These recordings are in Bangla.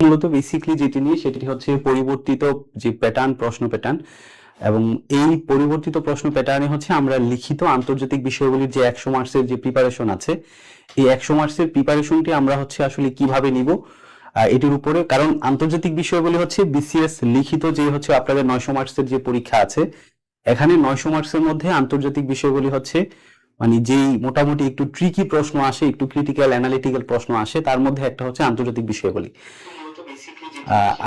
মূলত বেসিকলি যেটি নিয়ে সেটি হচ্ছে পরিবর্তিত যে প্যাটার্ন, প্রশ্ন প্যাটার্ন। এবং এই পরিবর্তিত প্রশ্ন প্যাটার্নে হচ্ছে আমরা লিখিত আন্তর্জাতিক বিষয়গুলির যে 100 মার্কসের যে প্রিপারেশন আছে, এই 100 মার্কসের প্রিপারেশনটি আমরা হচ্ছে আসলে কিভাবে নিব এটির উপরে। কারণ আন্তর্জাতিক বিষয়গুলি হচ্ছে বিসিএস লিখিত যে হচ্ছে আপনাদের 900 মার্কসের যে পরীক্ষা আছে, এখানে 900 মার্কসের মধ্যে আন্তর্জাতিক বিষয়গুলি হচ্ছে মানে যেই মোটামুটি একটু ট্রিকি প্রশ্ন আসে, একটু ক্রিটিক্যাল অ্যানালিটিক্যাল প্রশ্ন আসে, তার মধ্যে একটা হচ্ছে আন্তর্জাতিক বিষয়গুলি।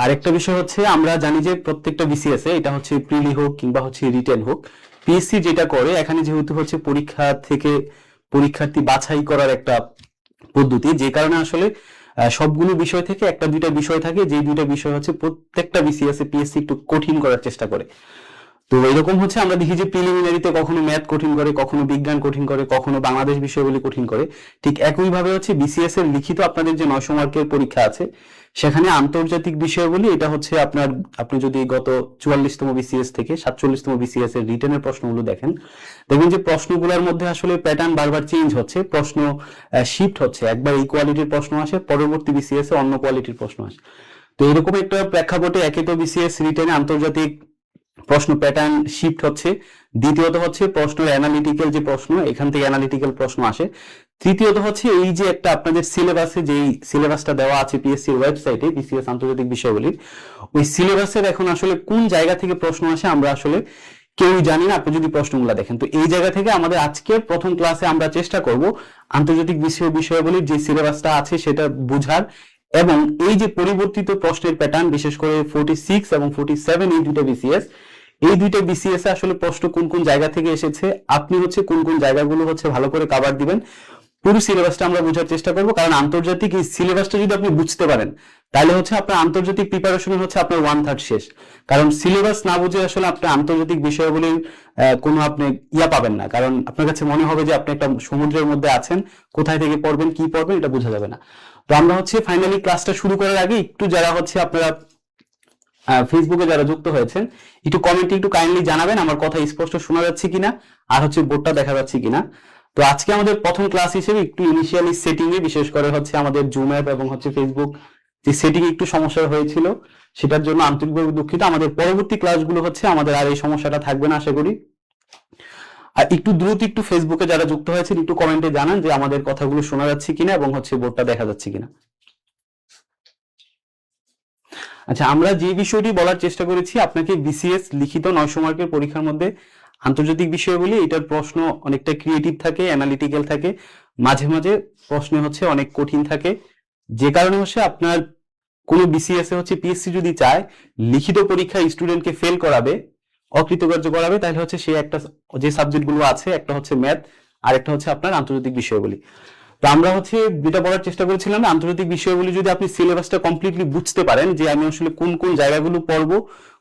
আরেকটা বিষয় হচ্ছে আমরা জানি যে প্রত্যেকটা বিসিএস এ এটা হচ্ছে প্রিলি হোক কিংবা হচ্ছে রিটেন হোক, পিএসসি যেটা করে এখানে যেহেতু হচ্ছে পরীক্ষা থেকে পরীক্ষার্থী বাছাই করার একটা পদ্ধতি, যে কারণে আসলে সবগুলো বিষয় থেকে একটা দুইটা বিষয় থাকে, যে দুইটা বিষয় হচ্ছে প্রত্যেকটা বিসিএস এ পিএসসি একটু কঠিন করার চেষ্টা করে। তো এরকম হচ্ছে আমরা দেখি যে প্রিলিমিনারিতে কখনো ম্যাথ কঠিন করে, কখনো বিজ্ঞান কঠিন করে, কখনো বাংলাদেশ বিষয়গুলি কঠিন করে। ঠিক একইভাবে হচ্ছে বিসিএস এর লিখিত আপনাদের যে 900 মার্কের পরীক্ষা আছে, সেখানে আন্তর্জাতিক বিষয়গুলি এটা হচ্ছে আপনার, আপনি যদি গত 44তম বিসিএস থেকে 47তম বিসিএস এর রিটেনের প্রশ্নগুলো দেখেন, দেখবেন যে প্রশ্নগুলোর মধ্যে আসলে প্যাটার্ন বারবার চেঞ্জ হচ্ছে, প্রশ্ন শিফট হচ্ছে। একবার এই কোয়ালিটির প্রশ্ন আসে, পরবর্তী বিসিএস এ অন্য কোয়ালিটির প্রশ্ন আসে। তো এরকম একটা প্রেক্ষাপটে একে তো বিসিএস রিটেনে আন্তর্জাতিক প্রশ্ন প্যাটার্ন শিফট হচ্ছে, দ্বিতীয়ত হচ্ছে প্রশ্নের অ্যানালিটিক্যাল যে প্রশ্ন, এখান থেকে অ্যানালিটিক্যাল প্রশ্ন আসে, তৃতীয়ত হচ্ছে এই যে একটা আপনাদের সিলেবাসে যেই সিলেবাসটা দেওয়া আছে পিএসসির ওয়েবসাইটে বিসিএস আন্তর্জাতিক বিষয়গুলির, ওই সিলেবাসের এখন আসলে কোন জায়গা থেকে প্রশ্ন আসে আমরা আসলে কেউই জানি না, আপনি যদি প্রশ্নগুলো দেখেন। তো এই জায়গা থেকে আমাদের আজকের প্রথম ক্লাসে আমরা চেষ্টা করব আন্তর্জাতিক বিষয়গুলির যে সিলেবাসটা আছে সেটা বোঝার, এবং এই যে পরিবর্তিত প্রশ্নের প্যাটার্ন, বিশেষ করে 46 এবং 47 এই দুটো বিসিএস, এই দুইটা বিসিএস এ আসলে প্রশ্ন কোন কোন জায়গা থেকে এসেছে, আপনি হচ্ছে কোন কোন জায়গাগুলো হচ্ছে ভালো করে কভার দিবেন, পুরো সিলেবাসটা আমরা বোঝার চেষ্টা করব। কারণ আন্তর্জাতিক এই সিলেবাসটা যদি আপনি বুঝতে পারেন, তাহলে হচ্ছে আপনার আন্তর্জাতিক প্রিপারেশন হচ্ছে আপনার 1/3 শেষ। কারণ সিলেবাস না বুঝে আসলে আপনি আন্তর্জাতিক বিষয়গুলির কোনো আপনি পাবেন না। কারণ আপনার কাছে মনে হবে যে আপনি একটা সমুদ্রের মধ্যে আছেন, কোথায় থেকে পড়বেন কি পড়বেন এটা বোঝা যাবে না। তো আমরা হচ্ছে ফাইনালি ক্লাসটা শুরু করার আগে একটু যারা হচ্ছে আপনারা ফেসবুকে যারা যুক্ত হয়েছেন, একটু কমেন্টে একটু কাইন্ডলি জানাবেন আমার কথা স্পষ্ট শোনা যাচ্ছে কিনা, আর হচ্ছে বোর্ডটা দেখা যাচ্ছে কিনা। তো আজকে আমাদের প্রথম ক্লাস হিসেবে একটু ইনিশিয়ালি সেটিং এ, বিশেষ করে হচ্ছে আমাদের জুম অ্যাপ এবং হচ্ছে ফেসবুক যে সেটিং একটু সমস্যা হয়েছিল, সেটার জন্য আন্তরিকভাবে দুঃখিত। আমাদের পরবর্তী ক্লাসগুলো হচ্ছে আমাদের আর এই সমস্যাটা থাকবে না আশা করি। আর একটু দ্রুত একটু ফেসবুকে যারা যুক্ত হয়েছেন একটু কমেন্টে জানান যে আমাদের কথাগুলো শোনা যাচ্ছে কিনা এবং হচ্ছে বোর্ডটা দেখা যাচ্ছে কিনা। আচ্ছা, আমরা যে বিষয়টি বলার চেষ্টা করেছি আপনাকে, বিসিএস লিখিত 900 মার্কের পরীক্ষার মধ্যে আন্তর্জাতিক বিষয়গুলি, এটার প্রশ্ন অনেকটা ক্রিয়েটিভ থাকে, অ্যানালিটিক্যাল থাকে, মাঝে মাঝে প্রশ্ন হচ্ছে অনেক কঠিন থাকে, যে কারণে হচ্ছে আপনার কোনো বিসিএস এ হচ্ছে পিএসসি যদি চায় লিখিত পরীক্ষায় স্টুডেন্টকে ফেল করাবে, অকৃতকার্য করাবে, তাহলে হচ্ছে সে একটা যে সাবজেক্টগুলো আছে, একটা হচ্ছে ম্যাথ আর একটা হচ্ছে আপনার আন্তর্জাতিক বিষয়গুলি। তো আমরা হচ্ছে যেটা বলার চেষ্টা করেছিলাম, আন্তর্জাতিক বিষয়গুলি যদি আপনি সিলেবাসটা কমপ্লিটলি বুঝতে পারেন যে আমি আসলে কোন কোন জায়গাগুলো পড়বো,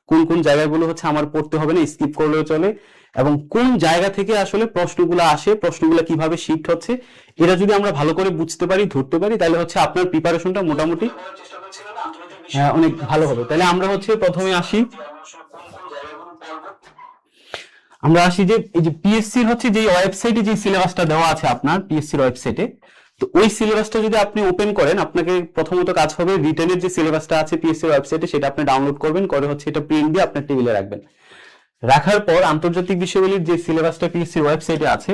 কোন কোন জায়গাগুলো হচ্ছে আমার পড়তে হবে না, স্কিপ করলেও চলে, এবং কোন জায়গা থেকে আসলে প্রশ্নগুলো আসে, প্রশ্নগুলো কিভাবে শিফট হচ্ছে, এটা যদি আমরা ভালো করে বুঝতে পারি, ধরতে পারি, তাহলে হচ্ছে আপনার প্রিপারেশনটা মোটামুটি অনেক ভালো হবে। তাহলে আমরা হচ্ছে প্রথমে আসি, আমরা আসি যে এই যে পিএসসির হচ্ছে যে ওয়েবসাইটে যে সিলেবাসটা দেওয়া আছে আপনার পিএসসির ওয়েবসাইটে, তো ওই সিলেবাসটা যদি আপনি ওপেন করেন, আপনাকে প্রথমত কাজ হবে রিটেনের যে সিলেবাসটা আছে পিএসসির ওয়েবসাইটে সেটা আপনি ডাউনলোড করবেন, করে হচ্ছে এটা প্রিন্ট দিয়ে আপনার টেবিলে রাখবেন। রাখার পর আন্তর্জাতিক বিষয়গুলির যে সিলেবাসটা পিএসসির ওয়েবসাইটে আছে,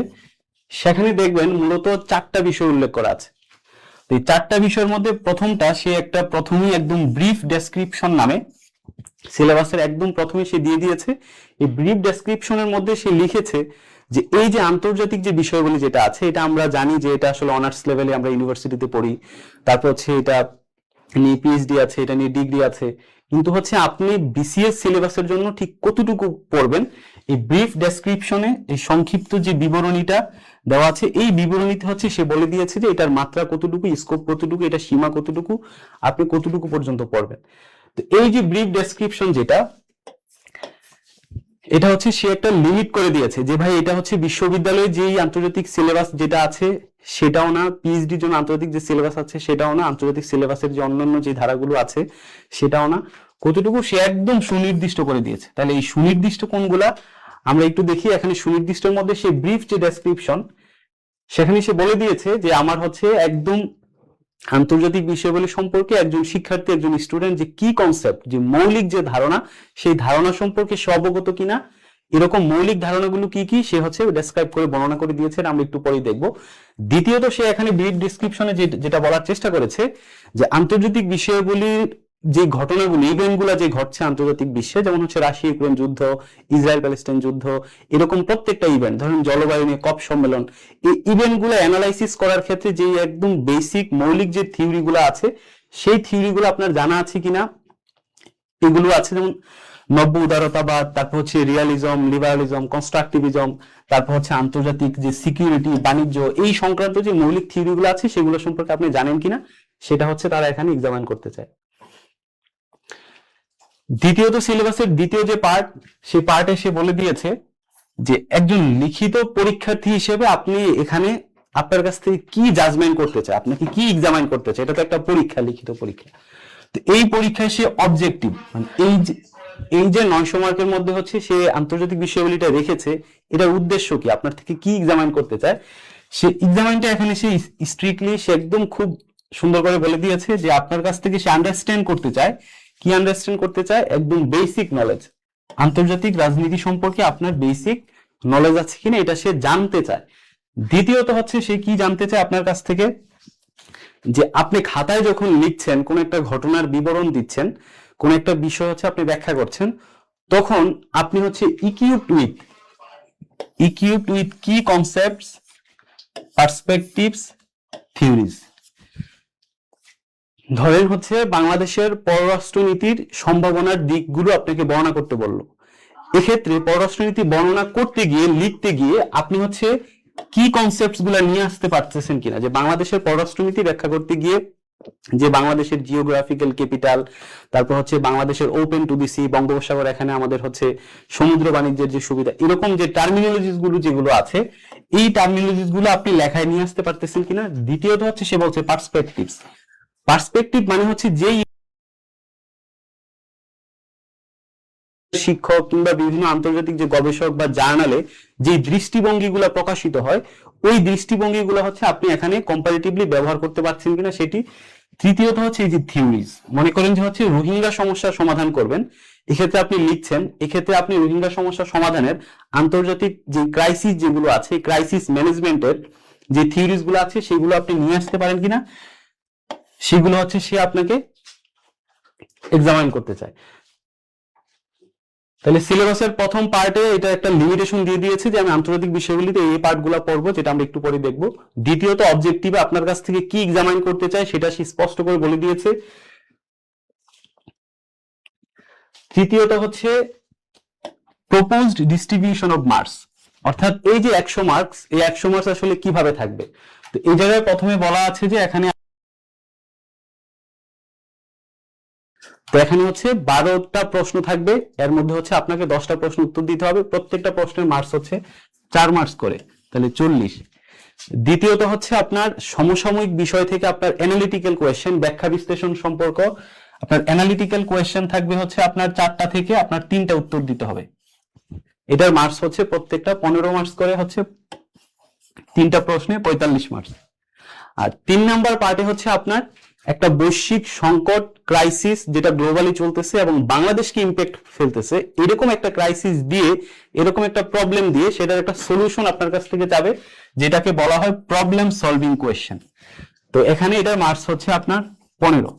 সেখানে দেখবেন মূলত 4টা বিষয় উল্লেখ করা আছে। তো এই 4টা বিষয়ের মধ্যে প্রথমটা, সে একটা প্রথমেই একদম ব্রিফ ডেসক্রিপশন নামে সিলেবাসের একদম প্রথমে সে দিয়ে দিয়েছে। এই ব্রিফ ডেসক্রিপশনের মধ্যে সে লিখেছে যে এই যে আন্তর্জাতিক যে বিষয়গুলি যেটা আছে, এটা আমরা জানি যে এটা আসলে অনার্স লেভেলে আমরা ইউনিভার্সিটিতে পড়ি, তারপর হচ্ছে এটা নিয়ে পিএইচডি আছে, এটা নিয়ে ডিগ্রি আছে, কিন্তু হচ্ছে আপনি বিসিএস সিলেবাসের জন্য ঠিক কতটুকু পড়বেন, এই ব্রিফ ডেসক্রিপশনে এই সংক্ষিপ্ত যে বিবরণীটা দেওয়া আছে, এই বিবরণীতে হচ্ছে সে বলে দিয়েছে যে এটার মাত্রা কতটুকু, স্কোপ কতটুকু, এটা সীমা কতটুকু, আপনি কতটুকু পর্যন্ত পড়বেন। তো এই যে ব্রিফ ডেসক্রিপশন যেটা, এটা হচ্ছে সে একটা লিমিট করে দিয়েছে যে ভাই এটা হচ্ছে বিশ্ববিদ্যালয়ে যেই আন্তর্জাতিক সিলেবাস যেটা আছে সেটাও না, পিএইচডির জন্য আন্তর্জাতিক যে সিলেবাস আছে সেটাও না, আন্তর্জাতিক সিলেবাসের যে অন্যান্য যে ধারাগুলো আছে সেটাও না, কতটুকু সে একদম সুনির্দিষ্ট করে দিয়েছে। তাহলে এই সুনির্দিষ্ট কোনগুলা আমরা একটু দেখি। এখানে সুনির্দিষ্টের মধ্যে সে ব্রিফ যে ডেসক্রিপশন, সেখানে সে বলে দিয়েছে যে আমার হচ্ছে একদম আন্তর্জাতিক বিষয়াবলী সম্পর্কে একজন শিক্ষার্থী, একজন স্টুডেন্ট যে কি কনসেপ্ট, যে মৌলিক যে ধারণা, সেই ধারণা সম্পর্কে সে অবগত কিনা, এরকম মৌলিক ধারণাগুলো কি কি সে হচ্ছে ডেসক্রাইব করে বর্ণনা করে দিয়েছে, আমরা একটু পরেই দেখব। দ্বিতীয়ত সে এখানে ব্রিফ ডিসক্রিপশনে যেটা বলার চেষ্টা করেছে যে আন্তর্জাতিক বিষয়াবলীর যে ঘটনাগুলো, ইভেন্টগুলো যে ঘটছে আন্তর্জাতিক বিশ্বে, যেমন হচ্ছে রাশিয়া ইউক্রেন যুদ্ধ, ইসরায়েল প্যালেস্টাইন যুদ্ধ, এরকম প্রত্যেকটা ইভেন্ট, ধরুন জলবায়ু নিয়ে কপ সম্মেলন, এই ইভেন্টগুলো অ্যানালাইসিস করার ক্ষেত্রে যে একদম বেসিক মৌলিক যে থিওরিগুলো আছে, সেই থিওরিগুলো আপনার জানা আছে কিনা, এগুলো আছে। যেমন নব্য উদারতাবাদ, তারপর হচ্ছে রিয়ালিজম, লিবারালিজম, কনস্ট্রাকটিভিজম, তারপর হচ্ছে আন্তর্জাতিক যে সিকিউরিটি, বাণিজ্য, এই সংক্রান্ত যে মৌলিক থিওরিগুলো আছে সেগুলো সম্পর্কে আপনি জানেন কিনা, সেটা হচ্ছে তারা এখানে এক্সামিন করতে চায়। দ্বিতীয়ত সিলেবাসের দ্বিতীয় যে পার্ট, সেই পার্টে সে বলে দিয়েছে যে একজন লিখিত পরীক্ষার্থী হিসেবে আপনি এখানে আপনার কাছ থেকে কি জাজমেন্ট করতে চায়, আপনাকে কি এক্সামিন করতে চায়, এটা তো একটা পরীক্ষা, লিখিত পরীক্ষা। তো এই পরীক্ষায় সে অবজেক্টিভ, মানে এই যে 900 মার্কের মধ্যে হচ্ছে সে আন্তর্জাতিক বিষয়াবলীটা রেখেছে, এটার উদ্দেশ্য কি, আপনার থেকে কি এক্সামিন করতে চায়, সে এক্সামিনটা এখানে সে স্ট্রিক্টলি সে একদম খুব সুন্দর করে বলে দিয়েছে যে আপনার কাছ থেকে সে আন্ডারস্ট্যান্ড করতে চায়। কি আন্ডারস্ট্যান্ড করতে চায়? একদম বেসিক নলেজ, আন্তর্জাতিক রাজনীতি সম্পর্কে আপনার বেসিক নলেজ আছে কিনা এটা সে জানতে চায়। দ্বিতীয়ত হচ্ছে সে কি জানতে চায় আপনার কাছ থেকে, যে আপনি খাতায় যখন লিখছেন, কোন একটা ঘটনার বিবরণ দিচ্ছেন, কোন একটা বিষয় হচ্ছে আপনি ব্যাখ্যা করছেন, তখন আপনি হচ্ছে ইকুইপড উইথ কি কনসেপ্টস, পার্সপেক্টিভস, থিওরিজ। ধরেন হচ্ছে বাংলাদেশের পররাষ্ট্রনীতির সম্ভাবনার দিকগুলো আপনাকে বর্ণনা করতে বললো। এক্ষেত্রে পররাষ্ট্রনীতি বর্ণনা করতে গিয়ে, লিখতে গিয়ে আপনি হচ্ছে কি কনসেপ্টস গুলা নিয়ে আসতে পারতেছেন কিনা, যে বাংলাদেশের পররাষ্ট্রনীতি ব্যাখ্যা করতে গিয়ে যে বাংলাদেশের জিওগ্রাফিক্যাল ক্যাপিটাল, তারপর হচ্ছে বাংলাদেশের ওপেন টু দি সি, বঙ্গোপসাগর, এখানে আমাদের হচ্ছে সমুদ্র বাণিজ্যের যে সুবিধা, এরকম যে টার্মিনোলজিস গুলো যেগুলো আছে, এই টার্মিনোলজিস গুলো আপনি লেখায় নিয়ে আসতে পারতেছেন কিনা। দ্বিতীয়ত হচ্ছে সে বলছে পার্সপেক্টিভ মানে হচ্ছে যেই শিক্ষক কিংবা বিভিন্ন আন্তর্জাতিক যে গবেষক বা জার্নালে যে দৃষ্টিভঙ্গিগুলো প্রকাশিত হয়, ওই দৃষ্টিভঙ্গিগুলো হচ্ছে আপনি এখানে কম্পারেটিভলি ব্যবহার করতে পারছেন কিনা সেটি। তৃতীয়ত হচ্ছে এই যে থিওরিজ, মনে করেন যে হচ্ছে রোহিঙ্গা সমস্যার সমাধান করবেন, এক্ষেত্রে আপনি লিখছেন, এক্ষেত্রে আপনি রোহিঙ্গা সমস্যার সমাধানের আন্তর্জাতিক যে ক্রাইসিস যেগুলো আছে, ক্রাইসিস ম্যানেজমেন্টের যে থিওরিজ গুলো আছে সেগুলো আপনি নিয়ে আসতে পারেন কিনা, সেগুলো হচ্ছে সে আপনাকে এক্সামিন করতে চায়। তাহলে সিলেবাসের প্রথম পার্টে এটা একটা লিমিটেশন দিয়ে দিয়েছে যে আমি আন্তর্জাতিক বিষয়গুলিতে এই পার্টগুলো পড়বো, যেটা আমরা একটু পরে দেখব। দ্বিতীয়ত অবজেক্টিভে আপনার কাছ থেকে কি এক্সামিন করতে চায় সেটা সে স্পষ্ট করে বলে দিয়েছে। তৃতীয়ত হচ্ছে প্রপোজড ডিস্ট্রিবিউশন অফ মার্কস, অর্থাৎ এই যে 100 মার্কস, এই 100 মার্কস আসলে কিভাবে থাকবে। তো এই জায়গায় প্রথমে বলা আছে যে এখানে হচ্ছে 12টা প্রশ্ন থাকবে, এর মধ্যে হচ্ছে আপনাকে 10টা প্রশ্ন উত্তর দিতে হবে, প্রত্যেকটা প্রশ্নের মার্কস হচ্ছে 4 মার্কস করে, তাহলে 40। দ্বিতীয়ত হচ্ছে আপনার সমসাময়িক বিষয় থেকে আপনার অ্যানালিটিক্যাল কোয়েশ্চেন, ব্যাখ্যা বিশ্লেষণ সম্পর্ক, আপনার অ্যানালিটিক্যাল কোয়েশ্চেন থাকবে হচ্ছে আপনার 4টা থেকে আপনার 3টা উত্তর দিতে হবে। এটার মার্কস হচ্ছে প্রত্যেকটা 15 মার্কস করে, হচ্ছে 3টা প্রশ্নে 45 মার্কস। আর 3 নাম্বার পার্টে হচ্ছে আপনার একটা বৈশ্বিক সংকট, ক্রাইসিস যেটা গ্লোবালি চলতেছে এবং বাংলাদেশকে ইম্প্যাক্ট ফেলতেছে, এরকম একটা ক্রাইসিস দিয়ে, এরকম একটা প্রবলেম দিয়ে সেটার একটা সলিউশন আপনার কাছ থেকে যাবে, যেটাকে বলা হয় প্রবলেম সলভিং কোয়েশ্চেন। তো এখানে এটার মার্কস হচ্ছে আপনার 15।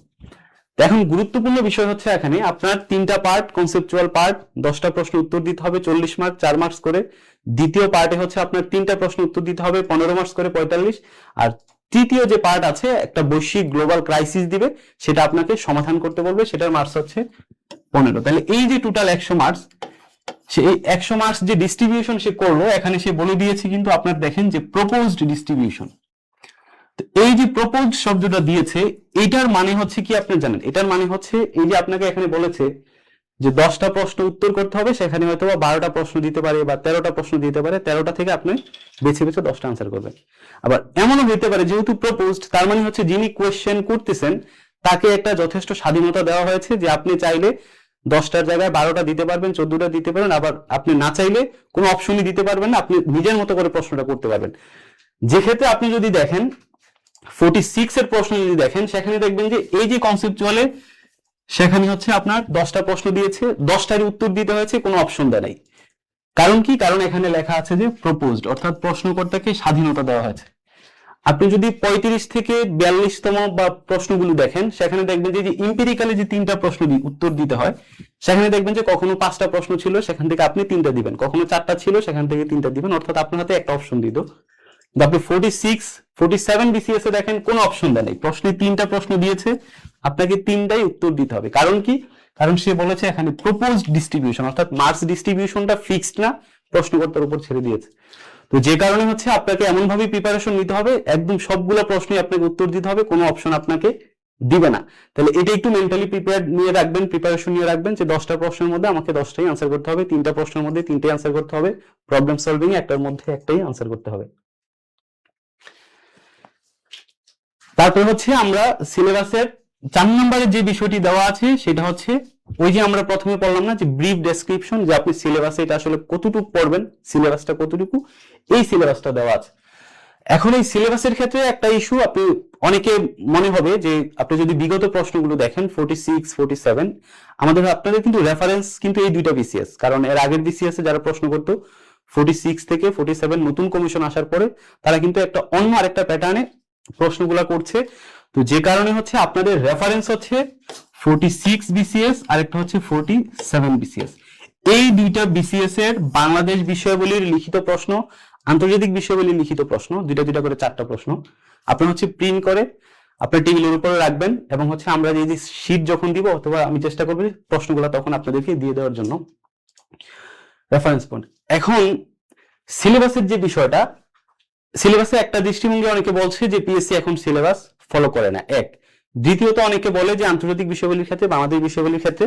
এখন গুরুত্বপূর্ণ বিষয় হচ্ছে এখানে আপনার 3টা পার্ট, কনসেপচুয়াল পার্ট, 10টা প্রশ্ন উত্তর দিতে হবে 40 মার্ক, 4 মার্কস করে। দ্বিতীয় পার্টে হচ্ছে আপনার 3টা প্রশ্ন উত্তর দিতে হবে 15 মার্কস করে, 45। আর তৃতীয় যে পার্ট আছে, একটা বৈশ্বিক গ্লোবাল ক্রাইসিস দিবে, সেটা আপনাকে সমাধান করতে বলবে, সেটার মার্কস হচ্ছে 15। তাহলে এই যে টোটাল 100 মার্কস, সেই 100 মার্কস যে ডিস্ট্রিবিউশন সে করলো, এখানে সে বলে দিয়েছে কিন্তু আপনার দেখেন যে প্রপোজড ডিস্ট্রিবিউশন। এই যে প্রপোজ শব্দটা দিয়েছে, এটার মানে হচ্ছে কি আপনি জানেন? এটার মানে হচ্ছে এই যে আপনাকে এখানে বলেছে যে 10টা প্রশ্ন উত্তর করতে হবে, সেখানে হয়তো 12টা প্রশ্ন দিতে পারে বা 13টা প্রশ্ন দিতে পারে, 13টা থেকে আপনি বেছে বেছে 10টা আনসার করবেন। আবার এমনও হতে পারে যেহেতু প্রপোজড, তার মানে হচ্ছে যিনি কোয়েশ্চেন করতেছেন তাকে একটা যথেষ্ট স্বাধীনতা দেওয়া হয়েছে, যে আপনি চাইলে 10টার জায়গায় 12টা দিতে পারবেন, 14টা দিতে পারেন, আবার আপনি না চাইলে কোনো অপশনই দিতে পারবেন না, আপনি নিজের মতো করে প্রশ্নটা করতে পারবেন। যে ক্ষেত্রে আপনি যদি দেখেন 46 এর প্রশ্ন যদি দেখেন, সেখানে দেখবেন যে এই যে কনসেপচুয়ালে সেখানে হচ্ছে আপনার 10টা প্রশ্ন দিয়েছে, 10টারই উত্তর দিতে হয়েছে, কোনো অপশন দেয় নাই। কারণ কি? কারণ এখানে লেখা আছে যে প্রপোজড, অর্থাৎ প্রশ্নকর্তাকে স্বাধীনতা দেওয়া হয়েছে। আপনি যদি 35 থেকে 42তম বা প্রশ্নগুলো দেখেন, সেখানে দেখবেন যে ইম্পিরিক্যালি যে 3টা প্রশ্ন উত্তর দিতে হয়, সেখানে দেখবেন যে কখনো 5টা প্রশ্ন ছিল, সেখান থেকে আপনি 3টা দিবেন, কখনো 4টা ছিল, সেখান থেকে 3টা দিবেন, অর্থাৎ আপনার হাতে একটা অপশন দিত। আপনি 46, 47 বিসিএস এ দেখেন কোনো অপশন দেয় নাই, প্রশ্নে 3টা প্রশ্ন দিয়েছে, আপনাকে 3টাই উত্তর দিতে হবে। কারণ কি? কারণ সে বলেছে এখানে প্রপোজড ডিস্ট্রিবিউশন, অর্থাৎ মার্কস ডিস্ট্রিবিউশনটা ফিক্সড না, প্রশ্নকর্তার উপর ছেড়ে দিয়েছে। তো যে কারণে হচ্ছে আপনাকে এমন ভাবে প্রিপারেশন নিতে হবে, একদম সবগুলো প্রশ্নই আপনাকে উত্তর দিতে হবে, কোনো অপশন আপনাকে দিবে না। তাহলে এটা একটু মেন্টালি প্রিপেয়ার নিয়ে রাখবেন, প্রিপারেশন নিয়ে রাখবেন যে 10টা প্রশ্নের মধ্যে আমাকে 10টাই আনসার করতে হবে, 3টা প্রশ্নের মধ্যে 3টাই আনসার করতে হবে, প্রবলেম সলভিং একটার মধ্যে একটাই আনসার করতে হবে। তারপর হচ্ছে আমরা সিলেবাসের 4 নম্বরের যে বিষয়টি দেওয়া আছে সেটা হচ্ছে ওই যে আমরা প্রথমে বললাম না যে ব্রিফ ডেসক্রিপশন, যে আপনি সিলেবাসে এটা আসলে কতটুকু পড়বেন, সিলেবাসটা কতটুকু, এই সিলেবাসটা দেওয়া আছে। এখন এই সিলেবাসের ক্ষেত্রে একটা ইস্যু, আপনি অনেকে মনে হবে যে আপনি যদি বিগত প্রশ্নগুলো দেখেন 46, 47, আপনাদের কিন্তু রেফারেন্স কিন্তু এই দুইটা বিসিএস, কারণ এর আগের বিসিএস এ যারা প্রশ্ন করতো 46 থেকে 47 নতুন কমিশন আসার পরে তারা কিন্তু একটা অন্য আরেকটা প্যাটার্নে প্রশ্নগুলো করছে। তো যে কারণে হচ্ছে আপনাদের রেফারেন্স হচ্ছে 46 বিসিএস আর একটা হচ্ছে 47 বিসিএস। এই দুইটা বিসিএস এর বাংলাদেশ বিষয়াবলীর লিখিত প্রশ্ন, আন্তর্জাতিক বিষয়াবলীর লিখিত প্রশ্ন, দুইটা করে 4টা প্রশ্ন আপনি হচ্ছে প্রিন্ট করে আপনার টেবিলের উপরে রাখবেন, এবং হচ্ছে আমরা যে শীট যখন দিব, অথবা আমি চেষ্টা করব প্রশ্নগুলো তখন আপনাদেরকে দিয়ে দেওয়ার জন্য রেফারেন্স পয়েন্ট। এখন সিলেবাসের যে বিষয়টা, সিলেবাসে একটা দৃষ্টিভঙ্গি অনেকে বলছে যে পিএসসি এখন সিলেবাস ফলো করে না, এক। দ্বিতীয়ত অনেকে বলে যে আন্তর্জাতিক বিষয়াবলীর ক্ষেত্রে, বাংলাদেশ বিষয়াবলীর ক্ষেত্রে,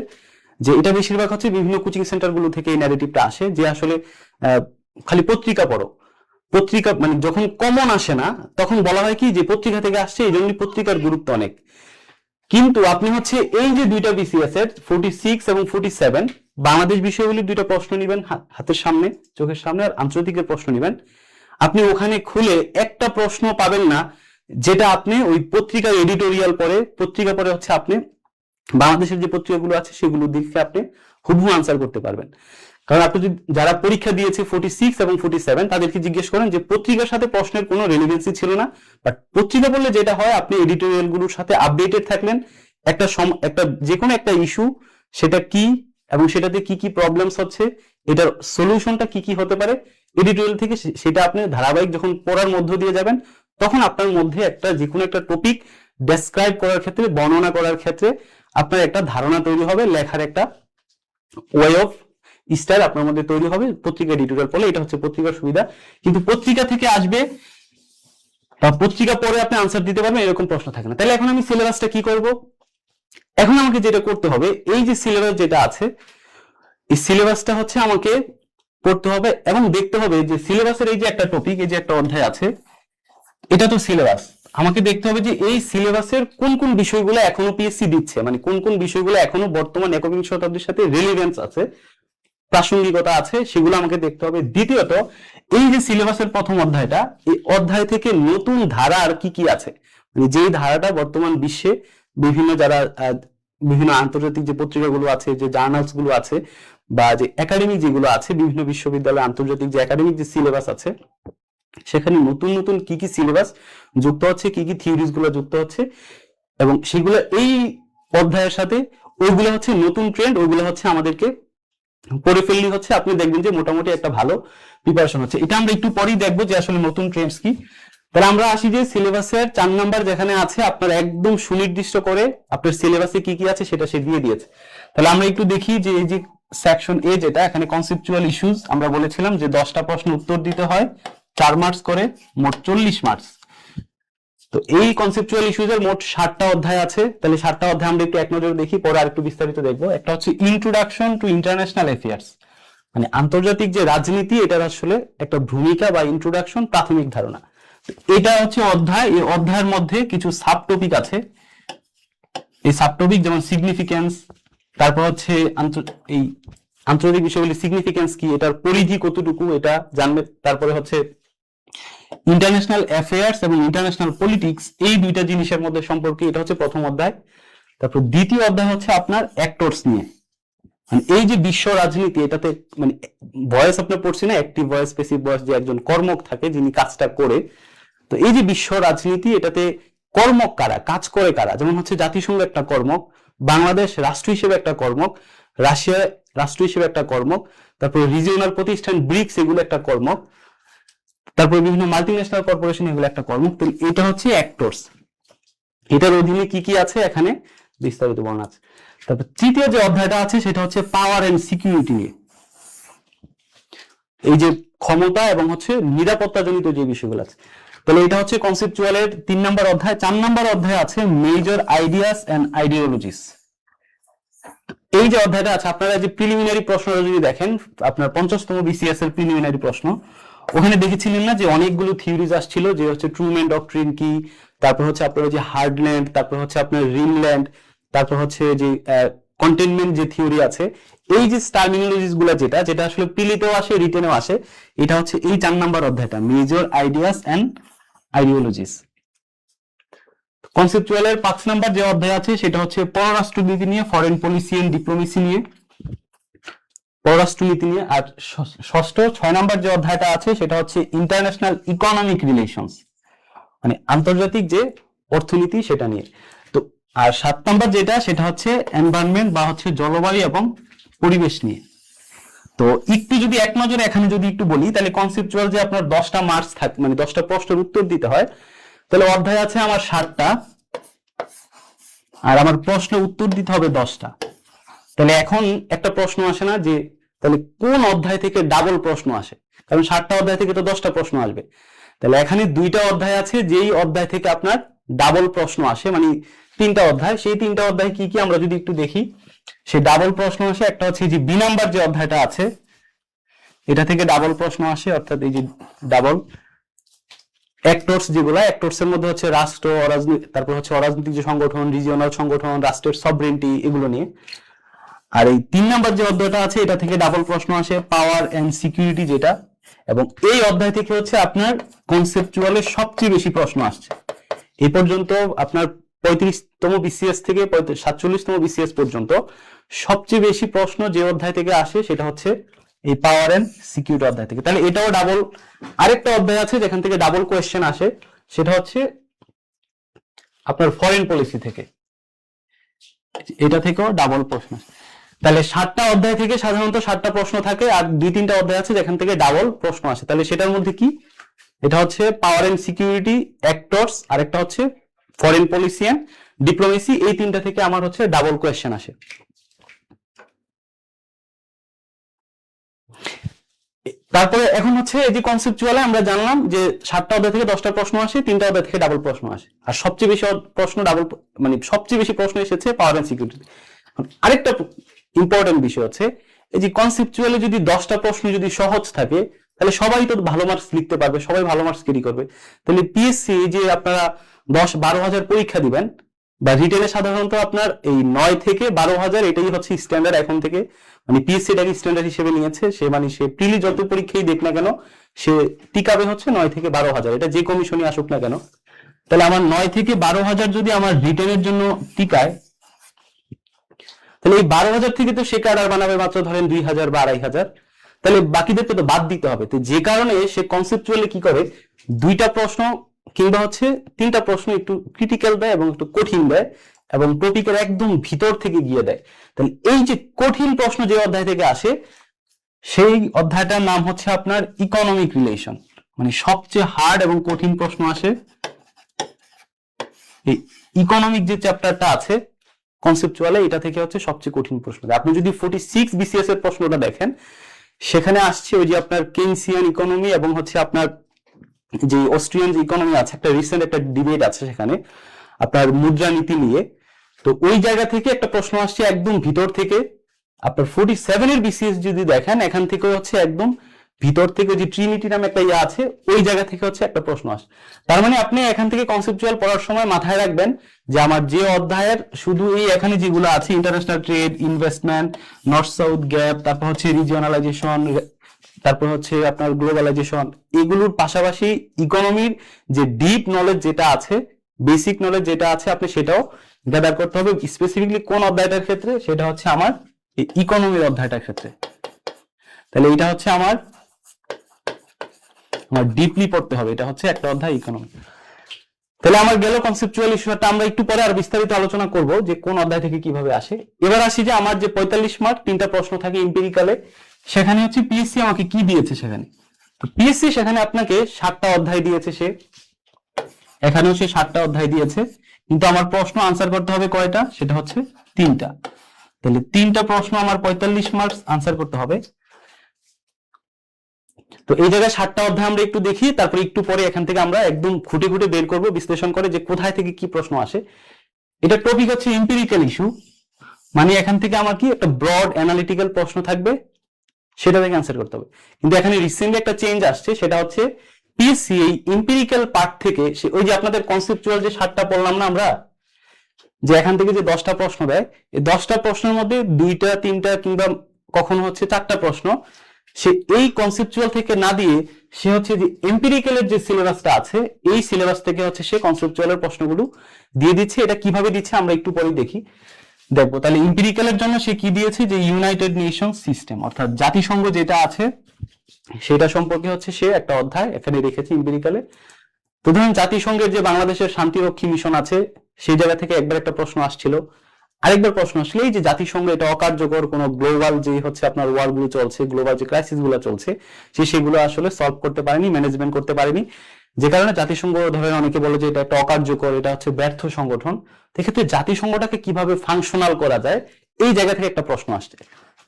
যে এটা বেশিরভাগ হচ্ছে বিভিন্ন কোচিং সেন্টার গুলো থেকে এই ন্যারেটিভটা আসে, যে আসলে খালি পত্রিকা পড়ো, পত্রিকা মানে যখন কমন আসে না তখন বলা হয় কি যে পত্রিকা থেকে আসছে, এই জন্য পত্রিকার গুরুত্ব অনেক। কিন্তু আপনি হচ্ছে এই যে দুইটা বিসিএস এর 46 এবং 47 বাংলাদেশ বিষয়াবলীর দুইটা প্রশ্ন নেবেন হাতের সামনে, চোখের সামনে, আর আন্তর্জাতিকের প্রশ্ন নেবেন, আপনি ওখানে খুলে একটা প্রশ্ন পাবেন না যেটা আপনি ওই পত্রিকার এডিটোরিয়াল পড়ে, পত্রিকা পড়ে হচ্ছে আপনি বাংলাদেশের যে পত্রিকাগুলো আছে সেগুলো দেখে আপনি হুবহু আনসার করতে পারবেন। কারণ আপনি যারা পরীক্ষা দিয়েছে 46 এবং 47 তাদেরকে জিজ্ঞেস করেন যে পত্রিকার সাথে প্রশ্নের কোনো রেলিভেন্সি ছিল না, বাট পত্রিকা পড়লে যেটা হয় আপনি এডিটোরিয়াল গুলোর সাথে আপডেটেড থাকলেন, একটা যে কোনো একটা ইস্যু সেটা কি এবং সেটাতে কি কি প্রবলেমস হচ্ছে, এটার সলিউশনটা কি কি হতে পারে, এডিটোরিয়াল থেকে সেটা আপনি ধারাবাহিক যখন পড়ার মধ্য দিয়ে যাবেন, তখন আপনার মধ্যে একটা যে কোনো একটা টপিক ডেসক্রাইব করার ক্ষেত্রে, বর্ণনা করার ক্ষেত্রে আপনার একটা ধারণা তৈরি হবে, লেখার একটা ওয়ে অফ স্টাইল আপনার মধ্যে তৈরি হবে পত্রিকা এডিটোরিয়াল পড়লে। এটা হচ্ছে পত্রিকার সুবিধা। কিন্তু পত্রিকা থেকে আসবে বা পত্রিকা পড়ে আপনি আনসার দিতে পারবেন এরকম প্রশ্ন থাকে না। তাহলে এখন আমি সিলেবাসটা কি করব? এখন আমাকে যেটা করতে হবে, এই যে সিলেবাস যেটা আছে, এই সিলেবাসটা হচ্ছে আমাকে পড়তে হবে এবং দেখতে হবে যে সিলেবাসের এই যে একটা টপিক, এই যে একটা অধ্যায় আছে, এটা তো সিলেবাস, আমাকে দেখতে হবে যে এই সিলেবাসের কোন কোন বিষয়গুলো এখনো পিএসসি দিচ্ছে, মানে কোন কোন বিষয়গুলো এখনো বর্তমান একবিংশ শতাব্দীর সাথে রিলেভেন্স আছে, প্রাসঙ্গিকতা আছে, সেগুলো আমাকে দেখতে হবে। দ্বিতীয়ত, এই যে সিলেবাসের প্রথম অধ্যায়টা, এই অধ্যায় থেকে নতুন ধারা আর কি কি আছে, মানে যেই ধারাটা বর্তমান বিশ্বে বিভিন্ন আন্তর্জাতিক যে পত্রিকাগুলো আছে, যে জার্নালস গুলো আছে, বা যে একাডেমিক যেগুলো আছে, বিভিন্ন বিশ্ববিদ্যালয় আন্তর্জাতিক যে একাডেমিক যে সিলেবাস আছে, সেখানে নতুন নতুন কি কি সিলেবাস যুক্ত হচ্ছে, কি কি থিওরিজ গুলো যুক্ত হচ্ছে, এবং সেগুলো এই অধ্যায়ের সাথে ওইগুলো হচ্ছে নতুন ট্রেন্ড, ওইগুলো হচ্ছে আমাদেরকে পড়ে ফেললি হচ্ছে আপনি দেখবেন যে মোটামুটি একটা ভালো প্রিপারেশন হচ্ছে। এটা আমরা একটু পরেই দেখবো যে আসলে নতুন ট্রেন্ডস কি। তাহলে আমরা আসি যে সিলেবাসের 4 নাম্বার যেখানে আছে, আপনার একদম সুনির্দিষ্ট করে আপনার সিলেবাসে কি কি আছে সেটা সে দিয়ে দিয়েছে। তাহলে আমরা একটু দেখি যে এই যে সেকশন এ, যেটা এখানে কনসেপচুয়াল ইস্যুস, আমরা বলেছিলাম যে 10টা প্রশ্ন উত্তর দিতে হয়, 4 মার্কস করে, মোট 40 মার্কস। তো এই কনসেপচুয়াল ইস্যুজের মোট 60টা অধ্যায় আছে। তাহলে 60টা অধ্যায় আমরা একটু এক নজরে দেখি, পরে আর একটু বিস্তারিত দেখবো। একটা হচ্ছে ইন্ট্রোডাকশন টু ইন্টারন্যাশনাল অ্যাফেয়ার্স, মানে আন্তর্জাতিক যে রাজনীতি, এটার আসলে একটা ভূমিকা বা ইন্ট্রোডাকশন, প্রাথমিক ধারণা। এটা হচ্ছে অধ্যায়। এই অধ্যায়ের মধ্যে কিছু সাব টপিক আছে। এই সাব টপিক যেমন সিগনিফিকেন্স, তারপর হচ্ছে এই আন্তর্জাতিক বিষয়গুলির সিগনিফিকেন্স কি, এটার পরিধি কতটুকু এটা জানবে, তারপরে হচ্ছে ইন্টারন্যাশনাল অ্যাফেয়ার্স এবং ইন্টারন্যাশনাল পলিটিক্স, এই দুইটা জিনিসের মধ্যে সম্পর্কে, এটা হচ্ছে প্রথম অধ্যায়। তারপর দ্বিতীয় অধ্যায় হচ্ছে আপনার অ্যাক্টরস নিয়ে, মানে এই যে বিশ্ব রাজনীতি, এটাতে মানে ভয়েস আপনার পড়ছি না, অ্যাক্টিভ ভয়েস, প্যাসিভ ভয়েস, যে একজন কর্মক থাকে যিনি কাজটা করে। তো এই যে বিশ্ব রাজনীতি, এটাতে কর্মক কারা, কাজ করে কারা, যেমন হচ্ছে জাতিসংঘ একটা কর্মক, বাংলাদেশ রাষ্ট্র হিসেবে একটা কর্মক, রাশিয়া রাষ্ট্র হিসেবে একটা কর্মক, তারপর রিজিওনাল প্রতিষ্ঠান ব্রিক্স এগুলো একটা কর্মক, তারপর বিভিন্ন মাল্টিন্যাশনাল কর্পোরেশন এগুলো একটা কর্মক। তো এটা হচ্ছে অ্যাক্টরস। এটার অধীনে কি কি আছে এখানে বিস্তারিত বর্ণনা আছে। তারপর তৃতীয় যে অধ্যায়টা আছে সেটা হচ্ছে পাওয়ার এন্ড সিকিউরিটি নিয়ে, এই যে ক্ষমতা এবং হচ্ছে নিরাপত্তা জনিত যে বিষয়গুলো আছে। তাহলে এটা হচ্ছে কনসেপচুয়ালের 3 নম্বর অধ্যায়। 4 নম্বর অধ্যায় আছে মেজর আইডিয়াস এন্ড আইডিওলজিস। এই যে অধ্যায়টা আছে, আপনারা যে প্রিলিমিনারি প্রশ্নটা যদি দেখেন, আপনার 50তম বিসিএস এর প্রিলিমিনারি প্রশ্ন, ওখানে দেখেছিলেন না যে অনেকগুলো থিওরিজ আসছিল, যে হচ্ছে ট্রুম্যান ডক্ট্রিন কি, তারপর হচ্ছে আপনার যে হার্ডল্যান্ড, তারপর হচ্ছে আপনার রিনল্যান্ড, তারপর হচ্ছে যে কন্টেনমেন্ট যে থিওরি আছে, এই যে টার্মিনোলজিস গুলা যেটা যেটা আসলে প্রিলিতেও আসে, রিটেনেও আসে, এটা হচ্ছে এই 4 নম্বর অধ্যায়টা, মেজর আইডিয়াস এন্ড আইডিওলজিস। কনসেপচুয়ালের 5 নম্বর যে অধ্যায় আছে সেটা হচ্ছে পররাষ্ট্রনীতি নিয়ে, ফরেন পলিসি এন্ড ডিপ্লোমেসি নিয়ে, পররাষ্ট্রনীতি নিয়ে। আর ষষ্ঠ 6 নম্বর যে অধ্যায়টা আছে সেটা হচ্ছে ইন্টারন্যাশনাল ইকোনমিক রিলেশনস, মানে আন্তর্জাতিক যে অর্থনীতি সেটা নিয়ে। তো আর 7 নম্বর যেটা সেটা হচ্ছে এনভায়রনমেন্ট বা হচ্ছে জলবায়ু এবং পরিবেশ নিয়ে। তো একটু যদি এক নজরে এখানে যদি একটু বলি, তাহলে কনসেপচুয়াল যে আপনার 10টা মার্কস থাকে, মানে 10টা প্রশ্নের উত্তর দিতে হয়, তাহলে অধ্যায় আছে আমার 7টা, আর আমার প্রশ্ন উত্তর দিতে হবে 10টা। তাহলে এখন একটা প্রশ্ন আসে না যে তাহলে কোন অধ্যায় থেকে ডাবল প্রশ্ন আসে, কারণ 7টা অধ্যায় থেকে তো 10টা প্রশ্ন আসবে। তাহলে এখানে 2টা অধ্যায় আছে যেই অধ্যায় থেকে আপনার ডাবল প্রশ্ন আসে, মানে 3টা অধ্যায়। সেই 3টা অধ্যায় কি কি আমরা যদি একটু দেখি, সেই ডাবল প্রশ্ন আসে। একটা হচ্ছে যে বি নাম্বার যে অধ্যায়টা আছে, এটা থেকে ডাবল প্রশ্ন আসে, অর্থাৎ এই যে ডাবল অ্যাক্টরস, যেগুলো অ্যাক্টরস এর মধ্যে হচ্ছে রাষ্ট্র, অরাজনৈতিক, তারপর হচ্ছে অরাজনৈতিক যে সংগঠন, রিজিওনাল সংগঠন, রাষ্ট্রের সভরেন্টি, এগুলো নিয়ে। আর এই 3 নাম্বার যে অধ্যায়টা আছে, এটা থেকে ডাবল প্রশ্ন আসে, পাওয়ার এন্ড সিকিউরিটি যেটা। এবং এই অধ্যায় থেকে হচ্ছে আপনার কনসেপচুয়ালের সবচেয়ে বেশি প্রশ্ন আসছে এই পর্যন্ত। আপনার 35তম বিসিএস থেকে 47তম বিসিএস পর্যন্ত সবচেয়ে বেশি প্রশ্ন যে অধ্যায় থেকে আসে সেটা হচ্ছে এই পাওয়ার এন্ড সিকিউরিটি অধ্যায় থেকে। তাহলে এটাও ডাবল। আরেকটা অধ্যায় আছে যেখান থেকে ডাবল কোয়েশ্চেন আসে, সেটা হচ্ছে আপনার ফরেন পলিসি থেকে, এটা থেকেও ডাবল প্রশ্ন। তাহলে 7টা অধ্যায় থেকে সাধারণত 7টা প্রশ্ন থাকে, আর 2-3টা অধ্যায় আছে যেখান থেকে ডাবল প্রশ্ন আসে। তাহলে সেটার মধ্যে কি, এটা হচ্ছে পাওয়ার এন্ড সিকিউরিটি, অ্যাক্টরস, আর একটা হচ্ছে ফরেন পলিসি এন্ড ডিপ্লোমেসি। এই 3টা থেকে আমার হচ্ছে ডাবল কোয়েশ্চেন আসে। তারপরে এখন হচ্ছে এই যে কনসেপচুয়ালে আমরা জানলাম যে 7টা অধ্যায় থেকে 10টা প্রশ্ন আসে, 3টা অধ্যায় থেকে ডাবল প্রশ্ন আসে, আর সবচেয়ে বেশি প্রশ্ন ডাবল, মানে সবচেয়ে বেশি প্রশ্ন এসেছে পাওয়ার এন্ড সিকিউরিটি। আরেকটা ইম্পর্টেন্ট বিষয় হচ্ছে এই যে কনসেপচুয়ালি যদি 10টা প্রশ্ন যদি সহজ থাকে, তাহলে সবাই তো ভালো মার্কস লিখতে পারবে, সবাই ভালো মার্কস ক্যারি করবে। তাহলে পিএসসি যে আপনারা 10-12 হাজার পরীক্ষা দিবেন, বা রিটেনে সাধারণত আপনার এই 9 থেকে 12 হাজার, এটাই হচ্ছে স্ট্যান্ডার্ড এখন থেকে, মানে পিএসসি এটাকে স্ট্যান্ডার্ড হিসেবে নিয়েছে। সে মানে সে প্রিলি যত পরীক্ষাই দেখ না কেন, সে টিকাবে হচ্ছে 9 থেকে 12 হাজার, এটা যে কমিশনই আসুক না কেন। তাহলে আমার 9 থেকে 12 হাজার যদি আমার রিটেনের জন্য টিকায়, তাহলে এই 12 হাজার থেকে তো সে ক্যাডার বানাবে মাত্র ধরেন 2,000 বা 2,500, তাহলে বাকিদেরকে তো বাদ দিতে হবে। তো যে কারণে সে কনসেপচুয়ালি কি করে, 2টা প্রশ্ন কিংবা হচ্ছে 3টা প্রশ্ন একটু ক্রিটিক্যাল দেয় এবং একটু কঠিন দেয়, এবং টপিকের একদম ভিতর থেকে গিয়ে দেয়। তাহলে এই যে কঠিন প্রশ্ন যে অধ্যায় থেকে আসে, সেই অধ্যায়টার নাম হচ্ছে আপনার ইকোনমিক রিলেশন, মানে সবচেয়ে হার্ড এবং কঠিন প্রশ্ন আসে এই ইকোনমিক যে চ্যাপ্টারটা আছে কনসেপচুয়ালে, এটা থেকে হচ্ছে সবচেয়ে কঠিন প্রশ্ন। আপনি যদি 46 বিসিএস এর প্রশ্নটা দেখেন, সেখানে আসছে ওই যে আপনার কেইনসিয়ান ইকোনমি এবং হচ্ছে আপনার যে অস্ট্রিয়ান যে ইকোনমি আছে, একটা রিসেন্ট একটা ডিবেট আছে সেখানে আপনার মুদ্রানীতি নিয়ে। তো ওই জায়গা থেকে একটা প্রশ্ন আসছে একদম ভিতর থেকে। আপনার 47 এর বিসিএস যদি দেখেন, এখান থেকে হচ্ছে একদম ভিতর থেকে যে ট্রিনিটি নামে একটা ইয়ে আছে, ওই জায়গা থেকে হচ্ছে একটা প্রশ্ন আসে। তার মানে আপনি এখান থেকে কনসেপচুয়াল পড়ার সময় মাথায় রাখবেন যে আমার যে অধ্যায়ের শুধু এই এখানে যেগুলো আছে, international trade, investment, north south gap, তারপর হচ্ছে রিজিওনালাইজেশন, তারপর হচ্ছে আপনার গ্লোবালাইজেশন, এগুলোর পাশাপাশি ইকোনমির যে ডিপ নলেজ যেটা আছে, বেসিক নলেজ যেটা আছে, আপনি সেটাও গ্যাদার করতে হবে। স্পেসিফিকলি কোন অধ্যায়টার ক্ষেত্রে, সেটা হচ্ছে আমার ইকোনমির অধ্যায়টার ক্ষেত্রে। তাহলে এটা হচ্ছে আমার ডিপলি পড়তে হবে, এটা হচ্ছে একটা অধ্যায় ইকোনমি। তাহলে আমার গেল কনসেপচুয়াল ইস্যুটা, আমরা একটু পরে আর বিস্তারিত আলোচনা করব যে কোন অধ্যায় থেকে কিভাবে আসে। এবার আসি যে আমার যে 45 মার্ক 3টা প্রশ্ন থাকে এমপিরিক্যালে, সেখানে হচ্ছে পিএসসি আমাকে কি দিয়েছে সেখানে। তো পিএসসি সেখানে আপনাকে 7টা অধ্যায় দিয়েছে, সে এখানেও সে 7টা অধ্যায় দিয়েছে, কিন্তু আমার প্রশ্ন আনসার করতে হবে কয়টা, সেটা হচ্ছে 3টা। তাহলে 3টা প্রশ্ন আমার 45 মার্কস আনসার করতে হবে। তো এই জায়গায় 7টা অধ্যায় আমরা একটু দেখি, তারপর একটু পরে এখান থেকে আমরা একদম খুঁটে খুঁটে বের করব, বিশ্লেষণ করে যে কোথায় থেকে কি প্রশ্ন আসে। এটা টপিক হচ্ছে এমপিরিক্যাল ইস্যু, মানে এখান থেকে আমার কি একটা ব্রড অ্যানালিটিক্যাল প্রশ্ন থাকবে, সেটা থেকে অ্যান্সার করতে হবে। কিন্তু এখানে রিসেন্টলি একটা চেঞ্জ আসছে, সেটা হচ্ছে পিএসসি এই এমপিরিক্যাল পার্ট থেকে ওই যে আপনাদের কনসেপচুয়াল যে 7টা পড়লাম না আমরা, যে এখান থেকে যে 10টা প্রশ্ন দেয়, এই 10টা প্রশ্নের মধ্যে 2টা 3টা কিংবা কখনো হচ্ছে 4টা প্রশ্ন সে এই কনসেপচুয়াল থেকে না দিয়ে সে হচ্ছে যে এমপিরিক্যালের যে সিলেবাসটা আছে, এই সিলেবাস থেকে হচ্ছে সে কনসেপচুয়ালের প্রশ্নগুলো দিয়ে দিচ্ছে। এটা কিভাবে দিচ্ছে আমরা একটু পরে দেখবো। তাহলে এমপিরিক্যালের জন্য সে কি দিয়েছে, যে ইউনাইটেড নেশন সিস্টেম, অর্থাৎ জাতিসংঘ যেটা আছে সেটা সম্পর্কে হচ্ছে সে একটা অধ্যায় এখানে রেখেছে এমপিরিক্যালে। তো ধরুন জাতিসংঘের যে বাংলাদেশের শান্তিরক্ষী মিশন আছে, সেই জায়গা থেকে একবার একটা প্রশ্ন আসছিল, আরেকবার প্রশ্ন আসলে এই যে জাতিসংঘ এটা অকার্যকর, কোন গ্লোবাল যে হচ্ছে আপনার ওয়ার গুলো চলছে, গ্লোবাল যে ক্রাইসিস গুলো চলছে, সেগুলো আসলে সলভ করতে পারেনি, ম্যানেজমেন্ট করতে পারেনি, যে কারণে জাতিসংঘ ধরেন অনেকে বলে যে এটা একটা অকার্যকর, এটা হচ্ছে ব্যর্থ সংগঠন। সেক্ষেত্রে জাতিসংঘটাকে কিভাবে ফাংশনাল করা যায়, এই জায়গা থেকে একটা প্রশ্ন আসছে।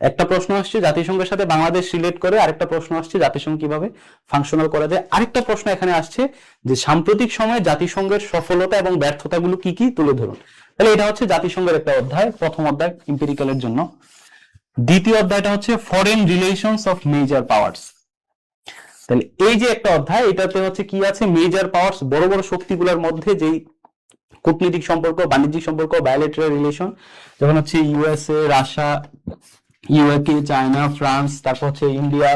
একটা প্রশ্ন আসছে জাতিসংঘের সাথে বাংলাদেশ রিলেট করে, আরেকটা প্রশ্ন আসছে জাতিসংঘ কিভাবে ফাংশনাল করা যায়, আরেকটা প্রশ্ন এখানে আসছে যে সাম্প্রতিক সময়ে জাতিসংঘের সফলতা এবং ব্যর্থতাগুলো কি কি তুলে ধরুন। তাহলে এটা হচ্ছে জাতিসংঘের একটা অধ্যায়, প্রথম অধ্যায় এমপিরিক্যালের জন্য। দ্বিতীয় অধ্যায়টা হচ্ছে foreign relations of major powers. তাহলে এই যে একটা অধ্যায়, এটাতে হচ্ছে কি আছে, মেজর পাওয়ার্স, বড় বড় শক্তিগুলোর মধ্যে যেই কূটনৈতিক সম্পর্ক, বাণিজ্যিক সম্পর্ক, বায়োলেটারাল রিলেশন, যেমন হচ্ছে USA, Russia, UK, China, France, তারপর হচ্ছে ইন্ডিয়া,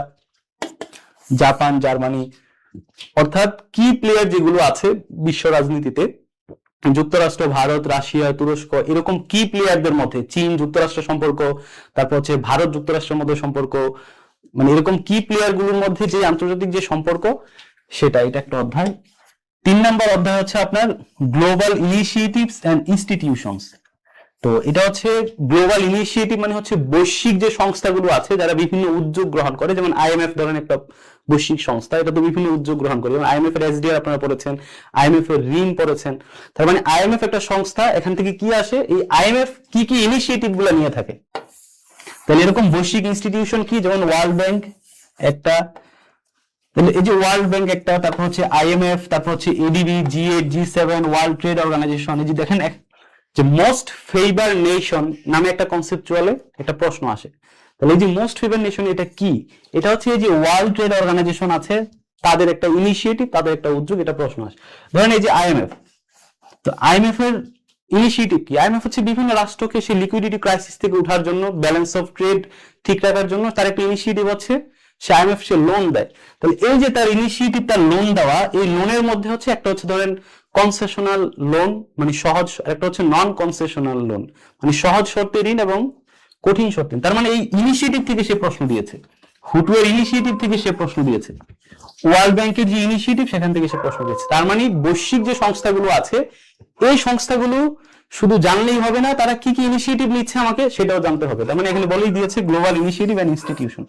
জাপান, জার্মানি, অর্থাৎ কি প্লেয়ার যেগুলো আছে বিশ্ব রাজনীতিতে, যুক্তরাষ্ট্র, ভারত, রাশিয়া, তুরস্ক, এরকম কি প্লেয়ারদের মধ্যে, চীন যুক্তরাষ্ট্র সম্পর্ক, তারপর হচ্ছে ভারত যুক্তরাষ্ট্রের মধ্যে সম্পর্ক, মানে এরকম কি প্লেয়ার গুলোর মধ্যে যে আন্তর্জাতিক যে সম্পর্ক, সেটা এটা একটা অধ্যায়। 3 নম্বর অধ্যায় হচ্ছে আপনার গ্লোবাল ইনিশিয়েটিভস এন্ড ইনস্টিটিউশনস। তো এটা হচ্ছে গ্লোবাল ইনিশিয়েটিভ, মানে হচ্ছে বৈশ্বিক যে সংস্থাগুলো আছে যারা বিভিন্ন উদ্যোগ গ্রহণ করে, যেমন আইএমএফ ধরেন একটা বৈশ্বিক সংস্থা, এটা তো বিভিন্ন উদ্যোগ গ্রহণ করে, যেমন আইএমএফ এর এসডিআর আপনারা পড়েছেন, আইএমএফ এর ঋণ পড়েছেন। তার মানে আইএমএফ একটা সংস্থা, এখান থেকে কি আসে, এই আইএমএফ কি কি ইনিশিয়েটিভ গুলো নিয়ে থাকে। তাহলে এরকম বৈশ্বিক ইনস্টিটিউশন কি, যেমন ওয়ার্ল্ড ব্যাংক একটা, এই যে ওয়ার্ল্ড ব্যাংক একটা, তারপর হচ্ছে আইএমএফ, তারপর হচ্ছে এডিবি, জি8, জি7, ওয়ার্ল্ড ট্রেড অর্গানাইজেশন। এই যে দেখেন যে মোস্ট ফেভার নেশন নামে একটা কনসেপচুয়ালে একটা প্রশ্ন আসে। তাহলে এই যে মোস্ট ফেভার নেশন এটা কি, এটা হচ্ছে এই যে ওয়ার্ল্ড ট্রেড অর্গানাইজেশন আছে, তাদের একটা ইনিশিয়েটিভ, তাদের একটা উদ্যোগ, এটা প্রশ্ন আসে। ধরেন এই যে আইএমএফ, তো আইএমএফ এর ইনিশিয়েটিভ কি, আইএমএফ হচ্ছে বিভিন্ন রাষ্ট্রকে সেই লিকুইডিটি ক্রাইসিস থেকে ওঠার জন্য, ব্যালেন্স অফ ট্রেড ঠিক রাখার জন্য তার একটা ইনিশিয়েটিভ হচ্ছে সে আইএমএফ সে লোন দেয়। তাহলে এই যে তার ইনিশিয়েটিভ, তার লোন দেওয়া, এই লোনের মধ্যে হচ্ছে একটা হচ্ছে ধরেন কনসেশনাল লোন, মানে সহজ, একটা হচ্ছে নন কনসেশনাল লোন, মানে সহজ শর্তে ঋণ এবং কঠিন শর্তে। তার মানে এই ইনিশিয়েটিভ থেকে সে প্রশ্ন দিয়েছে, হুটুয়ের ইনিশিয়েটিভ থেকে সে প্রশ্ন দিয়েছে, ওয়ার্ল্ড ব্যাংকের যে ইনিশিয়েটিভ সেখান থেকে সে প্রশ্ন দিয়েছে। তার মানে বৈশ্বিক যে সংস্থাগুলো আছে, এই সংস্থাগুলো শুধু জানলেই হবে না, তারা কি কি ইনিশিয়েটিভ নিচ্ছে আমাকে সেটাও জানতে হবে। তার মানে এখানে বলেই দিয়েছে global initiative and institution.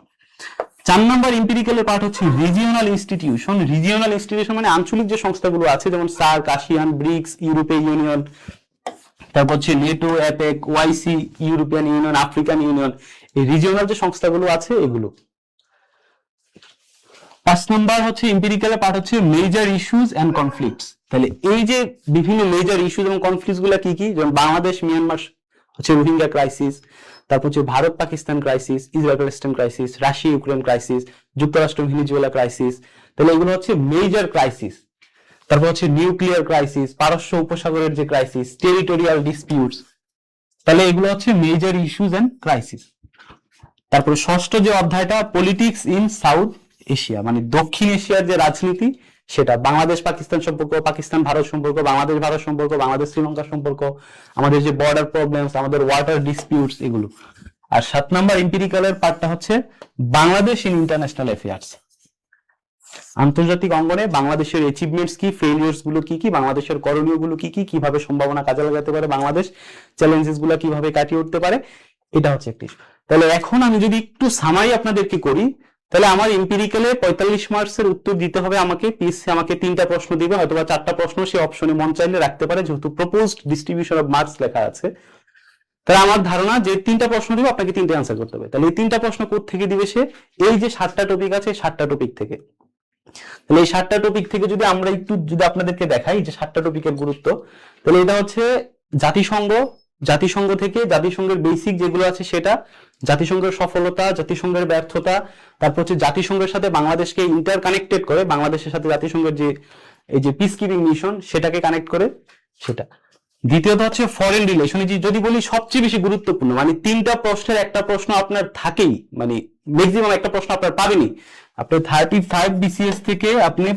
4 number এমপিরিক্যালের পার্ট হচ্ছে রিজিওনাল ইনস্টিটিউশন। রিজিওনাল ইনস্টিটিউশন মানে আঞ্চলিক যে সংস্থাগুলো আছে, যেমন সার্ক, আসিয়ান, ব্রিক্স, ইউরোপীয় ইউনিয়ন, তারপর হচ্ছে NATO, APEC, OIC, European Union, African Union, এই রিজিওনাল যে সংস্থাগুলো আছে এগুলো। 5 নম্বর হচ্ছে এমপিরিক্যালের পার্ট হচ্ছে মেজর ইস্যুস এন্ড কনফ্লিক্টস। তাহলে এই যে বিভিন্ন মেজর ইস্যুস এবং কনফ্লিক্টস গুলা কি কি, যেমন বাংলাদেশ মিয়ানমার হচ্ছে রোহিঙ্গা ক্রাইসিস, তারপর হচ্ছে Bharat Pakistan crisis, Israel Palestine crisis, Russia Ukraine crisis, যুক্তরাষ্ট্র ভেনেজুয়েলা ক্রাইসিস। তাহলে এগুলো হচ্ছে মেজর ক্রাইসিস। তারপর হচ্ছে নিউক্লিয়ার ক্রাইসিস, পারস্য উপসাগরের যে ক্রাইসিস, টেরিটোরিয়াল ডিসপিউটস। তাহলে এগুলো হচ্ছে মেজর ইস্যুস এন্ড ক্রাইসিস। তারপরে ষষ্ঠ যে অধ্যায়টা পলিটিক্স ইন সাউথ এশিয়া, মানে দক্ষিণ এশিয়ার যে রাজনীতি সেটা, বাংলাদেশ পাকিস্তান সম্পর্ক, পাকিস্তান ভারত সম্পর্ক, বাংলাদেশ ভারত সম্পর্ক, বাংলাদেশ শ্রীলঙ্কা সম্পর্ক, আমাদের যে বর্ডার প্রবলেমস, আমাদের ওয়াটার ডিসপিউটস, এগুলো। আর 7 নাম্বার এমপিরিক্যালের পার্টটা হচ্ছে বাংলাদেশ ইন ইন্টারন্যাশনাল অ্যাফেয়ার্স, আন্তর্জাতিক অঙ্গনে বাংলাদেশের অ্যাচিভমেন্টস কি, ফেলিয়ার্স গুলো কি কি, বাংলাদেশের করণীয় গুলো কি কি, কিভাবে সম্ভাবনা কাজে লাগাতে পারে বাংলাদেশ, চ্যালেঞ্জেস গুলো কিভাবে কাটিয়ে উঠতে পারে, এটা হচ্ছে একটি। তাহলে এখন আমি যদি একটু সামারি আপনাদেরকে করি, তাহলে আমার এমপিরিক্যালে 45 মার্কসের উত্তর দিতে হবে আমাকে। পিএসসি আমাকে 3টা প্রশ্ন দিবে, হয়তো বা 4টা প্রশ্ন সে অপশনে মন চাইলে রাখতে পারে, যেহেতু প্রপোজড ডিস্ট্রিবিউশন অফ মার্কস লেখা আছে। তাহলে আমার ধারণা যে 3টা প্রশ্ন দিবে, আপনাকে 3টে অ্যান্সার করতে হবে। তাহলে এই 3টা প্রশ্ন কোথা থেকে দিবে সে? এই যে 7টা টপিক আছে, 7টা টপিক থেকে। তাহলে এই 7টা টপিক থেকে যদি আমরা একটু যদি আপনাদেরকে দেখাই যে 7টা টপিকের গুরুত্ব, তাহলে এটা হচ্ছে জাতিসংঘ, জাতিসংঘ থেকে জাতিসংঘের বেসিক যেগুলো আছে সেটা, জাতিসংঘের সফলতা, জাতিসংঘের ব্যর্থতা, তারপর হচ্ছে জাতিসংঘের সাথে বাংলাদেশকে ইন্টার কানেক্টেড করে, বাংলাদেশের সাথে জাতিসংঘের যে এই যে পিস কিপিং মিশন সেটাকে কানেক্ট করে সেটা। দ্বিতীয়ত হচ্ছে ফরেন রিলেশন, যদি বলি সবচেয়ে বেশি গুরুত্বপূর্ণ, মানে 3টা প্রশ্নের একটা প্রশ্ন আপনার থাকেই, মানে ম্যাক্সিমাম একটা প্রশ্ন আপনার পাবেনই। আপনি 35 বিসিএস থেকে আপনি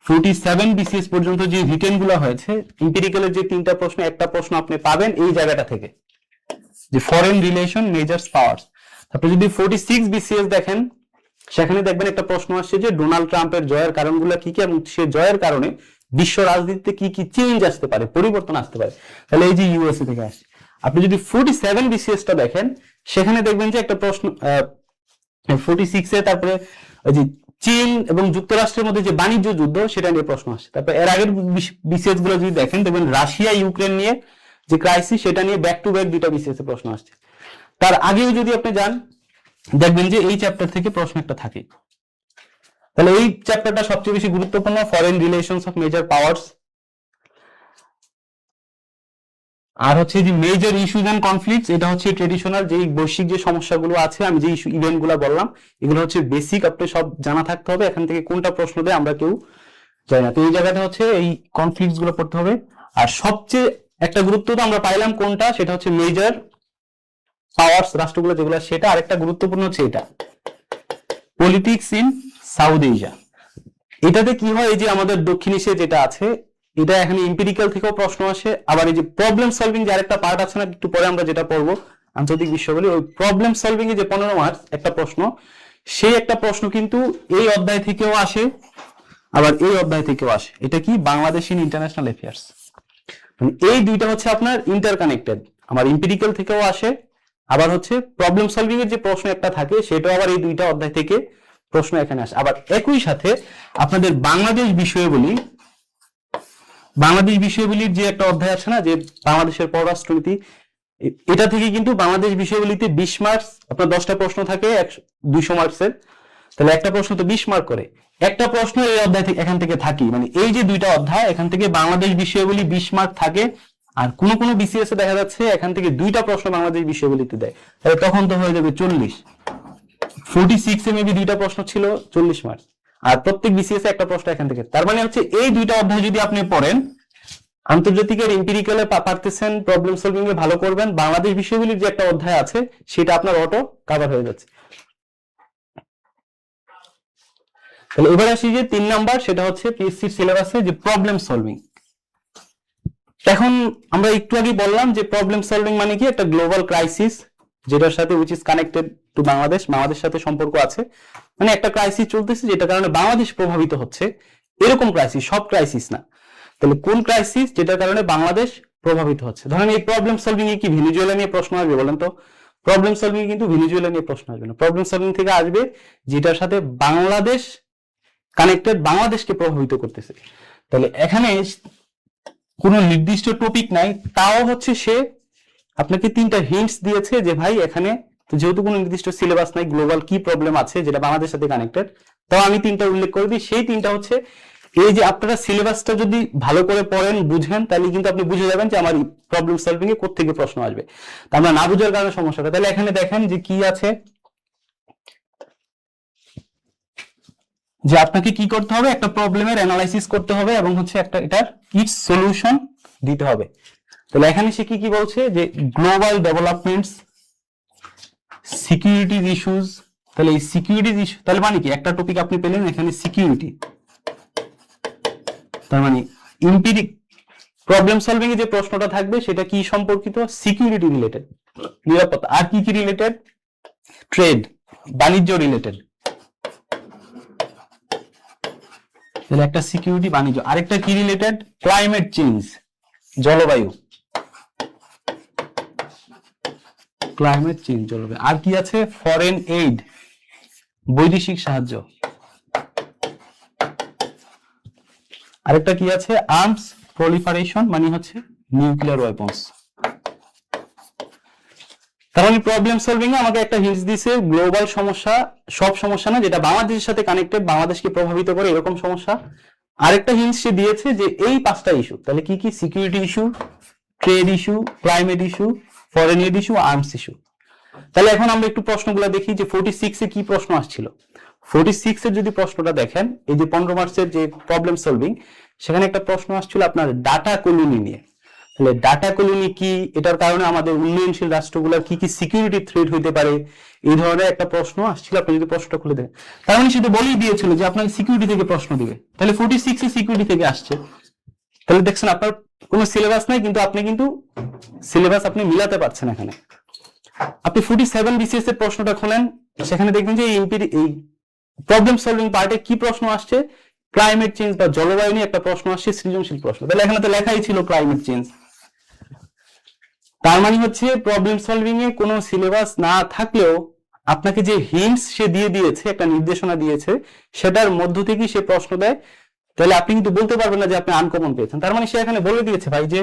47 বিসিএস পর্যন্ত যে রিটেন গুলো হয়েছে, এমপিরিক্যালের যে 3টা প্রশ্ন, একটা প্রশ্ন আপনি পাবেন এই জায়গাটা থেকে, যে ফরেন রিলেশন মেজার্স পাওয়ার্স। তারপরে যদি 46 বিসিএস দেখেন, সেখানে দেখবেন একটা প্রশ্ন আসছে যে ডোনাল্ড ট্রাম্পের জয়ের কারণগুলো কি কি, এবং সে জয়ের কারণে বিশ্ব রাজনীতিতে কি কি চেঞ্জ আসতে পারে, পরিবর্তন আসতে পারে। তাহলে এই যে ইউএসএ থেকে আসছে। আপনি যদি 47 বিসিএসটা দেখেন, সেখানে দেখবেন যে একটা প্রশ্ন 46 এ, তারপরে ওই যে চীন এবং যুক্তরাষ্ট্রের মধ্যে যে বাণিজ্য যুদ্ধ সেটা নিয়ে প্রশ্ন আসছে। তারপর এর আগের বিসিএস গুলো যদি দেখেন, দেখবেন রাশিয়া ইউক্রেন নিয়ে যে ক্রাইসিস সেটা নিয়ে ব্যাক টু ব্যাক 2টা বিসিএস এ প্রশ্ন আসছে। তার আগেও যদি আপনি যান, দেখবেন যে এই চ্যাপ্টার থেকে প্রশ্ন একটা থাকে। তাহলে এই চ্যাপ্টারটা সবচেয়ে বেশি গুরুত্বপূর্ণ, foreign relations of major powers. আর হচ্ছে যে মেজর ইস্যুজ এন্ড কনফ্লিক্টস, এটা হচ্ছে ট্রেডিশনাল যে বৈশ্বিক যে সমস্যাগুলো আছে, আমি যে ইস্যু ইভেন্ট গুলো বললাম, এগুলো হচ্ছে বেসিক, আপনি সব জানা থাকতে হবে। এখান থেকে কোনটা প্রশ্ন দেয় আমরা কেউ জানি না, তো এই জায়গাটা হচ্ছে এই কনফ্লিক্টস গুলো পড়তে হবে। আর সবচেয়ে একটা গুরুত্ব তো আমরা পাইলাম কোনটা, সেটা হচ্ছে মেজর পাওয়ার্স, রাষ্ট্রগুলো যেগুলো, সেটা। আরেকটা গুরুত্বপূর্ণ হচ্ছে এটা পলিটিক্স ইন সাউথ এশিয়া। এটাতে কি হয়, এই যে আমাদের দক্ষিণ এশিয়া যেটা আছে, এটা এখানে এমপিরিক্যাল থেকেও প্রশ্ন আসে। আবার এই যে প্রবলেম সলভিং যে আরেকটা পার্ট আছে না, একটু পরে আমরা যেটা পড়বো আন্তর্জাতিক বিষয়গুলি, ওই প্রবলেম সলভিং এ যে 15 মার্কস একটা প্রশ্ন, সেই একটা প্রশ্ন কিন্তু এই অধ্যায় থেকেও আসে, আবার এই অধ্যায় থেকেও আসে। এটা কি, বাংলাদেশ ইন ইন্টারন্যাশনাল অ্যাফেয়ার্স। মানে এই দুইটা হচ্ছে আপনার ইন্টারকানেক্টেড, আমার এমপিরিক্যাল থেকেও আসে, আবার হচ্ছে প্রবলেম সলভিং এর যে প্রশ্ন একটা থাকে সেটাও আবার এই 2টা অধ্যায় থেকে প্রশ্ন এখানে আসে। আবার একই সাথে আপনাদের বাংলাদেশ বিষয়াবলী, বাংলাদেশ বিষয়াবলীর যে একটা অধ্যায় আছে না, যে বাংলাদেশের পররাষ্ট্রনীতি, এটা থেকে কিন্তু বাংলাদেশ বিষয়াবলীতে 20 মার্কস, আপনার 10টা প্রশ্ন থাকে 200 মার্কসের। তাহলে একটা প্রশ্ন তো 20 মার্ক করে, একটা প্রশ্ন এই অধ্যায় থেকে এখান থেকে থাকি, মানে এই যে 2টা অধ্যায়, এখান থেকে বাংলাদেশ বিষয়াবলী 20 মার্ক থাকে। আর কোন কোন বিসিএস এ দেখা যাচ্ছে এখান থেকে 2টা প্রশ্ন বাংলাদেশ বিষয়াবলীতে দেয়, তাহলে তখন তো হয়ে যাবে 40। 46 এ মেবি 2টা প্রশ্ন ছিল 40 মার্ক, আর প্রত্যেক বিসিএস এ একটা প্রশ্ন এখান থেকে। তার মানে হচ্ছে এই 2টা অধ্যায় যদি আপনি পড়েন, আন্তর্জাতিকের এমপিরিক্যালে পারতেছেন, প্রবলেম সলভিং এ ভালো করবেন, বাংলাদেশ বিষয়গুলির যে একটা অধ্যায় আছে সেটা আপনার অটো কভার হয়ে যাচ্ছে। তাহলে এবার আসি যে 3 নাম্বার, সেটা হচ্ছে পিএসসি সিলেবাসে যে প্রবলেম সলভিং। এখন আমরা একটু আগে বললাম যে প্রবলেম সলভিং মানে কি, একটা গ্লোবাল ক্রাইসিস যেটার সাথে which is connected to Bangladesh, বাংলাদেশের সাথে সম্পর্ক আছে, মানে একটা ক্রাইসিস চলতেছে যেটার কারণে বাংলাদেশ প্রভাবিত হচ্ছে, এরকম ক্রাইসিস, সব ক্রাইসিস না। তাহলে কোন ক্রাইসিস যেটার কারণে বাংলাদেশ প্রভাবিত হচ্ছে? ধরেন এই প্রবলেম সলভিং এ কি ভেনেজুয়েলা নিয়ে প্রশ্ন আসবে বলেন তো? প্রবলেম সলভিং কিন্তু ভেনেজুয়েলা নিয়ে প্রশ্ন আসবে না, প্রবলেম সলভিং থেকে আসবে যেটার সাথে বাংলাদেশ কানেক্টেড, বাংলাদেশকে প্রভাবিত করতেছে। তাহলে এখানে কোনো নির্দিষ্ট টপিক নাই, তাও হচ্ছে সে আপনাকে 3টা হিন্টস দিয়েছে যে ভাই এখানে তো যেহেতু কোনো নির্দিষ্ট সিলেবাস নাই, গ্লোবাল কি প্রবলেম আছে যেটা বাংলাদেশের সাথে কানেক্টেড, তাও আমি 3টা উল্লেখ করে দিই। সেই 3টা হচ্ছে এই যে আপনারা সিলেবাসটা যদি ভালো করে পড়েন, বুঝেন, তাহলে কিন্তু আপনি বুঝে যাবেন যে আমার প্রবলেম সলভিং এ কোত্থেকে প্রশ্ন আসবে। তা আমরা না বুঝার কারণে সমস্যাটা। তাহলে এখানে দেখেন যে কি আছে, যে আপনাকে কি করতে হবে, একটা প্রবলেমের অ্যানালাইসিস করতে হবে এবং হচ্ছে একটা এটার ইটস সলিউশন দিতে হবে। তাহলে এখানে সে কি কি বলছে, যে গ্লোবাল ডেভেলপমেন্টস সিকিউরিটিজ ইস্যুস, তাহলে এই সিকিউরিটিজ ইস্যু তাহলে মানে কি একটা টপিক আপনি পেলেন এখানে সিকিউরিটি, তার মানে ইম্পিরিক প্রবলেম সলভিং এ যে প্রশ্নটা থাকবে সেটা কি সম্পর্কিত, সিকিউরিটি রিলেটেড, নিরাপত্তা। আর কি কি রিলেটেড, ট্রেড, বাণিজ্য রিলেটেড। তাহলে একটা সিকিউরিটি, বাণিজ্য। আরেকটা কি রিলেটেড, ক্লাইমেট চেঞ্জ, জলবায়ু, ক্লাইমেট চেঞ্জ, জলবায়ু। আর কি আছে, ফরেন এইড, বৈদেশিক সাহায্য। আরেকটা কি আছে, আর্মস প্রলিফারেশন, মানে হচ্ছে নিউক্লিয়ার ওয়েপন্স। তার মানে প্রবলেম সলভিং এ আমাকে একটা হিন্টস দিছে, গ্লোবাল সমস্যা, সব সমস্যা না, যেটা বাংলাদেশের সাথে কানেক্টেড, বাংলাদেশকে প্রভাবিত করে এরকম সমস্যা। আরেকটা হিন্টস সে দিয়েছে যে এই 5টা ইস্যু, তাহলে কি কি, security issue, trade issue, climate issue, foreign aid issue, arms issue. তাহলে এখন আমরা একটু প্রশ্নগুলো দেখি যে 46 এ কি প্রশ্ন আসছিল। 46 এর যদি প্রশ্নটা দেখেন, এই যে 15 মার্চের যে প্রবলেম সলভিং, সেখানে একটা প্রশ্ন আসছিল আপনার ডাটা কলোনি নিয়ে। তাহলে ডাটা কলোনি কি, এটার কারণে আমাদের উন্নয়নশীল রাষ্ট্রগুলোর কি কি সিকিউরিটি থ্রেট হইতে পারে, এই ধরনের একটা প্রশ্ন আসছিল। আপনি যদি প্রশ্নটা খুলে দেন, তার মানে সেটা বলেই দিয়েছিল যে আপনাকে সিকিউরিটি থেকে প্রশ্ন দিবে। তাহলে 46 এ সিকিউরিটি থেকে আসছে। তাহলে দেখছেন আপনার কোনো সিলেবাস নাই, কিন্তু আপনি কিন্তু সিলেবাস আপনি মিলাতে পারছেন এখানে। আপনি 47 বিসিএস এর প্রশ্নটা খোলেন, সেখানে দেখবেন যে এই প্রবলেম সলভিং পার্টে কি প্রশ্ন আসছে, ক্লাইমেট চেঞ্জ বা জলবায়ু নিয়ে একটা প্রশ্ন আসছে, সৃজনশীল প্রশ্ন। তাহলে এখানে তো লেখাই ছিল ক্লাইমেট চেঞ্জ। তার মানে হচ্ছে প্রবলেম সলভিং এ কোনো সিলেবাস না থাকলেও আপনাকে যে হিন্টস সে দিয়ে দিয়েছে, একটা নির্দেশনা দিয়েছে, সেটার মধ্য থেকেই সে প্রশ্ন দেয়। তাহলে আপনি কিন্তু বলতে পারবেন না যে আপনি আনকমন পেয়েছেন। তার মানে সে এখানে বলে দিয়েছে ভাই যে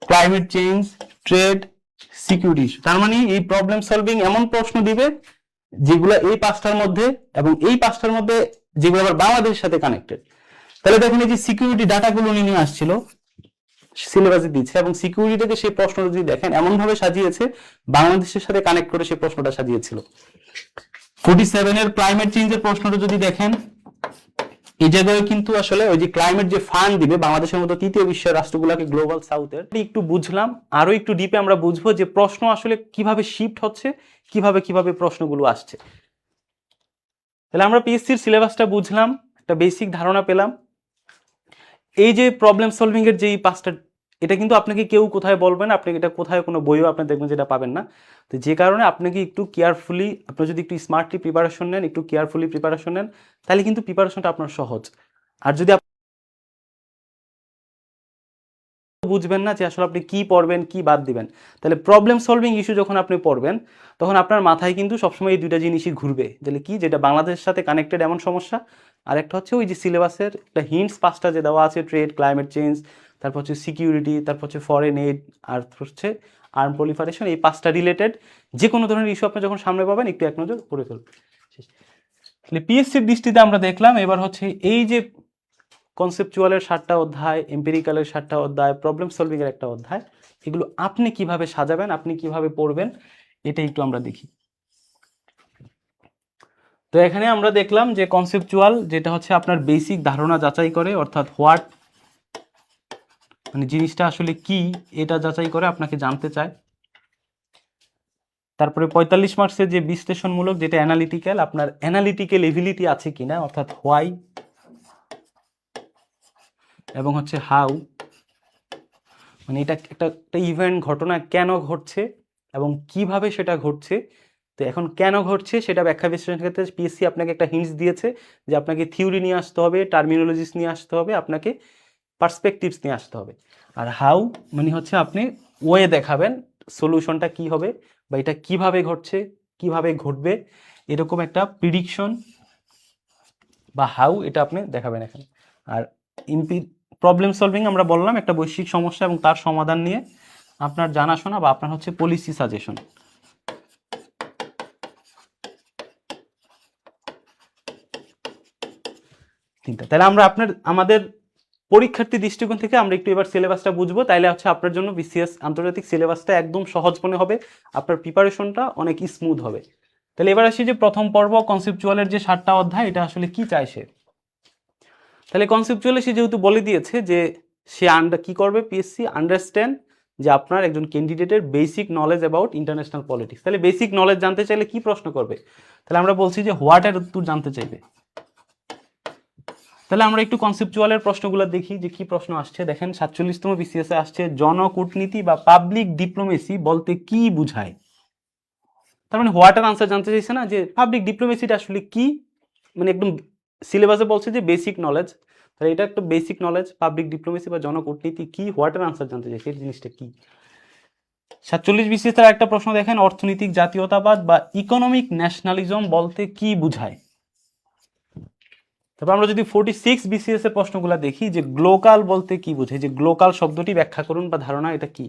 ক্লাইমেট চেঞ্জ, ট্রেড, সিকিউরিটি। তার মানে এই প্রবলেম সলভিং এমন প্রশ্ন দিবে যেগুলো এই 5টার মধ্যে, এবং এই 5টার মধ্যে যেগুলো আবার বাংলাদেশের সাথে কানেক্টেড। তাহলে দেখুন এই যে সিকিউরিটি ডাটাগুলো নিয়ে আসছিল, সিলেবাসে দিচ্ছে, এবং সিকিউরিটি থেকে সেই প্রশ্নটা যদি দেখেন এমন ভাবে সাজিয়েছে, বাংলাদেশের সাথে কানেক্ট করে সেই প্রশ্নটা সাজিয়েছিল। 47 এর ক্লাইমেট চেঞ্জের প্রশ্নটা যদি দেখেন, এই জায়গায় কিন্তু আসলে ওই যে ক্লাইমেট যে ফান্ড দিবে বাংলাদেশের মতো তৃতীয় বিশ্বের রাষ্ট্রগুলোকে, গ্লোবাল সাউথের, একটু বুঝলাম। আরো একটু ডিপে আমরা বুঝবো যে প্রশ্ন আসলে কিভাবে শিফট হচ্ছে, কিভাবে প্রশ্নগুলো আসছে। তাহলে আমরা পিএসসির সিলেবাসটা বুঝলাম, একটা বেসিক ধারণা পেলাম। এই যে প্রবলেম সলভিং এর যে 5টা, এটা কিন্তু আপনাকে কেউ কোথায় বলবেন, আপনি এটা কোথায় কোনো বইও আপনি দেখবেন যেটা পাবেন না। তো যে কারণে আপনাকে একটু কেয়ারফুলি, আপনি যদি একটু স্মার্টলি প্রিপারেশন নেন, একটু কেয়ারফুলি প্রিপারেশন নেন, তাহলে কিন্তু প্রিপারেশনটা আপনার সহজ। আর যদি বুঝবেন না যে আসলে আপনি কি পড়বেন, কি বাদ দিবেন, তাহলে প্রবলেম সলভিং ইস্যু যখন আপনি পড়বেন, তখন আপনার মাথায় কিন্তু সবসময় এই দুইটা জিনিসই ঘুরবে। তাহলে কি, যেটা বাংলাদেশের সাথে কানেক্টেড এমন সমস্যা, আর একটা হচ্ছে ওই যে সিলেবাসের একটা হিন্টস 5টা যে দেওয়া আছে, ট্রেড, ক্লাইমেট চেঞ্জ, তারপর হচ্ছে সিকিউরিটি, তারপর হচ্ছে ফরেন এইড, আর হচ্ছে আর্ম প্রলিফারেশন। এই 5টা রিলেটেড যে কোনো ধরনের ইস্যু আপনি যখন সামনে পাবেন, একটু এক নজর পড়ে ফেলবেন। তাহলে পিএসসির দৃষ্টিতে আমরা দেখলাম। এবার হচ্ছে এই যে কনসেপচুয়ালের 7টা অধ্যায়, এম্পিরিক্যালের 7টা অধ্যায়, প্রবলেম সলভিং এর একটা অধ্যায়, এগুলো আপনি কিভাবে সাজাবেন, আপনি কিভাবে পড়বেন, এটা একটু আমরা দেখি। তো এখানে আমরা দেখলাম যে কনসেপচুয়াল, যেটা হচ্ছে আপনার বেসিক ধারণা যাচাই করে, অর্থাৎ হোয়াট, মানে জিনিসটা আসলে কি, এটা যাচাই করে, আপনাকে জানতে চায়। তারপরে 45 মার্কসের যে বিশ্লেষণমূলক, যেটা অ্যানালিটিক্যাল, আপনার অ্যানালিটিক্যাল এবিলিটি আছে কিনা, অর্থাৎ হোয়াই এবং হচ্ছে হাউ, মানে এটা একটা ইভেন্ট, ঘটনা কেন ঘটছে এবং কিভাবে সেটা ঘটছে। তো এখন কেন ঘটছে সেটা ব্যাখ্যা বিশ্লেষণের ক্ষেত্রে পিএসসি আপনাকে একটা হিন্টস দিয়েছে যে আপনাকে থিওরি নিয়ে আসতে হবে, টার্মিনোলজিস নিয়ে আসতে হবে, আপনাকে পার্সপেক্টিভস নিয়ে আসতে হবে। আর হাউ মানে হচ্ছে আপনি ওয়ে দেখাবেন, সলিউশনটা কি হবে, বা এটা কিভাবে ঘটছে, কিভাবে ঘটবে, এরকম একটা প্রিডিকশন বা হাউ, এটা আপনি দেখাবেন এখানে। আর প্রবলেম সলভিং আমরা বললাম একটা বৈশ্বিক সমস্যা এবং তার সমাধান নিয়ে আপনার জানাশোনা, বা আপনার হচ্ছে পলিসি সাজেশন। তিনটা। তাহলে আমরা আমাদের পরীক্ষার্থী দৃষ্টিকোণ থেকে আমরা একটু এবার সিলেবাসটা বুঝবো, তাইলে হচ্ছে আপনার জন্য বিসিএস আন্তর্জাতিক সিলেবাসটা একদম সহজ মনে হবে, আপনার প্রিপারেশনটা অনেক স্মুথ হবে। তাহলে এবার আসি যে প্রথম পর্ব কনসেপচুয়ালের যে 7টা অধ্যায়, এটা আসলে কি চায় সে। তাহলে কনসেপচুয়ালে সে যেহেতু বলে দিয়েছে যে সে কি করবে, পিএসসি আন্ডারস্ট্যান্ড যে আপনার একজন ক্যান্ডিডেটের basic knowledge about international politics. তাহলে বেসিক নলেজ জানতে চাইলে কি প্রশ্ন করবে? তাহলে আমরা বলছি যে হোয়াট এর উত্তর জানতে চাইবে। তাহলে আমরা একটু কনসেপচুয়ালের প্রশ্নগুলো দেখি যে কি প্রশ্ন আসছে। দেখেন 47তম বিসিএস এ আসছে জনকূটনীতি বা পাবলিক ডিপ্লোমেসি বলতে কি বোঝায়। তার মানে হোয়াট এর আনসার জানতে চাইছে না, যে পাবলিক ডিপ্লোমেসিটা আসলে কি, মানে একদম সিলেবাসে বলছে যে বেসিক নলেজ। তাহলে এটা একটা বেসিক নলেজ, পাবলিক ডিপ্লোমেসি বা জনকূটনীতি কি, হোয়াট এর আনসার জানতে চাইছে এই জিনিসটা কি। 47 বিসিএস এর একটা প্রশ্ন দেখেন অর্থনৈতিক জাতীয়তাবাদ বা ইকোনমিক ন্যাশনালিজম বলতে কি বোঝায়। তারপর আমরা যদি 46 বিসিএস এর প্রশ্নগুলো দেখি যে গ্লোকাল বলতে কি বোঝায়, যে গ্লোকাল শব্দটি ব্যাখ্যা করুন বা ধারণা এটা কি।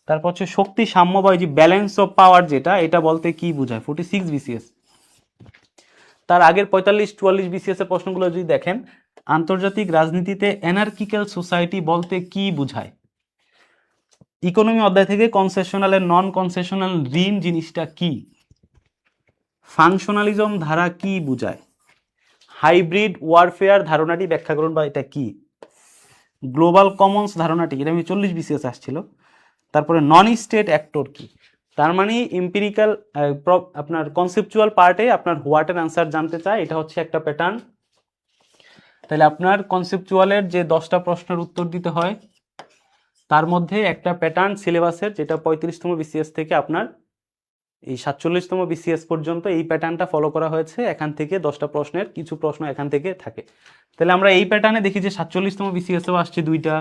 তারপর হচ্ছে শক্তি সাম্য বা যে ব্যালেন্স অফ পাওয়ার যেটা, এটা বলতে কি বোঝায় 46 বিসিএস। তার আগের 45-44 বিসিএস এর প্রশ্নগুলো যদি দেখেন আন্তর্জাতিক রাজনীতিতে অ্যানার্কিক্যাল সোসাইটি বলতে কি বোঝায়। ইকোনমি অধ্যায় থেকে কনসেশনাল এর নন কনসেশনাল ঋণ জিনিসটা কি। ফাংশনালিজম ধারা কি বোঝায়। হাইব্রিড ওয়ারফেয়ার ধারণাটি ব্যাখ্যা করুন বা এটা কি। গ্লোবাল কমন্স ধারণাটি, এটা আমি 40 বিসিএস আসছিল। তারপরে নন স্টেট অ্যাক্টর কি। তার মানে এম্পিরিক্যাল আপনার কনসেপচুয়াল পার্টে আপনার হোয়াটের আনসার জানতে চায়, এটা হচ্ছে একটা প্যাটার্ন। তাহলে আপনার কনসেপচুয়ালের যে 10টা প্রশ্নের উত্তর দিতে হয় তার মধ্যে একটা প্যাটার্ন সিলেবাসের, যেটা 35তম বিসিএস থেকে আপনার এই 47তম বিসিএস পর্যন্ত এই প্যাটার্নটা ফলো করা হয়েছে। এখান থেকে 10টা প্রশ্নের কিছু প্রশ্ন এখান থেকে থাকে। তাহলে আমরা এই প্যাটার্নে দেখি যে 47তম বিসিএসও আসছে 2টা,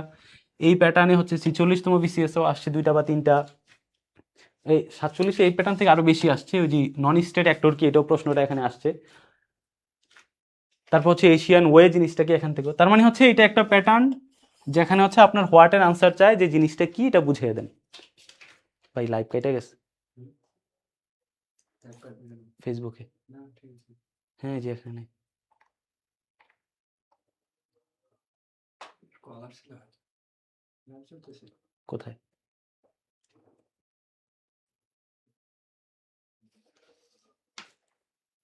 এই প্যাটার্নে হচ্ছে 46তম বিসিএসও আসছে 2টা বা 3টা, এই 47 এই প্যাটার্ন থেকে আরো বেশি আসছে। ওই যে নন স্টেট অ্যাক্টর কি, এটাও প্রশ্নটা এখানে আসছে। তারপর হচ্ছে এশিয়ান ওয়ে জিনিসটা কি, এখান থেকে। তার মানে হচ্ছে এটা একটা প্যাটার্ন যেখানে হচ্ছে আপনার হোয়াটের আনসার চায় যে জিনিসটা কি এটা বুঝিয়ে দেন। ভাই লাইভ কেটে গেছে ফেসবুকে, হ্যাঁ যে এখানে কোথায়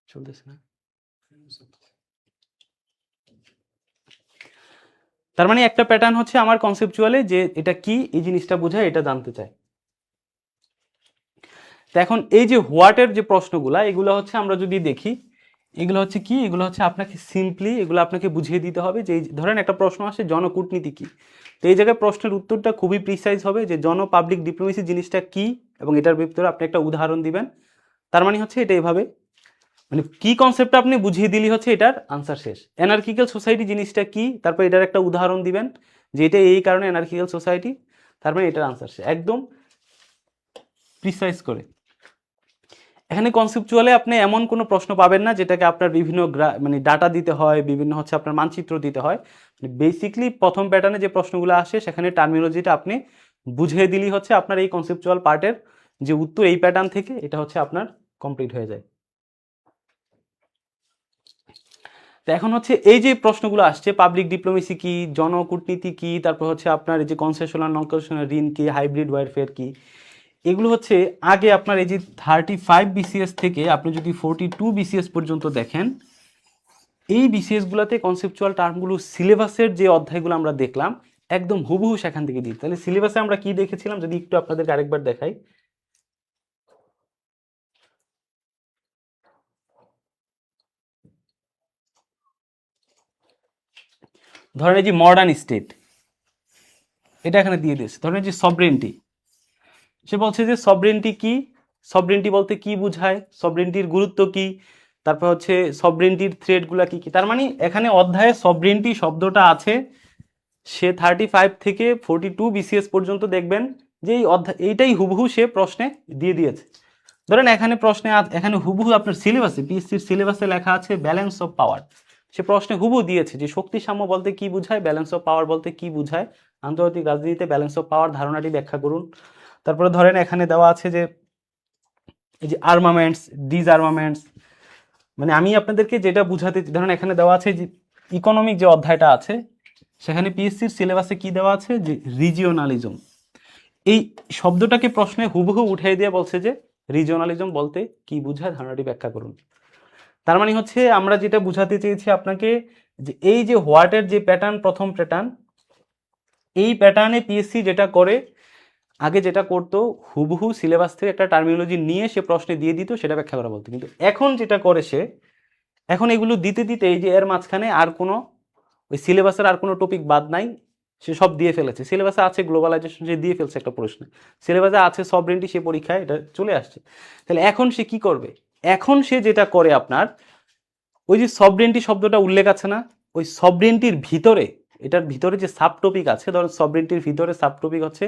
চলতেছে না। তার মানে একটা প্যাটার্ন হচ্ছে আমার কনসেপচুয়ালে যে এটা কি, এই জিনিসটা বোঝায়, এটা জানতে চায়। তো এখন এই যে হোয়াটের যে প্রশ্নগুলা, এগুলো হচ্ছে আমরা যদি দেখি এগুলো হচ্ছে কি, এগুলো হচ্ছে আপনাকে সিম্পলি এগুলো আপনাকে বুঝিয়ে দিতে হবে যে ধরেন একটা প্রশ্ন আসে জনকূটনীতি কি, তো এই জায়গায় প্রশ্নের উত্তরটা খুবই প্রিসাইজ হবে যে জন পাবলিক ডিপ্লোমেসি জিনিসটা কি, এবং এটার ভিতরে আপনি একটা উদাহরণ দিবেন। তার মানে হচ্ছে এটা এইভাবে, মানে কি কনসেপ্টটা আপনি বুঝিয়ে দিলি হচ্ছে এটার আনসার শেষ। অ্যানার্কিক্যাল সোসাইটি জিনিসটা কি, তারপর এটার একটা উদাহরণ দিবেন যে এটা এই কারণে অ্যানার্কিক্যাল সোসাইটি, তার মানে এটার আনসার শেষ, একদম প্রিসাইজ করে। এখানে কনসেপচুয়ালে আপনি এমন কোনো প্রশ্ন পাবেন না যেটাকে আপনার বিভিন্ন মানে ডাটা দিতে হয়, বিভিন্ন হচ্ছে আপনার মানচিত্র দিতে হয়। বেসিকলি প্রথম প্যাটার্নে যে প্রশ্নগুলো আসে সেখানে টার্মিনোলজিটা আপনি বুঝিয়ে দিলেই হচ্ছে আপনার এই কনসেপচুয়াল পার্টের যে উত্তর এই প্যাটার্ন থেকে এটা হচ্ছে আপনার কমপ্লিট হয়ে যায়। তো এখন হচ্ছে এই যে প্রশ্নগুলো আসছে পাবলিক ডিপ্লোমেসি কি, জনকূটনীতি কি, তারপর হচ্ছে আপনার এই যে কনসেশনাল নন কনসেশনাল ঋণ কি, হাইব্রিড ওয়ারফেয়ার কি, এগুলো হচ্ছে আগে আপনার এই যে 35 বিসিএস থেকে আপনি যদি 42 বিসিএস পর্যন্ত দেখেন, এই বিসিএসগুলোতে কনসেপচুয়াল টার্মগুলো সিলেবাসের যে অধ্যায়গুলো আমরা দেখলাম একদম হুবহু সেখান থেকে দিই। তাহলে সিলেবাসে আমরা কি দেখেছিলাম যদি একটু আপনাদেরকে আরেকবার দেখাই। ধরেন এই যে মডার্ন স্টেট, এটা এখানে দিয়ে দিয়েছে। ধরেন যে সভরেন্টি, সে বলছে যে সভরেন্টি কি, সভরেন্টি বলতে কি বোঝায়, সভরেন্টির গুরুত্ব কি, তারপর হচ্ছে সভরেন্টির থ্রেটগুলা কি কি। তার মানে এখানে অধ্যায়ে সভরেন্টি শব্দটা আছে, সে 35 থেকে 42 বিসিএস পর্যন্ত দেখবেন যে এই অধ্যায় এইটাই হুবহু সে প্রশ্নে দিয়ে দিয়েছে। ধরেন এখানে প্রশ্নে এখানে হুবহু আপনার সিলেবাসে পিএসসির সিলেবাসে লেখা আছে ব্যালেন্স অফ পাওয়ার, সে প্রশ্নে হুবহু দিয়েছে যে শক্তি সাম্য বলতে কি বোঝায়, ব্যালেন্স অফ পাওয়ার বলতে কি বোঝায়, আন্তর্জাতিক রাজনীতিতে ব্যালেন্স অফ পাওয়ার ধারণাটি ব্যাখ্যা করুন। তারপরে ধরেন এখানে দেওয়া আছে যে এই যে আর্মামেন্টস, ডিসআর্মামেন্টস, মানে আমি আপনাদেরকে যেটা বুঝাতে, ধরেন এখানে দেওয়া আছে যে ইকোনমিক যে অধ্যায়টা আছে সেখানে পিএসসির সিলেবাসে কি দেওয়া আছে যে রিজিওনালিজম, এই শব্দটাকে প্রশ্নে হুবহু উঠিয়ে দিয়ে বলছে যে রিজিওনালিজম বলতে কি বোঝায়, ধারণাটি ব্যাখ্যা করুন। তার মানে হচ্ছে আমরা যেটা বুঝাতে চেয়েছি আপনাকে যে এই যে হোয়াটের যে প্যাটার্ন, প্রথম প্যাটার্ন, এই প্যাটার্নে পিএসসি যেটা করে আগে যেটা করতো হুবহু সিলেবাস থেকে একটা টার্মিনোলজি নিয়ে সে প্রশ্নে দিয়ে দিত, সেটা ব্যাখ্যা করা বলতো। কিন্তু এখন যেটা করে সে, এখন এগুলো দিতে দিতে এই যে এর মাঝখানে আর কোনো ওই সিলেবাসের আর কোনো টপিক বাদ নাই, সে সব দিয়ে ফেলেছে। সিলেবাসে আছে গ্লোবালাইজেশন, সে দিয়ে ফেলছে একটা প্রশ্নে, সিলেবাসে আছে সভরেন্টি, সে পরীক্ষায় এটা চলে আসছে। তাহলে এখন সে কি করবে? এখন সে যেটা করে আপনার ওই যে সভরেন্টি শব্দটা উল্লেখ আছে না, ওই সভরেন্টির ভিতরে, এটার ভিতরে যে সাব টপিক আছে, ধরো সভরেন্টির ভিতরে সাব টপিক হচ্ছে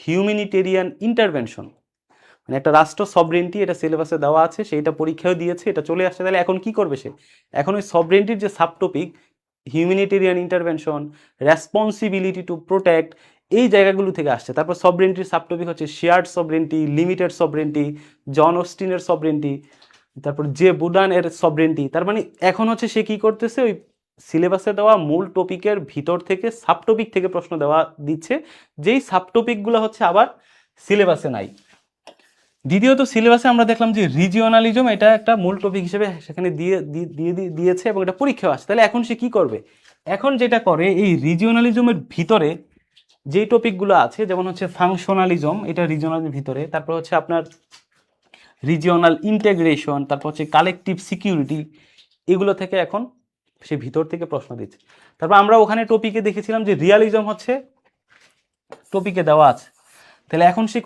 হিউম্যানিটেরিয়ান ইন্টারভেনশন, মানে একটা রাষ্ট্র সভরেন্টি, এটা সিলেবাসে দেওয়া আছে, সেইটা পরীক্ষাও দিয়েছে, এটা চলে আসছে। তাহলে এখন কি করবে সে? এখন ওই সভরেন্টির যে sub topic humanitarian intervention, responsibility to protect, এই জায়গাগুলো থেকে আসছে। তারপর সভরেন্টির সাব টপিক হচ্ছে শেয়ার্ড সভরেন্টি, লিমিটেড সভরেন্টি, জন অস্টিনের সভরেন্টি, তারপর যে বুডান এর সভরেন্টি। তার মানে এখন হচ্ছে সে কি করতেছে, ওই সিলেবাসে দেওয়া মূল টপিকের ভিতর থেকে সাব টপিক থেকে প্রশ্ন দেওয়া দিচ্ছে, যেই সাব টপিকগুলো হচ্ছে আবার সিলেবাসে নাই। দ্বিতীয়ত সিলেবাসে আমরা দেখলাম যে রিজিওনালিজম, এটা একটা মূল টপিক হিসেবে সেখানে দিয়েছে এবং এটা পরীক্ষাও আসছে। তাহলে এখন সে কি করবে? এখন যেটা করে, এই রিজিওনালিজমের ভিতরে যে টপিকগুলো আছে, যেমন হচ্ছে ফাংশনালিজম, এটা রিজিওনালিজমের ভিতরে, তারপর হচ্ছে আপনার রিজিওনাল ইন্টিগ্রেশন, তারপর হচ্ছে কালেকটিভ সিকিউরিটি, এগুলো থেকে এখন সে ভিতর থেকে প্রশ্ন দিচ্ছে। তারপর আমরা ওখানে টপিকে দেখেছিলাম যে রিয়ালিজম হচ্ছে টপিকে দেওয়া আছে। তাহলে এখন সে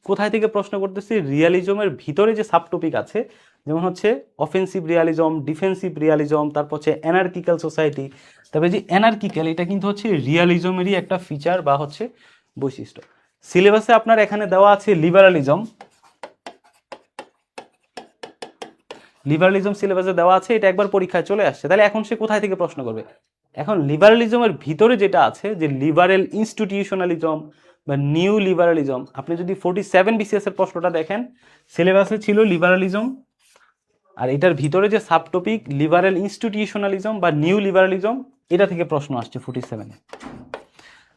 কোথায় থেকে প্রশ্ন করতেছে? রিয়ালিজমের ভিতরে যে সাব টপিক আছে, যেমন হচ্ছে অফেন্সিভ রিয়ালিজম, ডিফেন্সিভ রিয়ালিজম, তারপর হচ্ছে অ্যানার্কিক্যাল সোসাইটি। তবে যে অ্যানার্কিক্যাল, এটা কিন্তু হচ্ছে রিয়ালিজমেরই একটা ফিচার বা হচ্ছে বৈশিষ্ট্য। সিলেবাসে আপনার এখানে দেওয়া আছে লিবারালিজম, লিবারালিজম সিলেবাসে দেওয়া আছে, এটা একবার পরীক্ষায় চলে আসছে। তাহলে এখন সে কোথায় থেকে প্রশ্ন করবে? এখন লিবারালিজমের ভিতরে যেটা আছে, যে লিবারেল ইনস্টিটিউশনালিজম বা নিউ লিবারালিজম, আপনি যদি 47 বিসিএস এর প্রশ্নটা দেখেন, সিলেবাসে ছিল লিবারালিজম, আর এটার ভিতরে যে সাব টপিক লিবারেল ইনস্টিটিউশনালিজম বা নিউ লিবারালিজম, এটা থেকে প্রশ্ন আসছে 47-এ।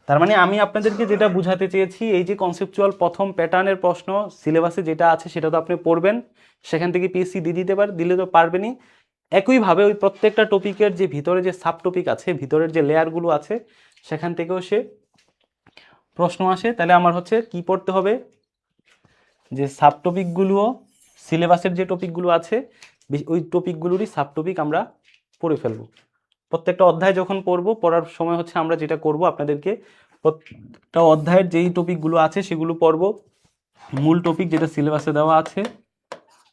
তার মানে আমি আপনাদেরকে যেটা বুঝাতে চেয়েছি, এই যে কনসেপচুয়াল প্রথম প্যাটার্নের প্রশ্ন সিলেবাসে যেটা আছে সেটা তো আপনি পড়বেন, সেখান থেকে পিএসসি দিয়ে দিলে তো পারবেনই। একইভাবে ওই প্রত্যেকটা টপিকের যে ভিতরে যে সাব টপিক আছে, ভিতরের যে লেয়ারগুলো আছে, সেখান থেকেও সে প্রশ্ন আসে। তাহলে আমার হচ্ছে কি পড়তে হবে, যে সাব টপিকগুলো, সিলেবাসের যে টপিকগুলো আছে ওই টপিকগুলোরই সাব টপিক আমরা পড়ে ফেলবো। প্রত্যেকটা অধ্যায় যখন পড়বো, পড়ার সময় হচ্ছে আমরা যেটা করব, আপনাদেরকে প্রত্যেকটা অধ্যায়ের যেই টপিকগুলো আছে সেগুলো পড়বো, মূল টপিক যেটা সিলেবাসে দেওয়া আছে।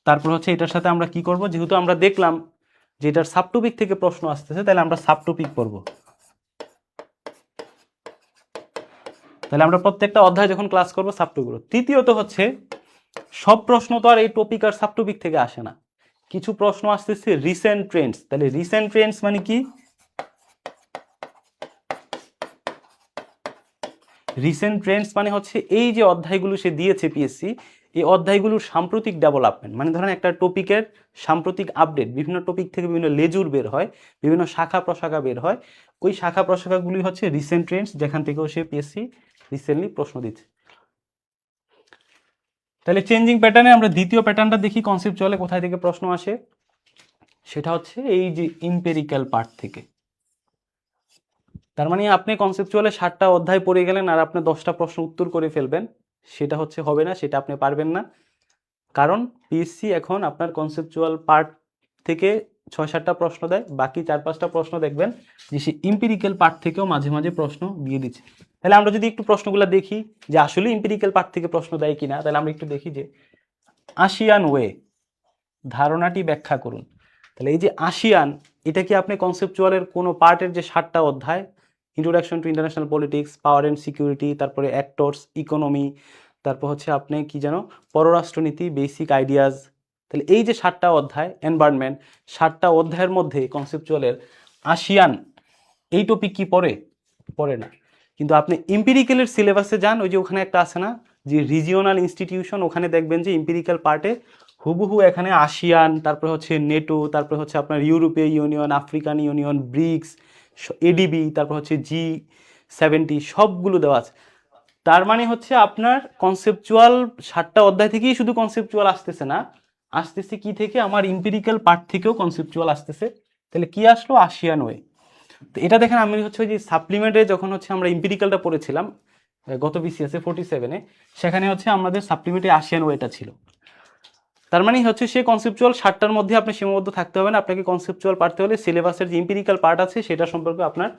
তারপর হচ্ছে এটার সাথে আমরা কি করব, যেহেতু আমরা দেখলাম যে এটার সাব টপিক থেকে প্রশ্ন আসতেছে, তাহলে আমরা সাব টপিক পড়বো। তাহলে আমরা প্রত্যেকটা অধ্যায় যখন ক্লাস করবো সাব টপিকগুলো। তৃতীয়ত হচ্ছে সব প্রশ্ন তো আর এই টপিক আর সাব টপিক থেকে আসে না, কিছু প্রশ্ন আসতেছে রিসেন্ট ট্রেন্ডস। তাহলে রিসেন্ট ট্রেন্ডস মানে কি? রিসেন্ট ট্রেন্ডস মানে হচ্ছে এই যে অধ্যায়গুলো সে দিয়েছে পিএসসি, এই অধ্যায়গুলোর সাম্প্রতিক ডেভেলপমেন্ট, মানে ধরেন একটা টপিকের সাম্প্রতিক আপডেট, বিভিন্ন টপিক থেকে বিভিন্ন লেজুর বের হয়, বিভিন্ন শাখা প্রশাখা বের হয়, ওই শাখা প্রশাখাগুলি হচ্ছে রিসেন্ট ট্রেন্ডস, যেখান থেকেও সে পিএসসি রিসেন্টলি প্রশ্ন দিচ্ছে। তাহলে চেঞ্জিং প্যাটার্নে আমরা দ্বিতীয় প্যাটার্নটা দেখি, কনসেপচুয়ালে কোথায় থেকে প্রশ্ন আসে, সেটা হচ্ছে এই যে ইম্পেরিক্যাল পার্ট থেকে। তার মানে আপনি কনসেপচুয়ালে 60টা অধ্যায় পড়ে গেলেন আর আপনি 10টা প্রশ্ন উত্তর করে ফেলবেন, সেটা হচ্ছে হবে না, সেটা আপনি পারবেন না। কারণ পিএসসি এখন আপনার কনসেপচুয়াল পার্ট থেকে 6-7টা প্রশ্ন দেয়, বাকি 4-5টা প্রশ্ন দেখবেন যে সে ইম্পেরিক্যাল পার্ট থেকেও মাঝে মাঝে প্রশ্ন দিয়ে দিচ্ছে। তাহলে আমরা যদি একটু প্রশ্নগুলো দেখি যে আসলে ইম্পেরিক্যাল পার্ট থেকে প্রশ্ন দেয় কিনা, তাহলে আমরা একটু দেখি যে আসিয়ান ওয়ে ধারণাটি ব্যাখ্যা করুন। তাহলে এই যে আসিয়ান, এটা কি আপনি কনসেপচুয়ালের কোনো পার্টের যে 7টা অধ্যায়, introduction to international politics, power and security, তারপরে অ্যাক্টরস, ইকোনমি, তারপর হচ্ছে আপনি কি যেন পররাষ্ট্রনীতি, বেসিক আইডিয়াজ, তাহলে এই যে 7টা অধ্যায়, এনভায়রনমেন্ট, 7টা অধ্যায়ের মধ্যে কনসেপচুয়ালের আসিয়ান এই টপিক কি পড়ে না। কিন্তু আপনি ইম্পিরিক্যালের সিলেবাসে যান, ওই যে ওখানে একটা আছে না যে রিজিওনাল ইনস্টিটিউশন, ওখানে দেখবেন যে ইম্পিরিক্যাল পার্টে হুবহু এখানে আসিয়ান, তারপরে হচ্ছে নেটো, তারপরে হচ্ছে আপনার ইউরোপীয় union, African union, BRICS, ADB, তারপর হচ্ছে G70, সবগুলো দেওয়া আছে। তার মানে হচ্ছে আপনার কনসেপচুয়াল 7টা অধ্যায় থেকেই শুধু কনসেপচুয়াল আসতেছে না, আসতেছে কি থেকে, আমার ইম্পিরিক্যাল পার্ট থেকেও কনসেপচুয়াল আসতেছে। তাহলে কি আসলো? ASEAN way. তো এটা দেখেন, আমি হচ্ছে ওই যে সাপ্লিমেন্টে যখন হচ্ছে আমরা ইম্পিরিক্যালটা পড়েছিলাম, গত বিসিএসে 47-এ, সেখানে হচ্ছে আমাদের সাপ্লিমেন্টারি আসিয়ান ওয়েটা ছিল। তার মানে হচ্ছে সে কনসেপচুয়াল 60টার মধ্যে আপনি সীমাবদ্ধ থাকতে হবে না, আপনাকে কনসেপচুয়াল পারতে হলে সিলেবাসের যে ইম্পিরিক্যাল পার্ট আছে সেটা সম্পর্কে আপনার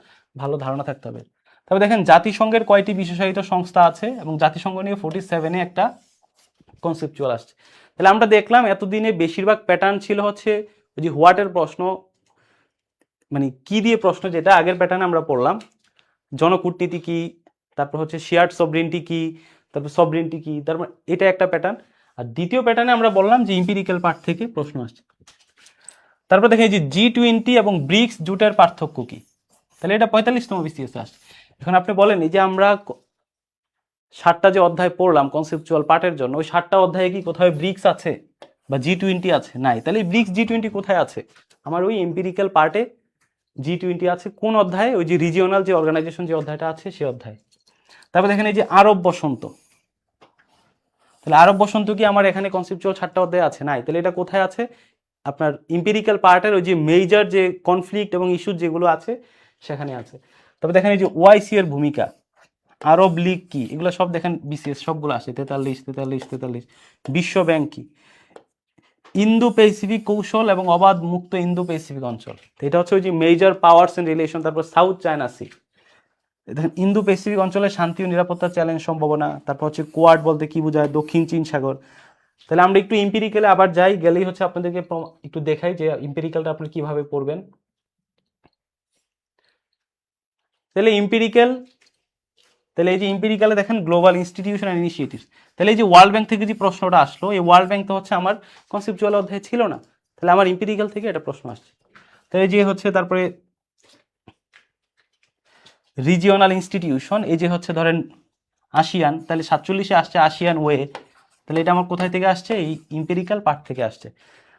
ভালো ধারণা থাকতে হবে। তবে দেখেন জাতিসংঘের কয়টি বিশেষায়িত সংস্থা আছে এবং জাতিসংঘ নিয়ে 47-এ একটা কনসেপচুয়াল আসছে। তাহলে আমরা দেখলাম এতদিনে বেশিরভাগ প্যাটার্ন ছিল হচ্ছে ওই যে হোয়াটের প্রশ্ন, মানে কি দিয়ে প্রশ্ন, যেটা আগের প্যাটার্নে আমরা পড়লাম, জনকূটনীতি কি, তারপর হচ্ছে শেয়ার্ড সভরেন্টি কি, তারপর সভরেন্টি কি, তারপর এটা একটা প্যাটার্ন। আর দ্বিতীয় প্যাটার্নে আমরা বললাম যে ইম্পিরিক্যাল পার্ট থেকে প্রশ্ন আসছে। তারপর দেখেন যে G20 এবং ব্রিক্স জোটের পার্থক্য কি, তাহলে এটা 45তম বিসিএসে আসছে। এখন আপনি বলেন এই যে আমরা 60টা যে অধ্যায় পড়লাম কনসেপচুয়াল পার্টের জন্য, ওই 60টা অধ্যায়ে কি কোথায় ব্রিক্স আছে বা G20 আছে? নাই। তাহলে ব্রিক্স G20 কোথায় আছে? আমার ওই এম্পিরিক্যাল পার্টে G20 আছে। কোন অধ্যায়ে? ওই যে রিজিওনাল যে অর্গানাইজেশন যে অধ্যায়টা আছে সে অধ্যায়। তারপর দেখেন এই যে আরব বসন্ত, তাহলে আরব বসন্ত কি আমার এখানে কনসেপচুয়াল 60টা অধ্যায় আছে? নাই। তাহলে এটা কোথায় আছে? আপনার ইম্পিরিক্যাল পার্টের ওই যে মেজর যে কনফ্লিক্ট এবং ইস্যু যেগুলো আছে সেখানে আছে। তবে দেখেন এই যে ওআইসি এর ভূমিকা, আরব লীগ কি, এগুলো সব দেখেন বিসিএস সবগুলো আসে, 43। বিশ্ব ব্যাংক কি, ইন্দো প্যাসিফিক কৌশল এবং অবাধ মুক্ত ইন্দো প্যাসিফিক অঞ্চল, এটা হচ্ছে ওই যে মেজর পাওয়ার্স এন্ড রিলেশন। তারপর সাউথ চায়না সি, দেখেন ইন্দো প্যাসিফিক অঞ্চলে শান্তি ও নিরাপত্তা চ্যালেঞ্জ সম্ভাবনা। তারপর হচ্ছে কোয়াড বলতে কি বোঝায়, দক্ষিণ চীন সাগর। তাহলে আমরা একটু ইম্পিরিক্যালে আবার যাই, গেলেই হচ্ছে আপনাদেরকে একটু দেখাই যে ইম্পিরিক্যালটা আপনি কিভাবে পড়বেন। তাহলে ইম্পিরিক্যাল, তাহলে এই যে ইম্পিরিক্যালে দেখেন গ্লোবাল ইনস্টিটিউশন অ্যান্ড ইনিশিয়েটিভস, তাহলে এই যে ওয়ার্ল্ড ব্যাংক থেকে যে প্রশ্নটা আসলো, এই ওয়ার্ল্ড ব্যাংক তো হচ্ছে আমার কনসেপচুয়াল অধ্যায় ছিল না, তাহলে আমার ইম্পিরিক্যাল থেকে এটা প্রশ্ন আসছে। তাহলে যে হচ্ছে তারপরে রিজিওনাল ইনস্টিটিউশন, এই যে হচ্ছে ধরেন আসিয়ান, তাহলে 47-এ আসছে আসিয়ান ওয়ে, তাহলে এটা আমার কোথায় থেকে আসছে? এই ইম্পিরিক্যাল পার্ট থেকে আসছে।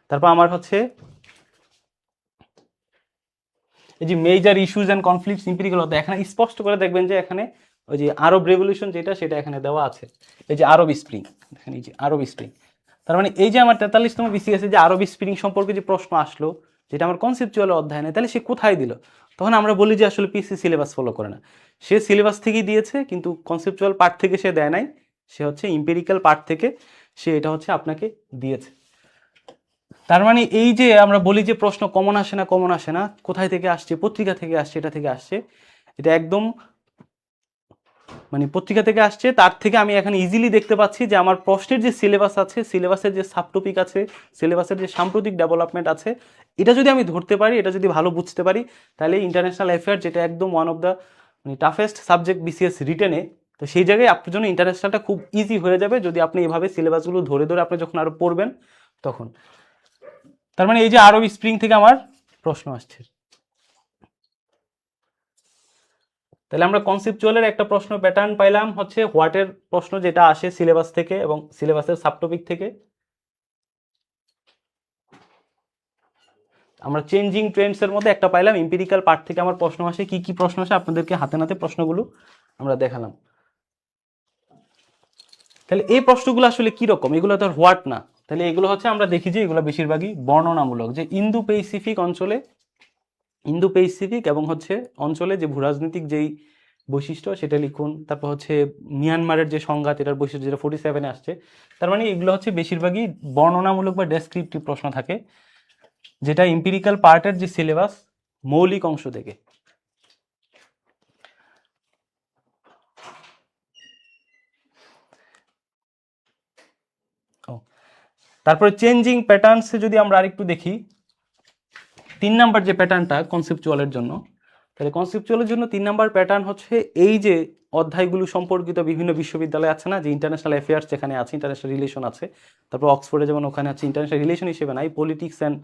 তারপর আমার হচ্ছে এই যে major issues and conflicts empirical অধ্যায়, এখানে স্পষ্ট করে দেখবেন যে এখানে ওই যে আরব রেভলিউশন যেটা সেটা এখানে দেওয়া আছে, এই যে আরব স্প্রিং, দেখেন এই যে আরব স্প্রিং। তার মানে এই যে আমার 43তম বিসিএস যে আরব স্প্রিং সম্পর্কে যে প্রশ্ন আসলো, যেটা আমার কনসেপচুয়াল অধ্যায় নেই, তাহলে সে কোথায় দিল? তখন আমরা বলি যে আসলে পিসি সিলেবাস ফলো করে না। সে সিলেবাস থেকেই দিয়েছে, কিন্তু কনসেপচুয়াল পার্ট থেকে সে দেয় নাই, সে হচ্ছে ইম্পিরিক্যাল পার্ট থেকে সে এটা হচ্ছে আপনাকে দিয়েছে। তার মানে এই যে আমরা বলি যে প্রশ্ন কমন আসে না, কমন আসে না, কোথায় থেকে আসছে? পত্রিকা থেকে আসছে, এটা থেকে আসছে, এটা একদম মানে পত্রিকা থেকে আসছে। তার থেকে আমি এখন ইজিলি দেখতে পাচ্ছি যে আমার প্রশ্নের যে সিলেবাস আছে, সিলেবাসের যে সাবটপিক আছে, সিলেবাসের যে সাম্প্রতিক ডেভেলপমেন্ট আছে, এটা যদি আমি ধরতে পারি, এটা যদি ভালো বুঝতে পারি, তাহলে ইন্টারন্যাশনাল অ্যাফেয়ার যেটা একদম ওয়ান অফ দ্য মানে টাফেস্ট সাবজেক্ট বিসিএস রিটেনে, তো সেই জায়গায় আপনার জন্য ইন্টারন্যাশনালটা খুব ইজি হয়ে যাবে যদি আপনি এভাবে সিলেবাসগুলো ধরে ধরে আপনি যখন আরো পড়বেন তখন। তার মানে এই যে আরব স্প্রিং থেকে আমার প্রশ্ন আসছে। তাহলে আমরা কনসেপচুয়ালের একটা প্রশ্ন প্যাটার্ন পাইলাম হচ্ছে হোয়াটের প্রশ্ন যেটা আসে সিলেবাস থেকে এবং সিলেবাসের সাবটপিক থেকে। আমরা চেঞ্জিং ট্রেন্ডস এর মধ্যে একটা পাইলাম, এম্পিরিক্যাল পার্ট থেকে আমার প্রশ্ন আসে। কি কি প্রশ্ন আসে আপনাদেরকে হাতে নাতে প্রশ্নগুলো আমরা দেখালাম। তাহলে এই প্রশ্নগুলো আসলে কি রকম? এগুলো তো হোয়াট না, তাহলে এগুলো হচ্ছে আমরা দেখি যে এগুলো বেশিরভাগই বর্ণনামূলক, যে ইন্দো প্যাসিফিক অঞ্চলে, ইন্দো প্যাসিফিক এবং হচ্ছে অঞ্চলে যে ভূরাজনৈতিক যেই বৈশিষ্ট্য সেটা লিখুন। তারপর হচ্ছে মিয়ানমারের যে সংঘাত, এটার বৈশিষ্ট্য যেটা 47-এ আসছে। তার মানে এগুলো হচ্ছে বেশিরভাগই বর্ণনামূলক বা ডেসক্রিপটিভ প্রশ্ন থাকে, যেটা এম্পিরিক্যাল পার্টের যে সিলেবাস মৌলিক অংশ থেকে। তারপরে চেঞ্জিং প্যাটার্নসে যদি আমরা আরেকটু দেখি, 3 নাম্বার যে প্যাটার্নটা কনসেপচুয়ালের জন্য, তাহলে কনসেপচুয়ালের জন্য 3 নাম্বার প্যাটার্ন হচ্ছে এই যে অধ্যায়গুলো সম্পর্কিত বিভিন্ন বিশ্ববিদ্যালয় আছে না, যে ইন্টারন্যাশনাল অ্যাফেয়ার্স যেখানে আছে, ইন্টারন্যাশনাল রিলেশন আছে, তারপর অক্সফোর্ডে যেমন ওখানে আছে ইন্টারন্যাশনাল রিলেশন হিসেবে নাই, পলিটিক্স অ্যান্ড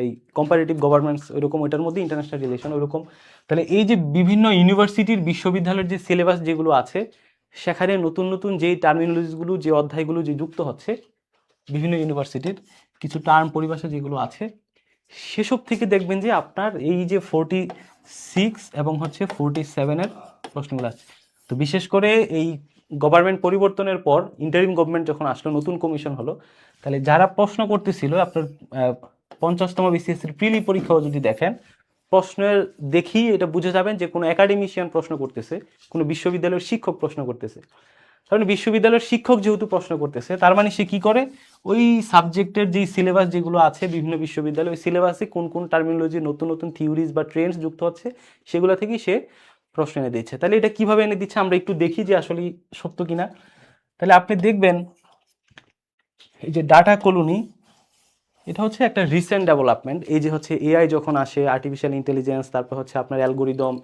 এই কম্পারেটিভ গভর্নমেন্টস, ওইরকম ওইটার মধ্যে ইন্টারন্যাশনাল রিলেশন ওইরকম। তাহলে এই যে বিভিন্ন ইউনিভার্সিটির বিশ্ববিদ্যালয়ের যে সিলেবাস যেগুলো আছে, সেখানে নতুন নতুন যেই টার্মিনোলজিগুলো, যে অধ্যায়গুলো যে যুক্ত হচ্ছে বিভিন্ন ইউনিভার্সিটির কিছু টার্ম পরিভাষা যেগুলো আছে, সেসব থেকে দেখবেন যে আপনার এই যে 46 এবং হচ্ছে 47-এর প্রশ্নগুলো আছে। তো বিশেষ করে এই গভর্নমেন্ট পরিবর্তনের পর ইন্টারিম গভর্নমেন্ট যখন আসলো, নতুন কমিশন হলো, তাহলে যারা প্রশ্ন করতেছিল আপনার 50তম বিসিএসসির প্রিলি পরীক্ষাও যদি দেখেন, প্রশ্নের দেখেই এটা বুঝে যাবেন যে কোনো একাডেমিশিয়ান প্রশ্ন করতেছে, কোনো বিশ্ববিদ্যালয়ের শিক্ষক প্রশ্ন করতেছে। কারণ বিশ্ববিদ্যালয়ের শিক্ষক যেহেতু প্রশ্ন করতেছে, তার মানে সে কি করে, ওই সাবজেক্টের যেই সিলেবাস যেগুলো আছে বিভিন্ন বিশ্ববিদ্যালয়, ওই সিলেবাসে কোন কোন টার্মিনোলজি, নতুন নতুন থিওরিজ বা ট্রেন্ডস যুক্ত হচ্ছে, সেগুলো থেকেই সে প্রশ্ন এনে দিচ্ছে। তাহলে এটা কিভাবে এনে দিচ্ছে আমরা একটু দেখি যে আসলে সত্য কিনা। তাহলে আপনি দেখবেন এই যে ডাটা কলোনি, এটা হচ্ছে একটা রিসেন্ট ডেভেলপমেন্ট। এই যে হচ্ছে এআই যখন আসে, আর্টিফিশিয়াল ইন্টেলিজেন্স, তারপর হচ্ছে আপনার অ্যালগোরিদম,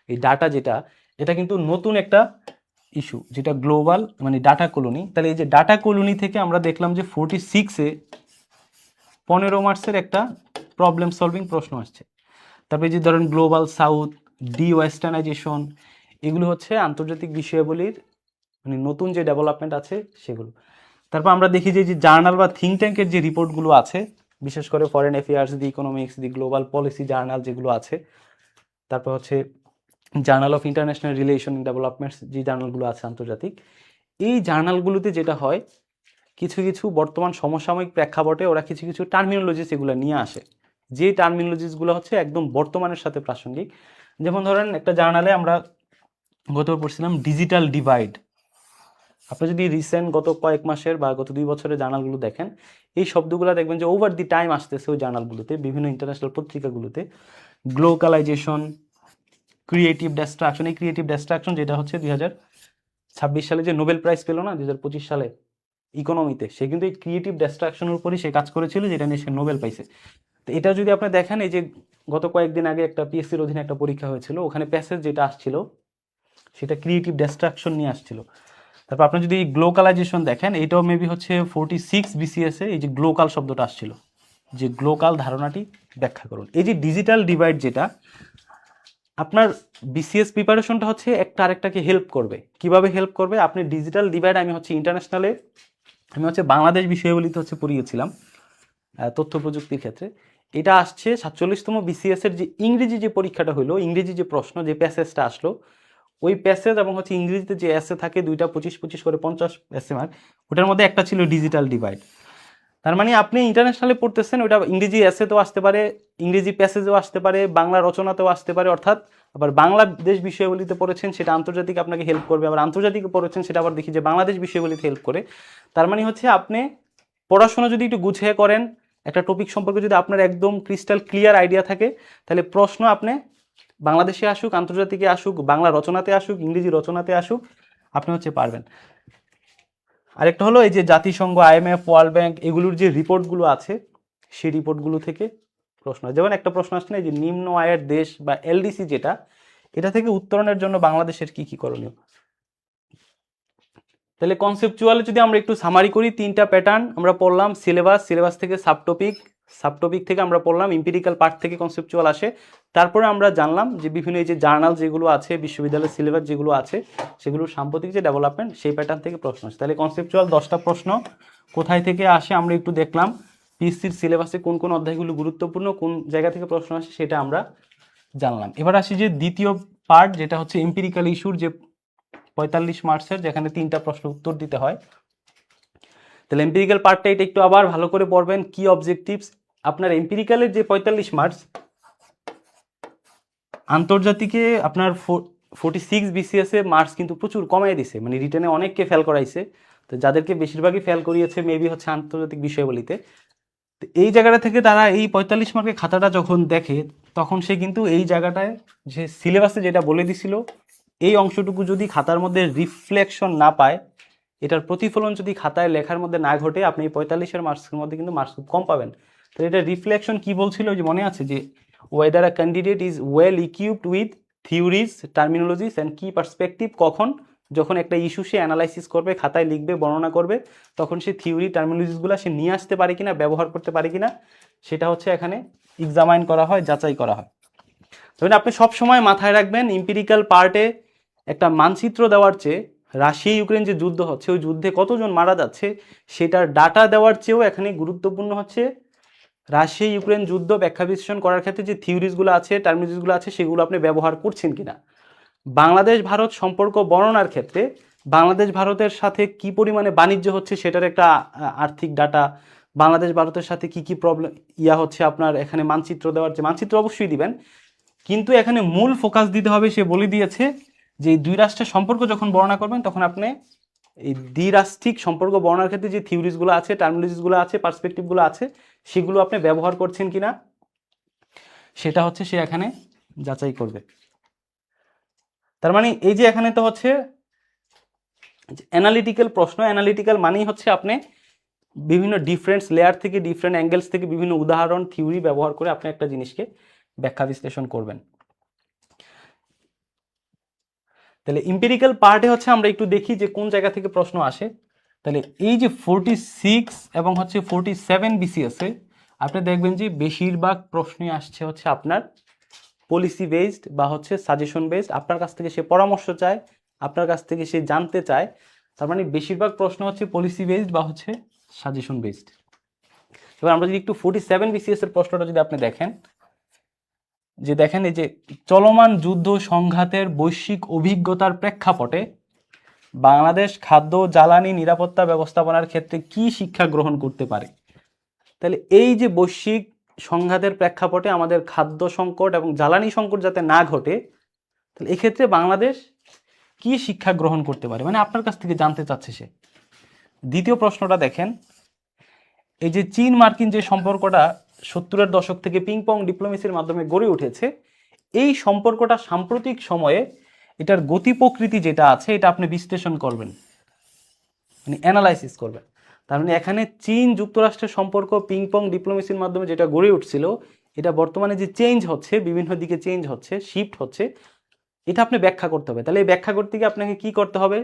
এই ডাটা যেটা, এটা কিন্তু নতুন একটা ইস্যু, যেটা গ্লোবাল মানে ডাটা কলোনি। তাহলে এই যে ডাটা কলোনি থেকে আমরা দেখলাম যে 46-এ 15 মার্চের একটা প্রবলেম সলভিং প্রশ্ন আসছে। তারপরে যে ধরেন গ্লোবাল সাউথ, ডি ওয়েস্টার্নাইজেশন, এগুলো হচ্ছে আন্তর্জাতিক বিষয়াবলীর মানে নতুন যে ডেভেলপমেন্ট আছে সেগুলো। তারপর আমরা দেখি যে জার্নাল বা থিঙ্ক ট্যাঙ্কের যে রিপোর্টগুলো আছে, বিশেষ করে foreign affairs, the economics, the global policy journal যেগুলো আছে, তারপর হচ্ছে journal of international relation in developments, যে জার্নালগুলো আছে আন্তর্জাতিক, এই জার্নালগুলোতে যেটা হয়, কিছু কিছু বর্তমান সমসাময়িক প্রেক্ষাপটে ওরা কিছু কিছু টার্মিনোলজিস এগুলো নিয়ে আসে, যে টার্মিনোলজিসগুলো হচ্ছে একদম বর্তমানের সাথে প্রাসঙ্গিক। যেমন ধরেন একটা জার্নালে আমরা গতবার পড়ছিলাম ডিজিটাল ডিভাইড। আপনি যদি রিসেন্ট গত কয়েক মাসের বা গত 2 বছরের জার্নালগুলো দেখেন, এই শব্দগুলো দেখবেন যে ওভার দি টাইম আসতেছে ওই জার্নালগুলোতে, বিভিন্ন ইন্টারন্যাশনাল পত্রিকাগুলোতে। গ্লোকালাইজেশন, ক্রিয়েটিভ ডিস্ট্রাকশন, এই ক্রিয়েটিভ ডিস্ট্রাকশন যেটা হচ্ছে 2026 সালে যে নোবেল প্রাইজ পেল না 2025 সালে ইকোনমিতে, সে কিন্তু এই ক্রিয়েটিভ ডিস্ট্রাকশনের উপরই সে কাজ করেছিল, যেটা নিয়ে সে নোবেল পাইছে। তো এটা যদি আপনি দেখেন, এই যে গত কয়েকদিন আগে একটা পিএসসির অধীনে একটা পরীক্ষা হয়েছিল, ওখানে প্যাসেজ যেটা আসছিল সেটা ক্রিয়েটিভ ডিস্ট্রাকশন নিয়ে আসছিল। তারপর আপনি যদি গ্লোকালাইজেশন দেখেন, এটাও মেবি হচ্ছে 46 বিসিএস এ এই যে গ্লোকাল শব্দটা আসছিল, যে গ্লোকাল ধারণাটি ব্যাখ্যা করুন। এই যে ডিজিটাল ডিভাইড যেটা, আপনার বিসিএস প্রিপারেশনটা হচ্ছে একটা আরেকটাকে হেল্প করবে। কিভাবে হেল্প করবে? আপনি ডিজিটাল ডিভাইড, আমি হচ্ছে ইন্টারন্যাশনালে, আমি হচ্ছে বাংলাদেশ বিষয়াবলিতে হচ্ছে পড়িয়েছিলাম তথ্য প্রযুক্তির ক্ষেত্রে। এটা আসছে 47তম বিসিএস এর যে ইংরেজি যে পরীক্ষাটা হলো, ইংরেজি যে প্রশ্ন, যে প্যাসেজটা আসলো, ওই প্যাসেজ এবং হচ্ছে ইংরেজিতে যে এসে থাকে, দুইটা 25-25 করে 50 এসে মার্ক, ওটার মধ্যে একটা ছিল ডিজিটাল ডিভাইড। তার মানে আপনি ইন্টারন্যাশনালে পড়তেছেন, ওটা ইংরেজি এসেতেও আসতে পারে, ইংরেজি প্যাসেজেও আসতে পারে, বাংলা রচনাতেও আসতে পারে, অর্থাৎ আবার বাংলাদেশ বিষয়াবলিতে পড়েছেন সেটা আন্তর্জাতিক আপনাকে হেল্প করবে, আবার আন্তর্জাতিকে পড়েছেন সেটা আবার দেখি যে বাংলাদেশ বিষয়াবলিতে হেল্প করে। তার মানে হচ্ছে আপনি পড়াশোনা যদি একটু গুছিয়ে করেন, একটা টপিক সম্পর্কে যদি আপনার একদম ক্রিস্টাল ক্লিয়ার আইডিয়া থাকে, তাহলে প্রশ্ন আপনি বাংলাদেশে আসুক, আন্তর্জাতিকে আসুক, বাংলা রচনাতে আসুক, ইংরেজি রচনাতে আসুক, আপনি হচ্ছে পারবেন। আরেকটা হলো এই যে জাতিসংঘ, আইএমএফ, ওয়ার্ল্ড ব্যাংক, এগুলোর যে রিপোর্টগুলো আছে, সেই রিপোর্টগুলো থেকে প্রশ্ন। যেমন একটা প্রশ্ন আসছে না, যে নিম্ন আয়ের দেশ বা এলডিসি যেটা, এটা থেকে উত্তরণের জন্য বাংলাদেশের কি কি করণীয়। তাহলে কনসেপচুয়ালি যদি আমরা একটু সামারি করি, 3টা প্যাটার্ন আমরা পড়লাম। সিলেবাস থেকে সাবটপিক থেকে আমরা পড়লাম, ইম্পিরিক্যাল পার্ট থেকে কনসেপচুয়াল আসে। তারপরে আমরা জানলাম যে বিভিন্ন এই যে জার্নাল যেগুলো আছে, বিশ্ববিদ্যালয়ের সিলেবাস যেগুলো আছে, সেগুলোর সাম্প্রতিক যে ডেভেলপমেন্ট, সেই প্যাটার্ন থেকে প্রশ্ন আসে। তাহলে কনসেপচুয়াল 10টা প্রশ্ন কোথায় থেকে আসে আমরা একটু দেখলাম। পিএসসির সিলেবাসে কোন কোন অধ্যায়গুলো গুরুত্বপূর্ণ, কোন জায়গা থেকে প্রশ্ন আসে, সেটা আমরা জানলাম। এবার আসি যে দ্বিতীয় পার্ট, যেটা হচ্ছে এম্পিরিক্যাল ইস্যুর, যে 45 মার্কসের, যেখানে 3টা প্রশ্ন উত্তর দিতে হয়। তাহলে এম্পিরিক্যাল পার্টটা এটা একটু আবার ভালো করে পড়বেন। কি অবজেক্টিভস আপনার এম্পিরিক্যালের যে 45 মার্কস, আন্তর্জাতিকে আপনার 46 বিসিএস এ মার্কস কিন্তু প্রচুর কমাই দিছে, মানে রিটেনে অনেককে ফেল করাইছে। তো যাদেরকে বেশিরভাগই ফেল করিয়েছে মেবি হচ্ছে আন্তর্জাতিক বিষয়াবলিতে। তো এই জায়গাটা থেকে তারা এই 45 মার্কের খাতাটা যখন দেখে, তখন সে কিন্তু এই জায়গাটায় যে সিলেবাসে যেটা বলে দিছিল, এই অংশটুকু যদি খাতার মধ্যে রিফ্লেকশন না পায়, এটার প্রতিফলন যদি খাতায় লেখার মধ্যে না ঘটে, আপনি এই 45-এর মার্কসের মধ্যে কিন্তু মার্কস খুব কম পাবেন। তো এটা রিফ্লেকশন কি বলছিল, যে মনে আছে যে weather a candidate is well equipped with theories, terminologies and কি পার্সপেক্টিভ, কখন? যখন একটা ইস্যু সে অ্যানালাইসিস করবে, খাতায় লিখবে, বর্ণনা করবে, তখন সে থিওরি টার্মিনোলজিসগুলো সে নিয়ে আসতে পারে কিনা, ব্যবহার করতে পারে কিনা, সেটা হচ্ছে এখানে এক্সামাইন করা হয়, যাচাই করা হয়। তবে আপনি সবসময় মাথায় রাখবেন, ইম্পিরিক্যাল পার্টে একটা মানচিত্র দেওয়ার চেয়ে, রাশিয়া ইউক্রেন যে যুদ্ধ হচ্ছে, ওই যুদ্ধে কতজন মারা যাচ্ছে সেটার ডাটা দেওয়ার চেয়েও এখানে গুরুত্বপূর্ণ হচ্ছে রাশিয়া ইউক্রেন যুদ্ধ ব্যাখ্যা বিশ্লেষণ করার ক্ষেত্রে যে থিওরিজগুলো আছে, টার্মিনোলজিগুলো আছে, সেগুলো আপনি ব্যবহার করছেন কিনা। বাংলাদেশ ভারত সম্পর্ক বর্ণনার ক্ষেত্রে বাংলাদেশ ভারতের সাথে কি পরিমাণে বাণিজ্য হচ্ছে সেটার একটা আর্থিক ডাটা, বাংলাদেশ ভারতের সাথে কি কি প্রবলেম হচ্ছে আপনার এখানে মানচিত্র দেওয়ার, যে মানচিত্র অবশ্যই দিবেন, কিন্তু এখানে মূল ফোকাস দিতে হবে, সে বলে দিয়েছে যে এই দুই রাষ্ট্রের সম্পর্ক যখন বর্ণনা করবেন তখন আপনি এই দ্বিরাষ্ট্রিক সম্পর্ক বর্ণনার ক্ষেত্রে যে থিওরিজগুলো আছে, টার্মিনোলজিসগুলো আছে, পার্সপেক্টিভগুলো আছে, সেগুলো আপনি ব্যবহার করছেন কিনা সেটা হচ্ছে সে এখানে যাচাই করবে। তার মানে এই যে এখানে তো হচ্ছে অ্যানালিটিক্যাল প্রশ্ন, অ্যানালিটিক্যাল মানেই হচ্ছে আপনি বিভিন্ন ডিফারেন্ট লেয়ার থেকে, ডিফারেন্ট অ্যাঙ্গেলস থেকে বিভিন্ন উদাহরণ থিওরি ব্যবহার করে আপনি একটা জিনিসকে ব্যাখ্যা বিশ্লেষণ করবেন। তাহলে ইম্পেরিক্যাল পার্টে হচ্ছে আমরা একটু দেখি যে কোন জায়গা থেকে প্রশ্ন আসে। তাহলে এই যে 46 এবং হচ্ছে 47 বিসিএসে আপনি দেখবেন যে বেশিরভাগ প্রশ্নই আসছে হচ্ছে আপনার পলিসি বেসড বা হচ্ছে সাজেশন বেসড। আপনার কাছ থেকে সে পরামর্শ চায়, আপনার কাছ থেকে সে জানতে চায়। তার মানে বেশিরভাগ প্রশ্ন হচ্ছে পলিসি বেসড বা হচ্ছে সাজেশন বেসড। এবার আমরা যদি একটু 47 বিসিএস এর প্রশ্নটা যদি আপনি দেখেন, যে দেখেন এই যে চলমান যুদ্ধ সংঘাতের বৈশ্বিক অভিজ্ঞতার প্রেক্ষাপটে বাংলাদেশ খাদ্য জ্বালানি নিরাপত্তা ব্যবস্থাপনার ক্ষেত্রে কি শিক্ষা গ্রহণ করতে পারে। তাহলে এই যে বৈশ্বিক সংঘাতের প্রেক্ষাপটে আমাদের খাদ্য সংকট এবং জ্বালানি সংকট যাতে না ঘটে, তাহলে এক্ষেত্রে বাংলাদেশ কি শিক্ষা গ্রহণ করতে পারে, মানে আপনার কাছ থেকে জানতে চাচ্ছে সে। দ্বিতীয় প্রশ্নটা দেখেন, এই যে চীন মার্কিন যে সম্পর্কটা 70-এর দশক থেকে পিং পং ডিপ্লোমেসির মাধ্যমে গড়ে উঠেছে, এই সম্পর্কটা সাম্প্রতিক সময়ে এটার গতি প্রকৃতি যেটা আছে এটা আপনি বিশ্লেষণ করবেন, মানে অ্যানালাইসিস করবেন। তার মানে এখানে চীন যুক্তরাষ্ট্রের সম্পর্ক পিং পং ডিপ্লোমেসির মাধ্যমে যেটা গড়ে উঠছিল, এটা বর্তমানে যে চেঞ্জ হচ্ছে, বিভিন্ন দিকে চেঞ্জ হচ্ছে, শিফট হচ্ছে, এটা আপনি ব্যাখ্যা করতে হবে। তাহলে এই ব্যাখ্যা করতে গিয়ে আপনাকে কি করতে হবে,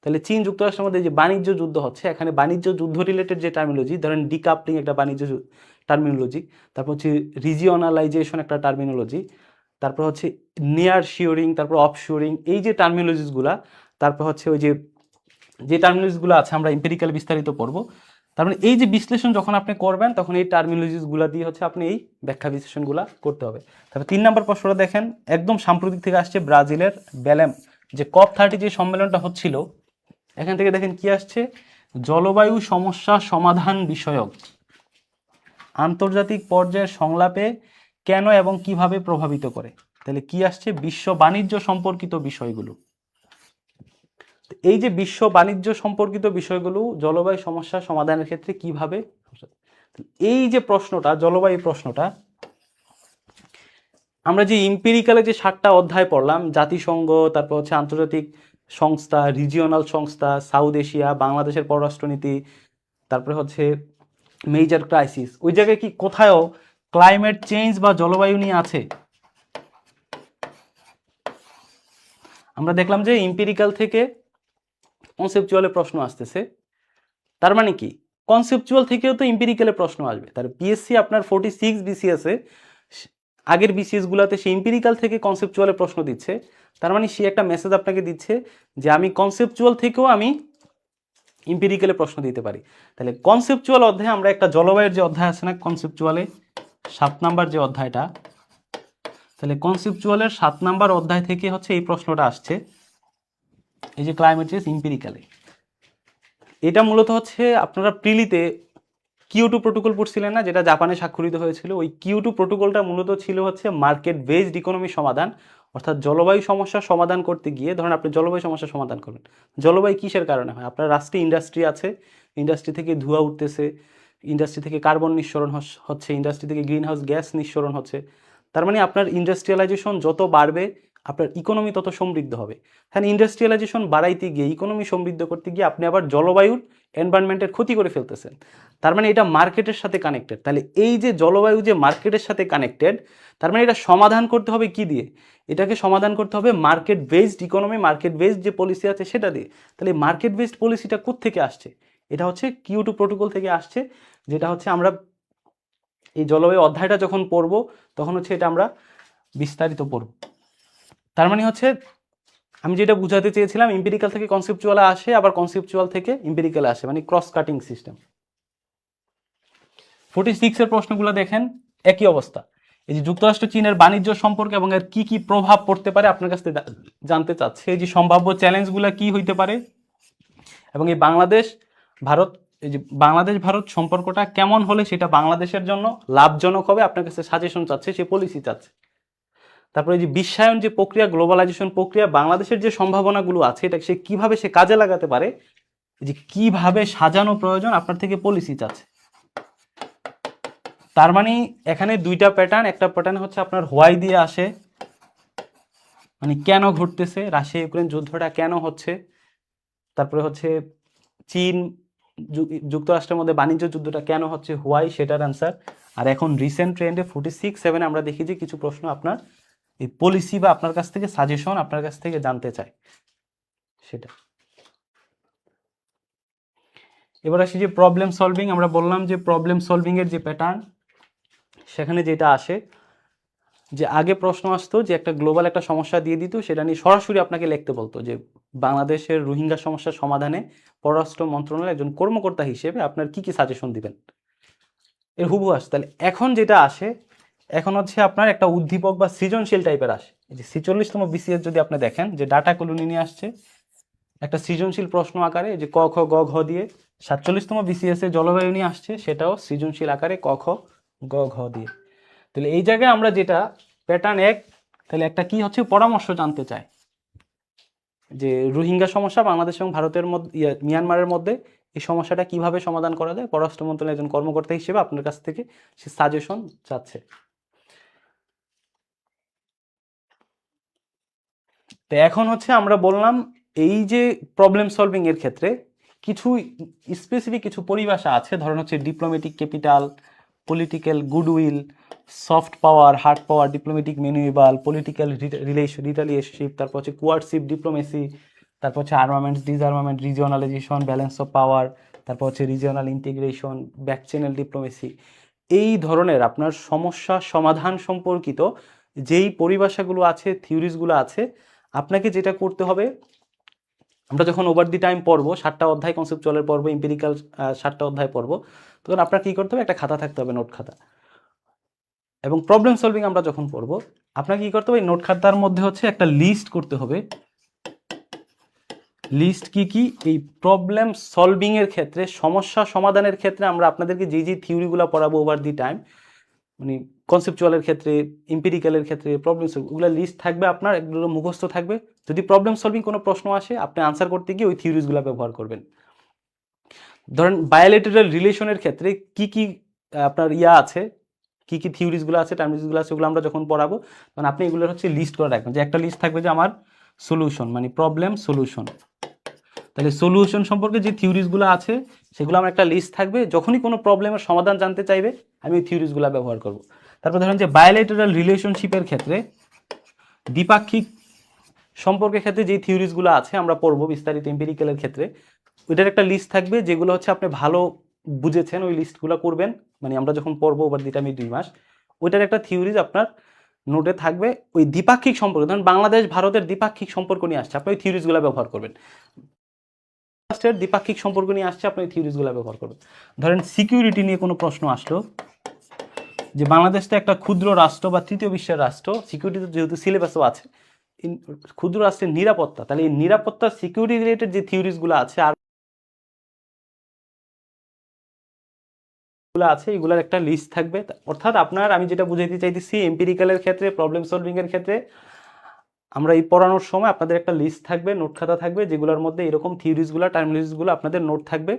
তাহলে চীন যুক্তরাষ্ট্রের মধ্যে যে বাণিজ্য যুদ্ধ হচ্ছে, এখানে বাণিজ্য যুদ্ধ রিলেটেড যে টার্মিনোলজি, ধরেন ডিকাপলিং একটা বাণিজ্য টার্মিনোলজি, তারপর হচ্ছে রিজিওনালাইজেশন একটা টার্মিনোলজি, তারপর হচ্ছে নিয়ার শিওরিং, তারপর অফ শিওরিং, এই যে টার্মিনোলজিসগুলা, তারপর হচ্ছে ওই যে টার্মিনোলজিসগুলো আছে আমরা এম্পিরিক্যাল বিস্তারিত পড়ব। তার মানে এই যে বিশ্লেষণ যখন আপনি করবেন তখন এই টার্মিনোলজিসগুলো দিয়ে হচ্ছে আপনি এই ব্যাখ্যা বিশ্লেষণগুলো করতে হবে। তারপর 3 নম্বর প্রশ্নটা দেখেন, একদম সাম্প্রতিক থেকে আসছে ব্রাজিলের বেলেম যে COP30 যে সম্মেলনটা হচ্ছিল, এখান থেকে দেখেন কি আসছে, জলবায়ু সমস্যা সমাধান বিষয়ক আন্তর্জাতিক পর্যায়ের সংলাপে কেন এবং কিভাবে প্রভাবিত করে। তাহলে কি আসছে, বিশ্ব বাণিজ্য সম্পর্কিত বিষয়গুলো। এই যে বিশ্ব বাণিজ্য সম্পর্কিত বিষয়গুলো জলবায়ু সমস্যা সমাধানের ক্ষেত্রে কিভাবে, এই যে প্রশ্নটা জলবায়ু প্রশ্নটা, আমরা যে ইম্পেরিক্যালে যে 7টা অধ্যায় পড়লাম, জাতিসংঘ, তারপর হচ্ছে আন্তর্জাতিক সংস্থা, রিজিওনাল সংস্থা, সাউথ এশিয়া, বাংলাদেশের পররাষ্ট্রনীতি, তারপরে হচ্ছে মেজর ক্রাইসিস, ওই জায়গায় কি কোথায়ও ক্লাইমেট চেঞ্জ বা জলবায়ু নিয়ে আছে? আমরা দেখলাম যে ইম্পেরিক্যাল থেকে কনসেপচুয়ালে প্রশ্ন আসতেছে। তার মানে কি কনসেপচুয়াল থেকেও তো ইম্পেরিক্যালে প্রশ্ন আসবে। তার পিএসসি আপনার 46 বিসিএস এ আগের বিসিএস গুলাতে সে ইম্পেরিক্যাল থেকে কনসেপচুয়ালে প্রশ্ন দিচ্ছে। তার মানে সে একটা মেসেজ আপনাকে দিচ্ছে যে আমি কনসেপচুয়াল থেকেও আমি ইম্পেরিক্যালে প্রশ্ন দিতে পারি। তাহলে কনসেপচুয়াল অধ্যায়ে আমরা একটা জলবায়ুর যে অধ্যায় আছে না কনসেপচুয়ালে 7 নাম্বার যে অধ্যায়টা, তাহলে কনসেপচুয়ালের 7 নাম্বার অধ্যায় থেকে হচ্ছে এই প্রশ্নটা আসছে, এই যে ক্লাইমেট চেঞ্জ ইম্পেরিক্যালে। এটা মূলত হচ্ছে আপনারা প্রিলিতে কিয়োটো প্রোটোকল পড়ছিলেন না, যেটা জাপানে স্বাক্ষরিত হয়েছিল। ওই কিয়োটো প্রোটোকলটা মূলত ছিল হচ্ছে মার্কেট বেসড ইকোনমি সমাধান, অর্থাৎ জলবায়ু সমস্যা সমাধান করতে গিয়ে, ধরেন আপনি জলবায়ু সমস্যা সমাধান করবেন, জলবায়ু কিসের কারণে হয়, আপনার রাষ্ট্রে ইন্ডাস্ট্রি আছে, ইন্ডাস্ট্রি থেকে ধোঁয়া উঠতেছে, ইন্ডাস্ট্রি থেকে কার্বন নিঃসরণ হচ্ছে, ইন্ডাস্ট্রি থেকে গ্রিন হাউস গ্যাস নিঃসরণ হচ্ছে। তার মানে আপনার ইন্ডাস্ট্রিয়ালাইজেশন যত বাড়বে আপনার ইকোনমি তত সমৃদ্ধ হবে। হ্যাঁ, ইন্ডাস্ট্রিয়ালাইজেশন বাড়াইতে গিয়ে, ইকোনমি সমৃদ্ধ করতে গিয়ে আপনি আবার জলবায়ুর এনভায়রনমেন্টের ক্ষতি করে ফেলতেছেন। তার মানে এটা মার্কেটের সাথে কানেক্টেড। তাহলে এই যে জলবায়ু যে মার্কেটের সাথে কানেক্টেড, তার মানে এটা সমাধান করতে হবে কি দিয়ে, এটাকে সমাধান করতে হবে market based economy, market based যে পলিসি আছে সেটা দিয়ে। তাহলে মার্কেট বেসড পলিসিটা কোত্থেকে আসছে, এটা হচ্ছে কিয়োটো প্রোটোকল থেকে আসছে, যেটা হচ্ছে আমরা এই জলবায়ু অধ্যায়টা যখন পড়ব তখন হচ্ছে এটা আমরা বিস্তারিত পড়ব। তার মানে হচ্ছে আমি যেটা বুঝাতে চেয়েছিলাম, ইম্পেরিক্যাল থেকে কনসেপচুয়াল আসে, আবার কনসেপচুয়াল থেকে ইম্পেরিক্যাল আসে, মানে ক্রস কাটিং সিস্টেম। 46 এর প্রশ্নগুলো দেখেন একই অবস্থা। এই যে যুক্তরাষ্ট্র চীনের বাণিজ্য সম্পর্ক এবং এর কি কি প্রভাব পড়তে পারে আপনার কাছ থেকে জানতে চাচ্ছে। এই যে সম্ভাব্য চ্যালেঞ্জগুলো কি হইতে পারে, এবং এই বাংলাদেশ ভারত এই যে বাংলাদেশ ভারত সম্পর্কটা কেমন হলে সেটা বাংলাদেশের জন্য লাভজনক হবে, আপনার কাছে সাজেশন চাচ্ছে, সে পলিসি চাচ্ছে। তারপরে এই যে বিশ্বায়ন যে প্রক্রিয়া, গ্লোবালাইজেশন প্রক্রিয়া, বাংলাদেশের যে সম্ভাবনাগুলো আছে এটা সে কিভাবে সে কাজে লাগাতে পারে, এই যে কিভাবে সাজানো প্রয়োজন, আপনার থেকে পলিসি চাচ্ছে। তার মানে এখানে দুইটা প্যাটার্ন, একটা প্যাটার্ন হচ্ছে আপনার হোয়াই দিয়ে আসে, মানে কেন ঘটতেছে, রাশিয়া ইউক্রেন যুদ্ধটা কেন হচ্ছে, তারপরে হচ্ছে চীন যুক্তরাষ্ট্রের মধ্যে বাণিজ্য যুদ্ধটা কেন হচ্ছে, হোয়াই, সেটার অ্যান্সার। আর এখন রিসেন্ট ট্রেন্ডে 46-7 আমরা দেখি যে কিছু প্রশ্ন আপনার এই পলিসি বা আপনার কাছ থেকে সাজেশন আপনার কাছ থেকে জানতে চায় সেটা। এবার আসি যে প্রবলেম সলভিং। আমরা বললাম যে প্রবলেম সলভিং এর যে প্যাটার্ন, সেখানে যেটা আসে যে আগে প্রশ্ন আসতো যে একটা গ্লোবাল একটা সমস্যা দিয়ে দিত, সেটা নিয়ে সরাসরি আপনাকে লিখতে বলতো যে বাংলাদেশের রোহিঙ্গা সমস্যার সমাধানে পররাষ্ট্র মন্ত্রণালয়ের একজন কর্মকর্তা হিসেবে আপনার কি কি সাজেশন দিবেন, এর হুবহু আসে। তাহলে এখন যেটা আসে, এখন হচ্ছে আপনার একটা উদ্দীপক বা সৃজনশীল টাইপের আসে। এই যে 46তম বিসিএস যদি আপনি দেখেন যে ডাটা কলোনি নিয়ে আসছে একটা সৃজনশীল প্রশ্ন আকারে, যে ক খ গ ঘ দিয়ে। 47তম বিসিএস এ জলবায়ু নিয়ে আসছে, সেটাও সৃজনশীল আকারে ক খ গ ঘ দিয়ে। তাহলে এই জায়গায় আমরা যেটা প্যাটার্ন এক, তাহলে একটা কি হচ্ছে পরামর্শ জানতে চাই যে রোহিঙ্গা সমস্যা বাংলাদেশ এবং ভারতের মধ্যে, মিয়ানমারের মধ্যে এই সমস্যাটা কিভাবে সমাধান করা যায়, পররাষ্ট্র মন্ত্রণালয়ের একজন কর্মকর্তা হিসেবে আপনার কাছ থেকে সে সাজেশন চাচ্ছে। তো এখন হচ্ছে আমরা বললাম এই যে প্রবলেম সলভিং এর ক্ষেত্রে কিছু স্পেসিফিক কিছু পরিভাষা আছে, ধরেন হচ্ছে diplomatic capital, political goodwill, soft power, hard power, diplomatic manoeuvrable, political retaliationship, তারপর হচ্ছে কোয়ার্সিভ ডিপ্লোমেসি, তারপর হচ্ছে armaments, disarmament, regionalisation, balance of power, তারপর হচ্ছে regional integration, back channel diplomacy. এই ধরনের আপনার সমস্যা সমাধান সম্পর্কিত যেই পরিভাষাগুলো আছে, থিওরিজগুলো আছে, আপনাকে যেটা করতে হবে, আমরা যখন ওভার দি টাইম পড়ব, 7টা অধ্যায় কনসেপচুয়ালের পড়ব, এম্পিরিক্যাল 7টা অধ্যায় পড়ব, তখন আপনার কি করতে হবে, একটা খাতা থাকতে হবে, নোট খাতা। এবং প্রবলেম সলভিং আমরা যখন পড়ব, আপনাকে কি করতে হবে, নোট খাতার মধ্যে হচ্ছে একটা লিস্ট করতে হবে। লিস্ট কি কি, এই প্রবলেম সলভিং এর ক্ষেত্রে, সমস্যা সমাধানের ক্ষেত্রে আমরা আপনাদেরকে যে যে থিওরিগুলো পড়াবো ওভার দি টাইম, মানে কনসেপচুয়ালের ক্ষেত্রে, এম্পিরিক্যালের ক্ষেত্রে, প্রবলেম সলভিং, ওগুলো লিস্ট থাকবে আপনার, এগুলো মুখস্থ থাকবে। যদি প্রবলেম সলভিং কোনো প্রশ্ন আসে, আপনি আনসার করতে গিয়ে ওই থিওরিজগুলো ব্যবহার করবেন। ধরেন বায়োলেটারাল রিলেশনের ক্ষেত্রে কি কি আপনার আছে, কি কি থিওরিজগুলো আছে, টার্মিজগুলো আছে, ওগুলো আমরা যখন পড়াবো তখন আপনি এগুলোর হচ্ছে লিস্ট করে রাখবেন, যে একটা লিস্ট থাকবে যে আমার সলিউশন, মানে প্রবলেম সলিউশন। তাহলে সলিউশন সম্পর্কে যে থিওরিজগুলো আছে সেগুলো আমার একটা লিস্ট থাকবে, যখনই কোনো প্রবলেমের সমাধান জানতে চাইবে আমি ওই থিওরিজগুলো ব্যবহার করব। তারপর ধরেন যে বায়োলেটারাল রিলেশনশিপের ক্ষেত্রে, দ্বিপাক্ষিক সম্পর্কের ক্ষেত্রে যে থিওরিজগুলো আছে আমরা পড়বো বিস্তারিত এম্পিরিক্যালের ক্ষেত্রে, ওইটার একটা লিস্ট থাকবে, যেগুলো হচ্ছে আপনি ভালো বুঝেছেন ওই লিস্টগুলো করবেন, মানে আমরা যখন পড়বো ওভার দিটা আমি 2 মাস, ওইটার একটা থিওরিজ আপনার নোটে থাকবে। ওই দ্বিপাক্ষিক সম্পর্ক, ধরেন বাংলাদেশ ভারতের দ্বিপাক্ষিক সম্পর্ক নিয়ে আসছে, আপনি ওই থিওরিজগুলো ব্যবহার করবেন। রাষ্ট্রের দ্বিপাক্ষিক সম্পর্ক নিয়ে আসছে, আপনি ওই থিওরিজগুলো ব্যবহার করবেন। ধরেন সিকিউরিটি নিয়ে কোনো প্রশ্ন আসলো, যে বাংলাদেশটা একটা ক্ষুদ্র রাষ্ট্র বা তৃতীয় বিশ্বের রাষ্ট্র, সিকিউরিটি যেহেতু সিলেবাসও আছে, ক্ষুদ্র রাষ্ট্রের নিরাপত্তা, তাহলে এই নিরাপত্তা সিকিউরিটি রিলেটেড যে থিওরিজগুলো আছে আর আছে, এগুলোর একটা লিস্ট থাকবে। অর্থাৎ আপনার, আমি যেটা বুঝাইতে চাইতেছি, এম্পিরিক্যালের ক্ষেত্রে, প্রবলেম সলভিং এর ক্ষেত্রে আমরা এই পড়ানোর সময় আপনাদের একটা লিস্ট থাকবে, নোট খাতা থাকবে, যেগুলোর মধ্যে এরকম থিওরিজগুলো, টার্মিনোলজিগুলো আপনাদের নোট থাকবে।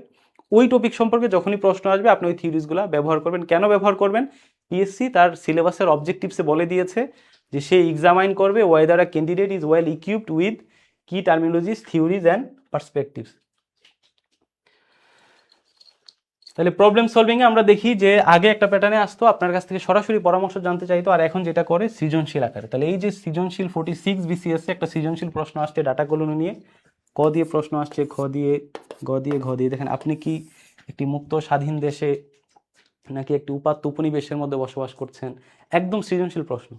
ওই টপিক সম্পর্কে যখনই প্রশ্ন আসবে আপনি ওই থিওরিজগুলো ব্যবহার করবেন। কেন ব্যবহার করবেন, পিএসসি তার সিলেবাসের অবজেক্টিভসে বলে দিয়েছে যে সে এক্সামাইন করবে weather a candidate is well equipped with কি টার্মিনোলজিস, থিওরিজ অ্যান্ড পার্সপেক্টিভস। তাহলে প্রবলেম সলভিং এ আমরা দেখি যে আগে একটা প্যাটার্নে আসতো, আপনার কাছ থেকে সরাসরি পরামর্শ জানতে চাইতো, আর এখন যেটা করে সৃজনশীল আকারে। তাহলে এই যে সৃজনশীল 46 বিসিএস একটা সৃজনশীল প্রশ্ন আসছে ডাটা কলোনি নিয়ে, ক দিয়ে প্রশ্ন আসছে, খ দিয়ে, গ দিয়ে, ঘ দিয়ে। দেখেন আপনি কি একটি মুক্ত স্বাধীন দেশে নাকি একটি উপাত্ত উপনিবেশের মধ্যে বসবাস করছেন, একদম সৃজনশীল প্রশ্ন।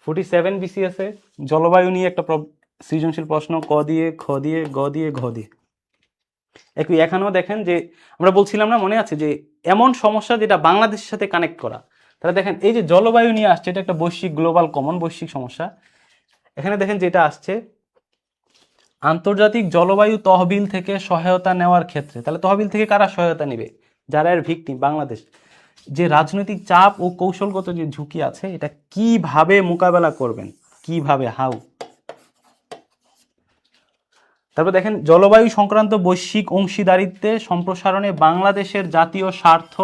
47 বিসিএস এ জলবায়ু নিয়ে একটা সৃজনশীল প্রশ্ন, ক দিয়ে, খ দিয়ে, গ দিয়ে, ঘ দিয়ে। একই এখানেও দেখেন যে আমরা বলছিলাম না, মনে আছে, যে এমন সমস্যা যেটা বাংলাদেশের সাথে কানেক্ট করা। তাহলে দেখেন এই যে জলবায়ু নিয়ে আসছে, এটা একটা বৈশ্বিক গ্লোবাল কমন বৈশ্বিক সমস্যা। এখানে দেখেন যেটা আসছে আন্তর্জাতিক জলবায়ু তহবিল থেকে সহায়তা নেওয়ার ক্ষেত্রে, তাহলে তহবিল থেকে কারা সহায়তা নেবে? যারা এর ভিকটিম, বাংলাদেশ। যে রাজনৈতিক চাপ ও কৌশলগত যে ঝুঁকি আছে এটা কিভাবে মোকাবেলা করবেন, কিভাবে, হাউ। তারপর দেখেন জলবায়ু সংক্রান্ত বৈশ্বিক অংশীদারিত্বে সম্প্রসারণে বাংলাদেশের জাতীয় স্বার্থ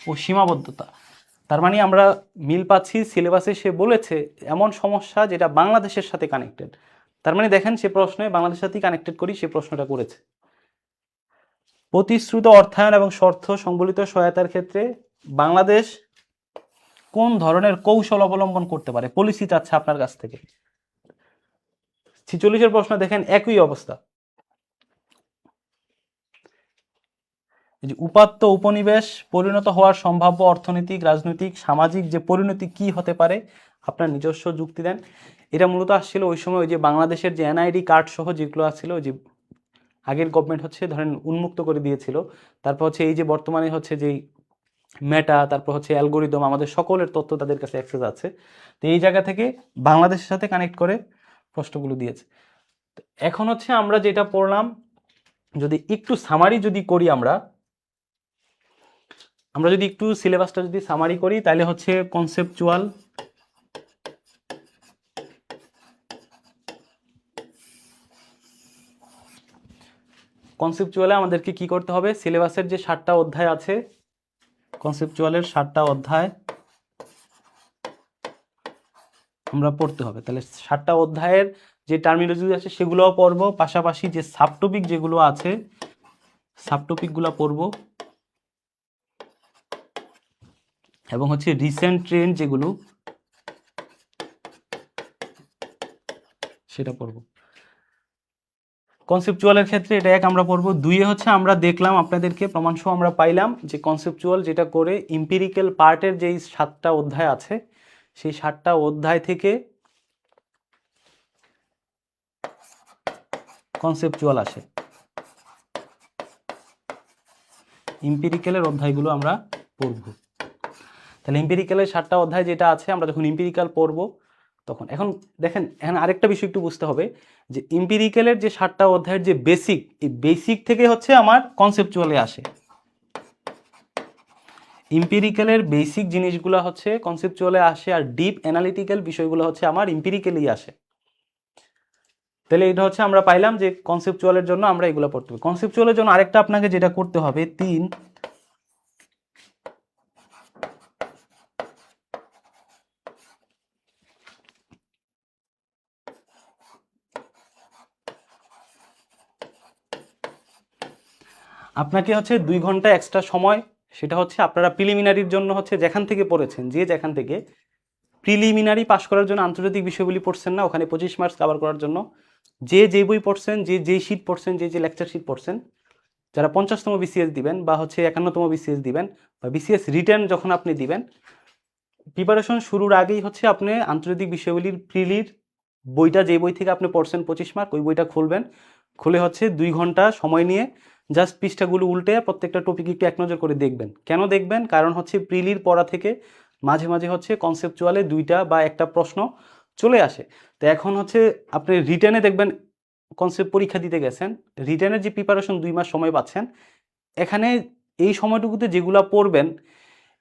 ও সীমাবদ্ধতা। তার মানে আমরা মিল পাচ্ছি, সিলেবাসে সে বলেছে এমন সমস্যা যেটা বাংলাদেশের সাথে কানেক্টেড। তার মানে দেখেন সে প্রশ্নে বাংলাদেশের সাথে কানেক্টেড করি সে প্রশ্নটা করেছে। প্রতিশ্রুত অর্থায়ন এবং শর্ত সংবলিত সহায়তার ক্ষেত্রে বাংলাদেশ কোন ধরনের কৌশল অবলম্বন করতে পারে, পলিসি চাচ্ছে আপনার কাছ থেকে। 46-এর প্রশ্ন দেখেন একই অবস্থা। উপাত্ত উপনিবেশ পরিণত হওয়ার সম্ভাব্য অর্থনৈতিক, রাজনৈতিক, সামাজিক যে পরিণতি কি হতে পারে আপনার নিজস্ব যুক্তি দেন। এটা মূলত আসছিল ওই সময় ওই যে বাংলাদেশের যে এনআইডি কার্ড সহ যেগুলো আসছিল, যে আগের গভর্নমেন্ট হচ্ছে ধরেন উন্মুক্ত করে দিয়েছিল, তারপর হচ্ছে এই যে বর্তমানে হচ্ছে যেই মেটা, তারপর হচ্ছে অ্যালগোরিদম, আমাদের সকলের তথ্য তাদের কাছে অ্যাক্সেস আছে। তো এই জায়গা থেকে বাংলাদেশের সাথে কানেক্ট করে প্রশ্নগুলো দিয়েছে। এখন হচ্ছে আমরা যেটা পড়লাম যদি একটু সামারি যদি করি, আমরা যদি একটু সিলেবাসটা যদি সামারি করি তাহলে হচ্ছে কনসেপচুয়ালে আমাদেরকে কি করতে হবে, সিলেবাসের যে 7টা অধ্যায় আছে, কনসেপচুয়ালের 7টা অধ্যায় আমরা পড়তে হবে। তাহলে 7টা অধ্যায়ের যে টার্মিনোলজি আছে সেগুলোও পড়বো, পাশাপাশি যে সাবটপিক যেগুলো আছে সাবটপিকগুলো পড়বো, এবং হচ্ছে রিসেন্ট ট্রেন্ড যেগুলো সেটা পড়বো। কনসেপচুয়ালের ক্ষেত্রে এটা এক আমরা পড়বো। 2-এ হচ্ছে আমরা দেখলাম আপনাদেরকে প্রমাণসহ আমরা পাইলাম যে কনসেপচুয়াল যেটা করে ইম্পিরিক্যাল পার্টের যেই 7টা অধ্যায় আছে সেই 7টা অধ্যায় থেকে কনসেপচুয়াল আসে। ইম্পিরিক্যালের অধ্যায়গুলো আমরা পড়ব। তাহলে ইম্পিরিক্যালের 7টা অধ্যায় যেটা আছে আমরা যখন ইম্পিরিক্যাল পড়ব তখন, এখন দেখেন এখানে আরেকটা বিষয় একটু বুঝতে হবে যে ইম্পিরিক্যালের যে 7টা অধ্যায়ের যে বেসিক, এই বেসিক থেকে হচ্ছে আমার কনসেপচুয়ালে আসে। ইম্পিরিক্যালের বেসিক জিনিসগুলো হচ্ছে কনসেপচুয়ালে আসে, আর ডিপ অ্যানালিটিক্যাল বিষয়গুলো হচ্ছে আমার ইম্পিরিক্যালি আসে। তাহলে এটা হচ্ছে আমরা পাইলাম যে কনসেপচুয়ালের জন্য আমরা এগুলো পড়তে হবে। কনসেপচুয়ালের জন্য আরেকটা আপনাকে যেটা করতে হবে, 3 আপনাকে হচ্ছে 2 ঘন্টা এক্সট্রা সময়, সেটা হচ্ছে আপনারা প্রিলিমিনারির জন্য হচ্ছে যেখান থেকে পড়েছেন, যে যেখান থেকে প্রিলিমিনারি পাস করার জন্য আন্তর্জাতিক বিষয়গুলি পড়ছেন না, ওখানে 25 মার্কস কভার করার জন্য যে বই পড়ছেন, যে শীট পড়ছেন, যে লেকচার শীট পড়ছেন, যারা 50তম বিসিএস দিবেন বা হচ্ছে 51তম বিসিএস দিবেন বা বিসিএস রিটার্ন যখন আপনি দিবেন, প্রিপারেশন শুরুর আগেই হচ্ছে আপনি আন্তর্জাতিক বিষয়গুলির প্রিলির বইটা, যে বই থেকে আপনি পড়ছেন 25 মার্ক, ওই বইটা খুলবেন, খুলে হচ্ছে 2 ঘন্টা সময় নিয়ে জাস্ট পৃষ্ঠাগুলো উল্টে প্রত্যেকটা টপিক একটু এক নজর করে দেখবেন। কেন দেখবেন? কারণ হচ্ছে প্রিলির পড়া থেকে মাঝে মাঝে হচ্ছে কনসেপচুয়ালে 2টা বা একটা প্রশ্ন চলে আসে। তো এখন হচ্ছে আপনি রিটেনে দেখবেন, কনসেপ্ট পরীক্ষা দিতে গেছেন, রিটেনের যে প্রিপারেশন 2 মাস সময় পাচ্ছেন, এখানে এই সময়টুকুতে যেগুলো পড়বেন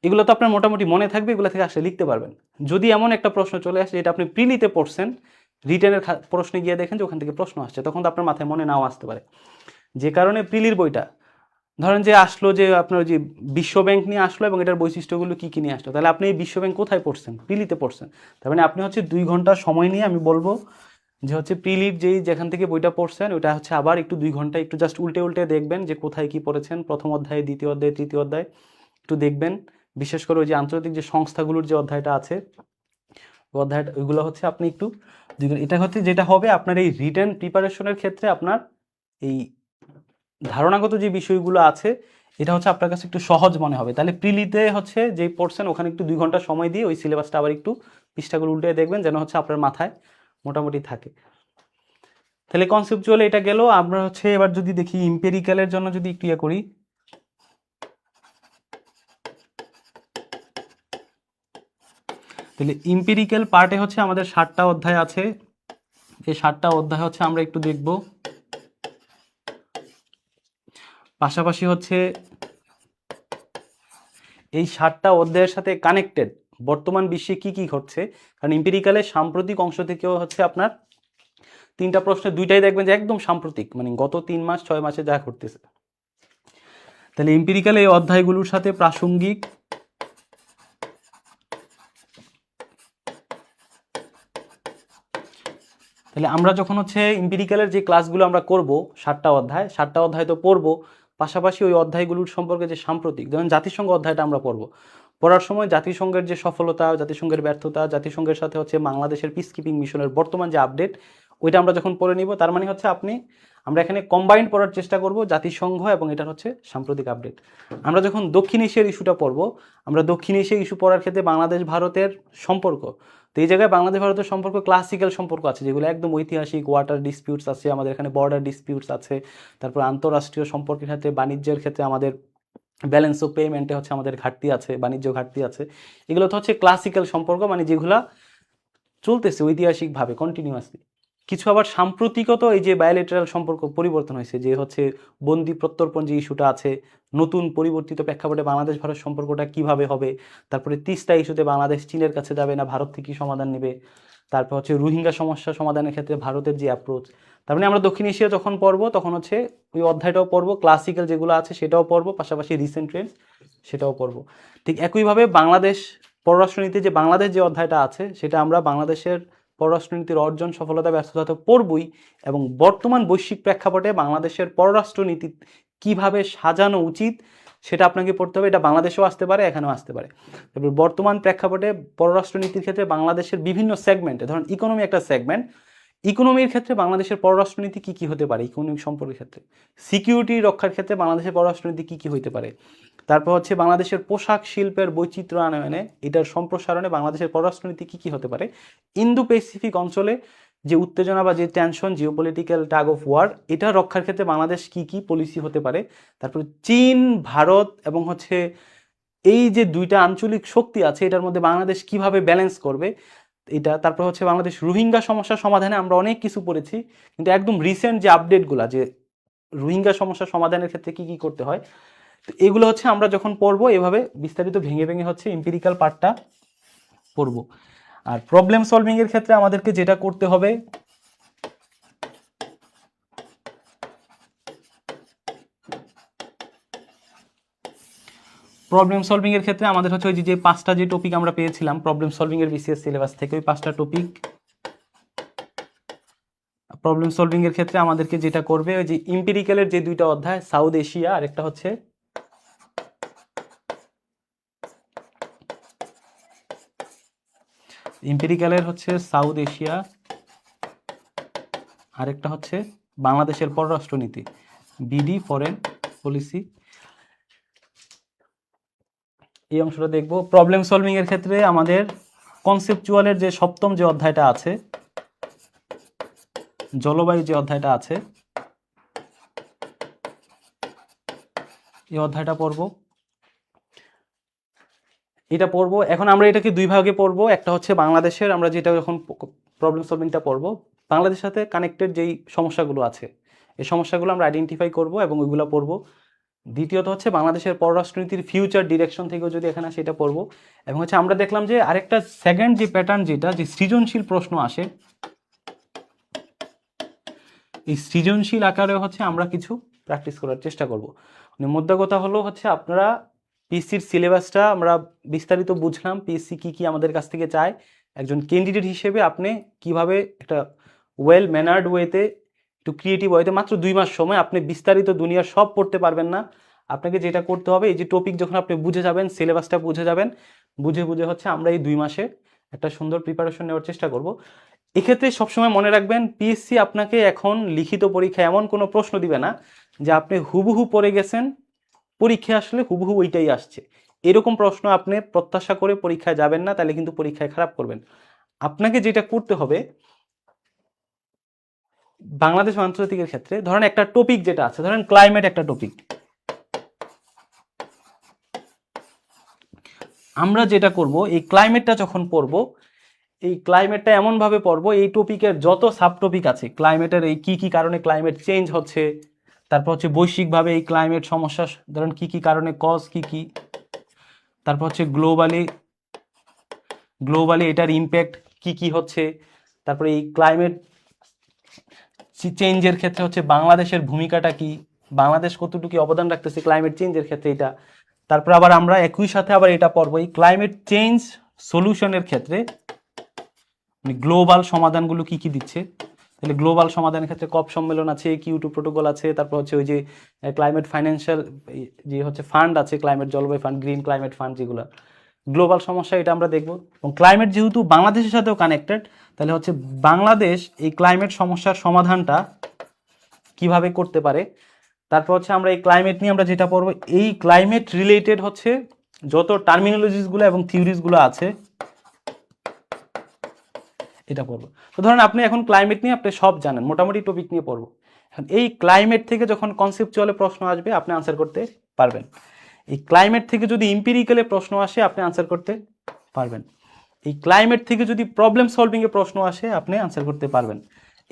এগুলো তো আপনার মোটামুটি মনে থাকবে, এগুলো থেকে আসলে লিখতে পারবেন। যদি এমন একটা প্রশ্ন চলে আসে যেটা আপনি প্রিলিতে পড়ছেন, রিটেনের প্রশ্নে গিয়ে দেখেন যে ওখান থেকে প্রশ্ন আসছে, তখন তো আপনার মাথায় মনে নাও আসতে পারে। যে কারণে প্রিলির বইটা ধরেন যে আসলো, যে আপনার যে বিশ্বব্যাংক নিয়ে আসলো এবং এটার বৈশিষ্ট্যগুলো কী কী নিয়ে আসলো, তাহলে আপনি এই বিশ্বব্যাংক কোথায় পড়ছেন? প্রিলিতে পড়ছেন। তার মানে আপনি হচ্ছে 2 ঘন্টা সময় নিয়ে, আমি বলবো যে হচ্ছে প্রিলির যেখান থেকে বইটা পড়ছেন ওইটা হচ্ছে আবার একটু 2 ঘন্টা একটু জাস্ট উল্টে উল্টে দেখবেন যে কোথায় কি পড়েছেন, প্রথম অধ্যায়, দ্বিতীয় অধ্যায়, তৃতীয় অধ্যায় একটু দেখবেন। বিশেষ করে ওই যে আন্তর্জাতিক যে সংস্থাগুলোর যে অধ্যায়টা আছে, ওই অধ্যায়টা ওইগুলো হচ্ছে আপনি একটু, এটা হচ্ছে যেটা হবে আপনার এই রিটেন প্রিপারেশনের ক্ষেত্রে আপনার এই ধারণাগত যে বিষয়গুলো আছে এটা হচ্ছে আপনার কাছে একটু সহজ মনে হবে। তাহলে প্রিলিতে হচ্ছে যেই পড়ছেন ওখানে একটু 2 ঘন্টা সময় দিয়ে ওই সিলেবাসটা আবার একটু পৃষ্ঠাগুলো উল্টে দেখবেন, যেন হচ্ছে আপনার মাথায় মোটামুটি থাকে। তাহলে কনসেপচুয়ালি এটা গেল। আমরা হচ্ছে এবার যদি দেখি ইম্পেরিক্যালের জন্য যদি একটু ইয়ে করি, তাহলে ইম্পেরিক্যাল পার্টে হচ্ছে আমাদের 7টা অধ্যায় আছে। এই 7টা অধ্যায় হচ্ছে আমরা একটু দেখব। পাশাপাশি হচ্ছে এই 7টা অধ্যায়ের সাথে কানেক্টেড বর্তমান বিশ্বে কি কি ঘটছে, কারণ ইম্পিরিক্যালের সাম্প্রতিক অংশ থেকেও হচ্ছে আপনার 3টা প্রশ্নের 2টাই দেখবেন যে একদম সাম্প্রতিক, মানে গত 3 মাস 6 মাসে যা ঘটতেছে। তাহলে এম্পিরিক্যাল এই অধ্যায়গুলোর সাথে প্রাসঙ্গিক তাহলে আমরা যখন হচ্ছে এম্পিরিক্যালের যে ক্লাসগুলো আমরা করব 7টা অধ্যায় তো পড়বো, পাশাপাশি ওই অধ্যায়গুলোর সম্পর্কে যে সাম্প্রতিক, যেমন জাতিসংঘ অধ্যায়টা আমরা পড়বো, পড়ার সময় জাতিসংঘের যে সফলতা, জাতিসংঘের ব্যর্থতা, জাতিসংঘের সাথে হচ্ছে বাংলাদেশের পিস কিপিং মিশনের বর্তমান যে আপডেট, ওইটা আমরা যখন পড়ে নিব, তার মানে হচ্ছে আমরা এখানে কম্বাইন্ড পড়ার চেষ্টা করব জাতিসংঘ এবং এটার হচ্ছে সাম্প্রতিক আপডেট। আমরা যখন দক্ষিণ এশিয়ার ইস্যুটা পড়বো, আমরা দক্ষিণ এশিয়া ইস্যু পড়ার ক্ষেত্রে বাংলাদেশ ভারতের সম্পর্ক, তো এই জায়গায় বাংলাদেশ ভারতের সম্পর্ক ক্লাসিক্যাল সম্পর্ক আছে, যেগুলো একদম ঐতিহাসিক, ওয়াটার ডিসপিউটস আছে, আমাদের এখানে বর্ডার ডিসপিউটস আছে, তারপর আন্তঃরাষ্ট্রীয় সম্পর্কের ক্ষেত্রে বাণিজ্যের ক্ষেত্রে আমাদের ব্যালেন্স অফ পেমেন্টে হচ্ছে আমাদের ঘাটতি আছে, বাণিজ্য ঘাটতি আছে, এগুলো তো হচ্ছে ক্লাসিক্যাল সম্পর্ক, মানে যেগুলা চলতেছে ঐতিহাসিকভাবে কন্টিনিউয়াসলি। কিছু আবার সাম্প্রতিকত এই যে বায়োলেটারাল সম্পর্ক পরিবর্তন হয়েছে, যে হচ্ছে বন্দি প্রত্যর্পণ যে ইস্যুটা আছে, নতুন পরিবর্তিত প্রেক্ষাপটে বাংলাদেশ ভারত সম্পর্কটা কিভাবে হবে, তারপরে তিস্তা ইস্যুতে বাংলাদেশ চীনের কাছে যাবে না ভারত থেকে সমাধান নেবে, তারপর হচ্ছে রোহিঙ্গা সমস্যা সমাধানের ক্ষেত্রে ভারতের যে অ্যাপ্রোচ। তার মানে আমরা দক্ষিণ এশিয়া যখন পড়বো তখন হচ্ছে ওই অধ্যায়টাও পড়বো, ক্লাসিক্যাল যেগুলো আছে সেটাও পড়বো, পাশাপাশি রিসেন্ট ট্রেন্ড সেটাও পড়বো। ঠিক একইভাবে বাংলাদেশ পররাষ্ট্রনীতি যে বাংলাদেশ যে অধ্যায়টা আছে, সেটা আমরা বাংলাদেশের পররাষ্ট্রনীতির অর্জন সফলতা ব্যর্থতা তো পড়বই, এবং বর্তমান বৈশ্বিক প্রেক্ষাপটে বাংলাদেশের পররাষ্ট্রনীতি কিভাবে সাজানো উচিত সেটা আপনাকে পড়তে হবে। এটা বাংলাদেশেও আসতে পারে, এখানেও আসতে পারে। তারপর বর্তমান প্রেক্ষাপটে পররাষ্ট্রনীতির ক্ষেত্রে বাংলাদেশের বিভিন্ন সেগমেন্টে, ধরুন ইকোনমি একটা সেগমেন্ট, ইকোনমির ক্ষেত্রে বাংলাদেশের পররাষ্ট্রনীতি কী কী হতে পারে, ইকোনমিক সম্পর্কের ক্ষেত্রে সিকিউরিটি রক্ষার ক্ষেত্রে বাংলাদেশের পররাষ্ট্রনীতি কী কী হতে পারে, তারপর হচ্ছে বাংলাদেশের পোশাক শিল্পের বৈচিত্র্য আনয়নে এটার সম্প্রসারণে বাংলাদেশের পররাষ্ট্রনীতি কী কী হতে পারে, ইন্দো প্যাসিফিক অঞ্চলে যে উত্তেজনা বা যে tension, geopolitical tug of war, এটা রক্ষার ক্ষেত্রে বাংলাদেশ কী কী পলিসি হতে পারে, তারপর চীন ভারত এবং হচ্ছে এই যে 2টা আঞ্চলিক শক্তি আছে এটার মধ্যে বাংলাদেশ কিভাবে ব্যালেন্স করবে এটা, তারপর হচ্ছে বাংলাদেশ রোহিঙ্গা সমস্যা সমাধানে আমরা অনেক কিছু পড়েছি, কিন্তু একদম রিসেন্ট যে আপডেটগুলো, যে রোহিঙ্গা সমস্যা সমাধানের ক্ষেত্রে কি কি করতে হয়, তো এগুলো হচ্ছে আমরা যখন পড়বো এভাবে বিস্তারিত ভেঙে ভেঙে হচ্ছে এম্পিরিক্যাল পার্টটা পড়বো। আর প্রবলেম সলভিং এর ক্ষেত্রে আমাদেরকে যেটা করতে হবে, প্রবলেম সলভিং এর ক্ষেত্রে আমাদের হচ্ছে ওই যে 5টা যে টপিক আমরা পেয়েছিলাম প্রবলেম সলভিং এর বিসিএস সিলেবাস থেকে, ওই 5টা টপিক প্রবলেম সলভিং এর ক্ষেত্রে আমাদেরকে যেটা করবে, ওই যে ইম্পিরিক্যালের যে 2টা অধ্যায়, সাউথ এশিয়া আর একটা হচ্ছে ইম্পিরিক্যালের হচ্ছে সাউথ এশিয়া, আরেকটা হচ্ছে বাংলাদেশের পররাষ্ট্রনীতি, বিডি ফরেন পলিসি, এই অংশটা দেখব। প্রবলেম সলভিং এর ক্ষেত্রে আমাদের কনসেপচুয়ালের যে 7ম যে অধ্যায়টা আছে, জলবায়ু যে অধ্যায়টা আছে, এই অধ্যায়টা পড়ব, এটা পড়ব। এখন আমরা এটাকে 2 ভাগে পড়ব, একটা হচ্ছে বাংলাদেশের, আমরা যেটা যখন প্রবলেম সলভিংটা পড়ব, বাংলাদেশের সাথে কানেক্টেড যেই সমস্যাগুলো আছে এই সমস্যাগুলো আমরা আইডেন্টিফাই করব এবং ওইগুলো পড়ব। দ্বিতীয়ত হচ্ছে বাংলাদেশের পররাষ্ট্রনীতির ফিউচার ডিরেকশন থেকেও যদি এখানে সেটা পড়ব, এবং হচ্ছে আমরা দেখলাম যে আরেকটা সেকেন্ড যে প্যাটার্ন, যেটা যে সৃজনশীল প্রশ্ন আসে, এই সৃজনশীল আকারে হচ্ছে আমরা কিছু প্র্যাকটিস করার চেষ্টা করব। মানে মোদ্দা কথা হলো হচ্ছে আপনারা পিএসসির সিলেবাসটা আমরা বিস্তারিত বুঝলাম, পিএসসি কি কি আমাদের কাছ থেকে চায়, একজন ক্যান্ডিডেট হিসেবে আপনি কিভাবে একটা ওয়েল ম্যানার্ড ওয়েতে, একটু ক্রিয়েটিভ ওয়েতে, মাত্র 2 মাস সময় আপনি বিস্তারিত দুনিয়ার সব পড়তে পারবেন না। আপনাকে যেটা করতে হবে, এই যে টপিক যখন আপনি বুঝে যাবেন, সিলেবাসটা বুঝে যাবেন, বুঝে বুঝে হচ্ছে আমরা এই 2 মাসে একটা সুন্দর প্রিপারেশন নেওয়ার চেষ্টা করব। এক্ষেত্রে সবসময় মনে রাখবেন, পিএসসি আপনাকে এখন লিখিত পরীক্ষায় এমন কোনো প্রশ্ন দিবে না যে আপনি হুবহু পড়ে গেছেন, পরীক্ষায় আসলে হুবহু ওইটাই আসছে, এরকম প্রশ্ন আপনি প্রত্যাশা করে পরীক্ষায় যাবেন না, তাহলে কিন্তু পরীক্ষায় খারাপ করবেন। আপনাকে যেটা করতে হবে, বাংলাদেশ আন্তর্জাতিকের ক্ষেত্রে ধরেন একটা টপিক যেটা আছে, ধরেন ক্লাইমেট একটা টপিক, আমরা যেটা করব, এই ক্লাইমেটটা যখন পড়ব, এই ক্লাইমেটটা এমনভাবে পড়ব, এই টপিকের যত সাব টপিক আছে ক্লাইমেটের, এই কি কি কারণে ক্লাইমেট চেঞ্জ হচ্ছে, তারপর হচ্ছে বৈশ্বিকভাবে এই ক্লাইমেট সমস্যা ধরেন কি কি কারণে কজ কি কি, তারপর হচ্ছে গ্লোবালি এটার ইম্প্যাক্ট কি কি হচ্ছে, তারপরে এই ক্লাইমেট চেঞ্জের ক্ষেত্রে হচ্ছে বাংলাদেশের ভূমিকাটা কি, বাংলাদেশ কতটুকু অবদান রাখতেছে ক্লাইমেট চেঞ্জের ক্ষেত্রে এটা। তারপর আবার আমরা একই সাথে আবার এটা পড়বো এই ক্লাইমেট চেঞ্জ সলিউশনের ক্ষেত্রে গ্লোবাল সমাধানগুলো কি কি দিচ্ছে। তাহলে গ্লোবাল সমাধানের ক্ষেত্রে কপ সম্মেলন আছে, কিয়োটো প্রোটোকল আছে, তারপর হচ্ছে ওই যে ক্লাইমেট ফাইন্যান্সিয়াল যে হচ্ছে ফান্ড আছে, ক্লাইমেট জলবায়ু ফান্ড, গ্রিন ক্লাইমেট ফান্ড, যেগুলো গ্লোবাল সমস্যা এটা আমরা দেখব। এবং ক্লাইমেট যেহেতু বাংলাদেশের সাথেও কানেক্টেড, তাহলে হচ্ছে বাংলাদেশ এই ক্লাইমেট সমস্যার সমাধানটা কিভাবে করতে পারে। তারপর হচ্ছে আমরা এই ক্লাইমেট নিয়ে আমরা যেটা পড়বো, এই ক্লাইমেট রিলেটেড হচ্ছে যত টার্মিনোলজিসগুলো এবং থিওরিজগুলো আছে এটা পড়বো। তো ধরেন আপনি এখন ক্লাইমেট নিয়ে আপনি সব জানেন, মোটামুটি টপিক নিয়ে পড়বো। এখন এই ক্লাইমেট থেকে যখন কনসেপচুয়ালে প্রশ্ন আসবে আপনি আনসার করতে পারবেন। এই ক্লাইমেট থেকে যদি ইম্পিরিক্যালে প্রশ্ন আসে আপনি আনসার করতে পারবেন। এই ক্লাইমেট থেকে যদি প্রবলেম সলভিংয়ে প্রশ্ন আসে আপনি আনসার করতে পারবেন।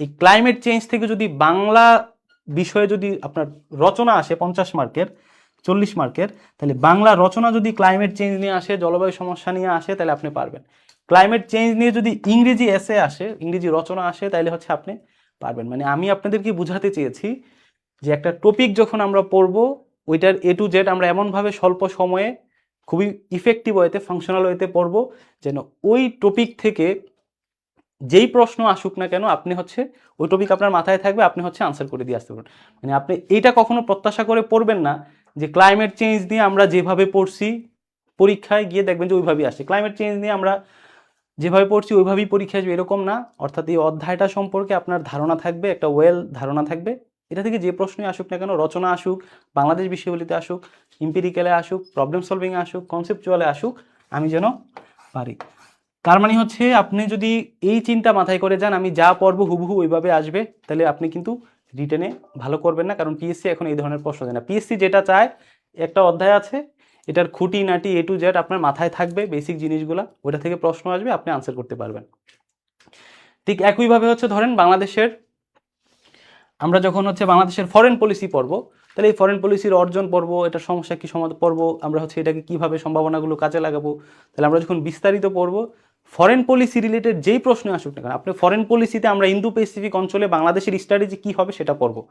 এই ক্লাইমেট চেঞ্জ থেকে যদি বাংলা বিষয়ে যদি আপনার রচনা আসে 50 মার্কের 40 মার্কের, তাহলে বাংলা রচনা যদি ক্লাইমেট চেঞ্জ নিয়ে আসে, জলবায়ু সমস্যা নিয়ে আসে, তাহলে আপনি পারবেন। ক্লাইমেট চেঞ্জ নিয়ে যদি ইংরেজি এসে আসে, ইংরেজি রচনা আসে, তাহলে হচ্ছে আপনি পারবেন। মানে আমি আপনাদেরকে বুঝাতে চেয়েছি যে একটা টপিক যখন আমরা পড়বো ওইটার এ টু জেড আমরা এমনভাবে স্বল্প সময়ে খুবই ইফেক্টিভ ওয়েতে, ফাংশনাল ওয়েতে পড়বো যেন ওই টপিক থেকে যেই প্রশ্ন আসুক না কেন আপনি হচ্ছে ওই টপিক আপনার মাথায় থাকবে, আপনি হচ্ছে আনসার করে দিয়ে আসতে পারবেন। মানে আপনি এইটা কখনো প্রত্যাশা করে পড়বেন না যে ক্লাইমেট চেঞ্জ নিয়ে আমরা যেভাবে পড়ছি পরীক্ষায় গিয়ে দেখবেন যে ওইভাবেই আসে, ক্লাইমেট চেঞ্জ নিয়ে আমরা যেভাবে পড়ছি ওইভাবেই পরীক্ষা আসবে এরকম না। অর্থাৎ এই অধ্যায়টা সম্পর্কে আপনার ধারণা থাকবে, একটা ওয়েল ধারণা থাকবে। এটা থেকে যে প্রশ্নই আসুক না কেন, রচনা আসুক, বাংলাদেশ বিষয়গুলিতে আসুক, ইম্পিরিক্যালে আসুক, প্রবলেম সলভিংয়ে আসুক, কনসেপচুয়ালে আসুক, আমি যেন পারি। তার মানে হচ্ছে আপনি যদি এই চিন্তা মাথায় করে যান আমি যা পড়বো হুবহু ওইভাবে আসবে, তাহলে আপনি কিন্তু রিটেনে ভালো করবেন না। কারণ পিএসসি এখন এই ধরনের প্রশ্ন দেয় না। পিএসসি যেটা চায়, একটা অধ্যায় আছে, এটার খুঁটিনাটি এ টু জেড আপনার মাথায় থাকবে, বেসিক জিনিসগুলো, ওটা থেকে প্রশ্ন আসবে, আপনি আনসার করতে পারবেন। ঠিক একইভাবে হচ্ছে ধরেন বাংলাদেশের, আমরা যখন হচ্ছে বাংলাদেশের ফরেন পলিসি পড়বো, তাহলে এই ফরেন পলিসির অর্জন পড়বো, এটার সমস্যা কি সমাধান পড়বো, আমরা হচ্ছে এটাকে কিভাবে সম্ভাবনাগুলো কাজে লাগাবো। তাহলে আমরা যখন বিস্তারিত পড়বো ফরেন পলিসি রিলেটেড যেই প্রশ্ন আসুক না কেন, আপনি ফরেন পলিসিতে আমরা ইন্দো প্যাসিফিক অঞ্চলে বাংলাদেশের স্ট্র্যাটেজি কি হবে সেটা পড়বো।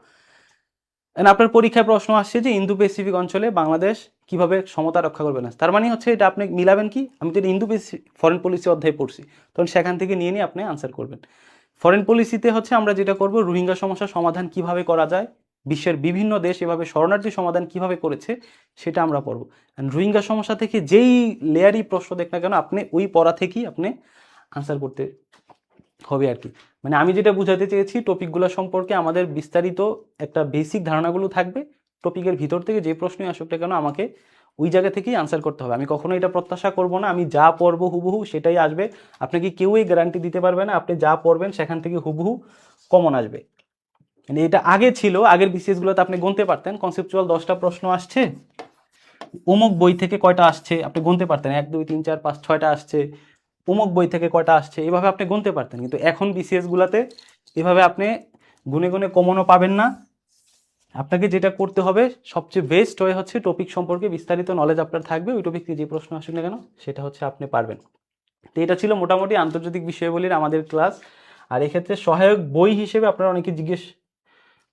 আপনার পরীক্ষায় প্রশ্ন আসছে যে ইন্দো প্যাসিফিক অঞ্চলে বাংলাদেশ কিভাবে সমতা রক্ষা করবে না, তার মানে হচ্ছে এটা আপনি মিলাবেন কি, আমি যদি ইন্দো প্যাসিফিক ফরেন পলিসি অধ্যায় পড়ছি তখন সেখান থেকে নিয়ে নিয়ে আপনি আনসার করবেন। ফরেন পলিসিতে হচ্ছে আমরা যেটা করব, রোহিঙ্গা সমস্যার সমাধান কিভাবে করা যায়, বিশ্বের বিভিন্ন দেশ এভাবে শরণার্থী সমাধান কিভাবে করেছে সেটা আমরা পড়ব। রোহিঙ্গা সমস্যা থেকে যেই লেয়ারই প্রশ্ন দেখ না কেন আপনি ওই পড়া থেকেই আপনি আনসার করতে হবে আর কি। মানে আমি যেটা বুঝাতে চেয়েছি টপিকগুলো সম্পর্কে আমাদের বিস্তারিত একটা বেসিক ধারণাগুলো থাকবে, টপিকের ভিতর থেকে যে প্রশ্নই আসুক না কেন আমাকে ওই জায়গা থেকেই আনসার করতে হবে। আমি কখনো এটা প্রত্যাশা করব না আমি যা পড়বো হুবহু সেটাই আসবে, আপনাকে কেউই গ্যারান্টি দিতে পারবে না আপনি যা পড়বেন সেখান থেকে হুবহু কমন আসবে। মানে এটা আগে ছিল, আগের বিসিএসগুলোতে আপনি গুনতে পারতেন কনসেপচুয়াল 10টা প্রশ্ন আসছে, অমুক বই থেকে কয়টা আসছে আপনি গুনতে পারতেন, 1 2 3 4 5 6টা আসছে, অমুক বই থেকে কয়টা আসছে, এভাবে আপনি গুনতে পারতেন। কিন্তু এখন বিসিএসগুলোতে এভাবে আপনি গুনে গুনে কমনও পাবেন না। আপনাকে যেটা করতে হবে সবচেয়ে বেস্ট ওয়ে হচ্ছে টপিক সম্পর্কে বিস্তারিত নলেজ আপনার থাকবে, ওই টপিক থেকে যে প্রশ্ন আসুক না কেন সেটা হচ্ছে আপনি পারবেন। তো এটা ছিল মোটামুটি আন্তর্জাতিক বিষয়াবলীর আমাদের ক্লাস। আর এক্ষেত্রে সহায়ক বই হিসেবে আপনারা অনেকে জিজ্ঞেস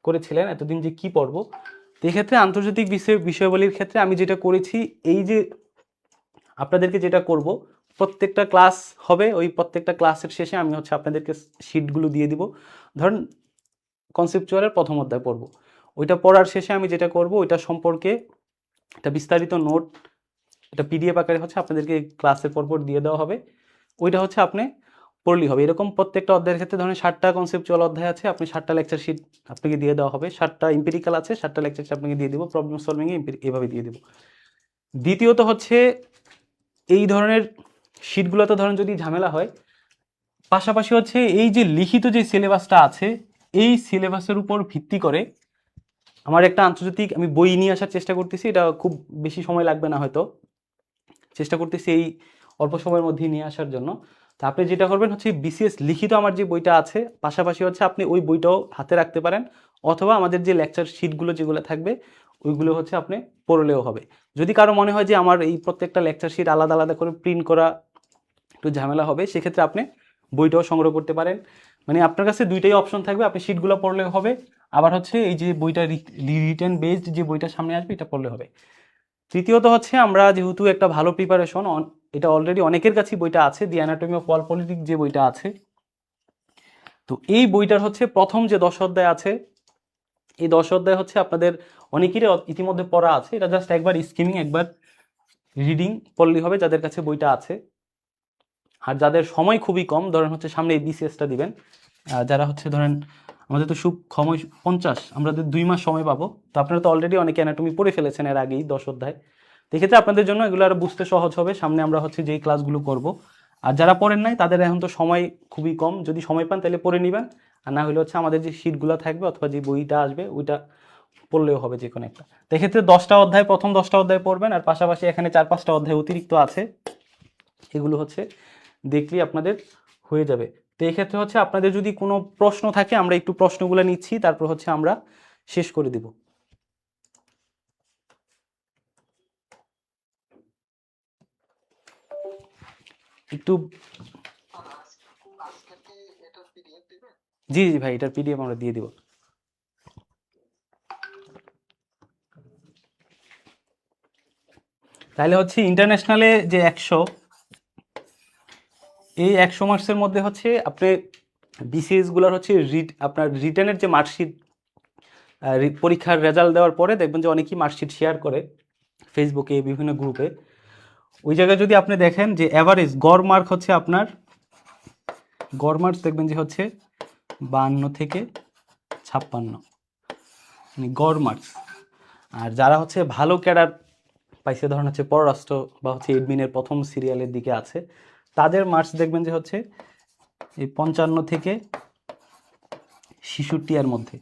করেছিলেন এতদিন যে কি পড়বো। তো এক্ষেত্রে আন্তর্জাতিক বিষয়াবলীর ক্ষেত্রে আমি যেটা করেছি, এই যে আপনাদেরকে যেটা করব প্রত্যেকটা ক্লাস হবে, ওই প্রত্যেকটা ক্লাসের শেষে আমি হচ্ছে আপনাদেরকে শিটগুলো দিয়ে দিব। ধরুন কনসেপচুয়ালের প্রথম অধ্যায় পড়বো, ওইটা পড়ার শেষে আমি যেটা করব ওইটা সম্পর্কে একটা বিস্তারিত নোট, এটা পিডিএফ আকারে হচ্ছে আপনাদেরকে ক্লাসের পরপর দিয়ে দেওয়া হবে, ওইটা হচ্ছে আপনি পড়লেই হবে। এরকম প্রত্যেকটা অধ্যায়ের ক্ষেত্রে ধরেন 7টা কনসেপচুয়াল অধ্যায় আছে, আপনি 7টা লেকচার শিট আপনাকে দিয়ে দেওয়া হবে, 7টা ইম্পিরিক্যাল আছে 7টা লেকচার শিট আপনাকে দিয়ে দিব, প্রবলেম সলভিংয়ে এভাবে দিয়ে দেবো। দ্বিতীয়ত হচ্ছে এই ধরনের শিটগুলোতে ধরেন যদি ঝামেলা হয়, পাশাপাশি হচ্ছে এই যে লিখিত যে সিলেবাসটা আছে এই সিলেবাসের উপর ভিত্তি করে আমার একটা আন্তর্জাতিক আমি বই নিয়ে আসার চেষ্টা করতেছি, এটা খুব বেশি সময় লাগবে না, হয়তো চেষ্টা করতেছি এই অল্প সময়ের মধ্যেই নিয়ে আসার জন্য। তো আপনি যেটা করবেন হচ্ছে বিসিএস লিখিত আমার যে বইটা আছে, পাশাপাশি হচ্ছে আপনি ওই বইটাও হাতে রাখতে পারেন, অথবা আমাদের যে লেকচার শিটগুলো যেগুলো থাকবে ওইগুলো হচ্ছে আপনি পড়লেও হবে। যদি কারো মনে হয় যে আমার এই প্রত্যেকটা লেকচার শিট আলাদা আলাদা করে প্রিন্ট করা একটু ঝামেলা হবে, সেক্ষেত্রে আপনি বইটাও সংগ্রহ করতে পারেন। মানে আপনার কাছে দুইটাই অপশন থাকবে, আপনি শিটগুলো পড়লেও হবে, আবার হচ্ছে এই যে বইটা রিটেন বেসড যে বইটা সামনে আসবে এটা পড়লে হবে। তৃতীয়ত হচ্ছে আমরা যেহেতু একটা ভালো প্রিপারেশন, এটা অলরেডি অনেকের কাছেই বইটা আছে, দি অ্যানাটমি অফ ওয়ার্ল্ড পলিটিক্স যে বইটা আছে, তো এই বইটার হচ্ছে প্রথম যে 10 অধ্যায় আছে, এই 10 অধ্যায় হচ্ছে আপনাদের অনেকেরই ইতিমধ্যে পড়া আছে, এটা জাস্ট একবার স্কিমিং একবার রিডিং পড়লেই হবে যাদের কাছে বইটা আছে। আর যাদের সময় খুবই কম, ধরেন হচ্ছে সামনে এই বিসিএসটা দিবেন, যারা হচ্ছে ধরেন আমাদের তো সময় 50, আমাদের 2 মাস সময় পাবো, তো আপনারা তো অলরেডি অনেকে অ্যানাটমি পড়ে ফেলেছেন এর আগেই 10 অধ্যায়, এক্ষেত্রে আপনাদের জন্য এগুলো আরো বুঝতে সহজ হবে। সামনে আমরা হচ্ছে যেই ক্লাসগুলো করব, আর যারা পড়েন নাই তাদের এখন তো সময় খুবই কম, যদি সময় পান তাহলে পড়ে নেবেন, আর না হলে হচ্ছে আমাদের যে শিটগুলো থাকবে অথবা যে বইটা আসবে ওইটা পড়লেও হবে যে কোনো একটা। তো এক্ষেত্রে 10টা অধ্যায়, প্রথম 10টা অধ্যায় পড়বেন, আর পাশাপাশি এখানে 4-5টা অধ্যায় অতিরিক্ত আছে, এগুলো হচ্ছে দেখলেই আপনাদের হয়ে যাবে। তো এই ক্ষেত্রে হচ্ছে আপনাদের যদি কোনো প্রশ্ন থাকে, আমরা একটু প্রশ্নগুলো নিচ্ছি, তারপর হচ্ছে আমরা শেষ করে দিব। একটু জি জি ভাই, এটার পিডিএফ আমরা দিয়ে দিব। তাহলে হচ্ছে ইন্টারন্যাশনালে যে 100, এই 100 মার্কসের মধ্যে হচ্ছে আপনি বিসিএস গুলার হচ্ছে আপনার রিটেনের যে মার্কশিট, পরীক্ষার রেজাল্ট দেওয়ার পরে দেখবেন যে অনেকেই মার্কশিট শেয়ার করে ফেসবুকে, বিভিন্ন গ্রুপে। ওই জায়গায় যদি আপনি দেখেন যে অ্যাভারেজ গড় মার্ক হচ্ছে আপনার, গড় মার্কস দেখবেন যে হচ্ছে 52 থেকে 56, মানে গড় মার্কস। আর যারা হচ্ছে ভালো ক্যাডার পাইছে, ধরেন হচ্ছে পররাষ্ট্র বা হচ্ছে এডমিনের প্রথম সিরিয়ালের দিকে আছে, তাদের মার্কস দেখবেন যে হচ্ছে এই 55 থেকে 66 এর মধ্যে,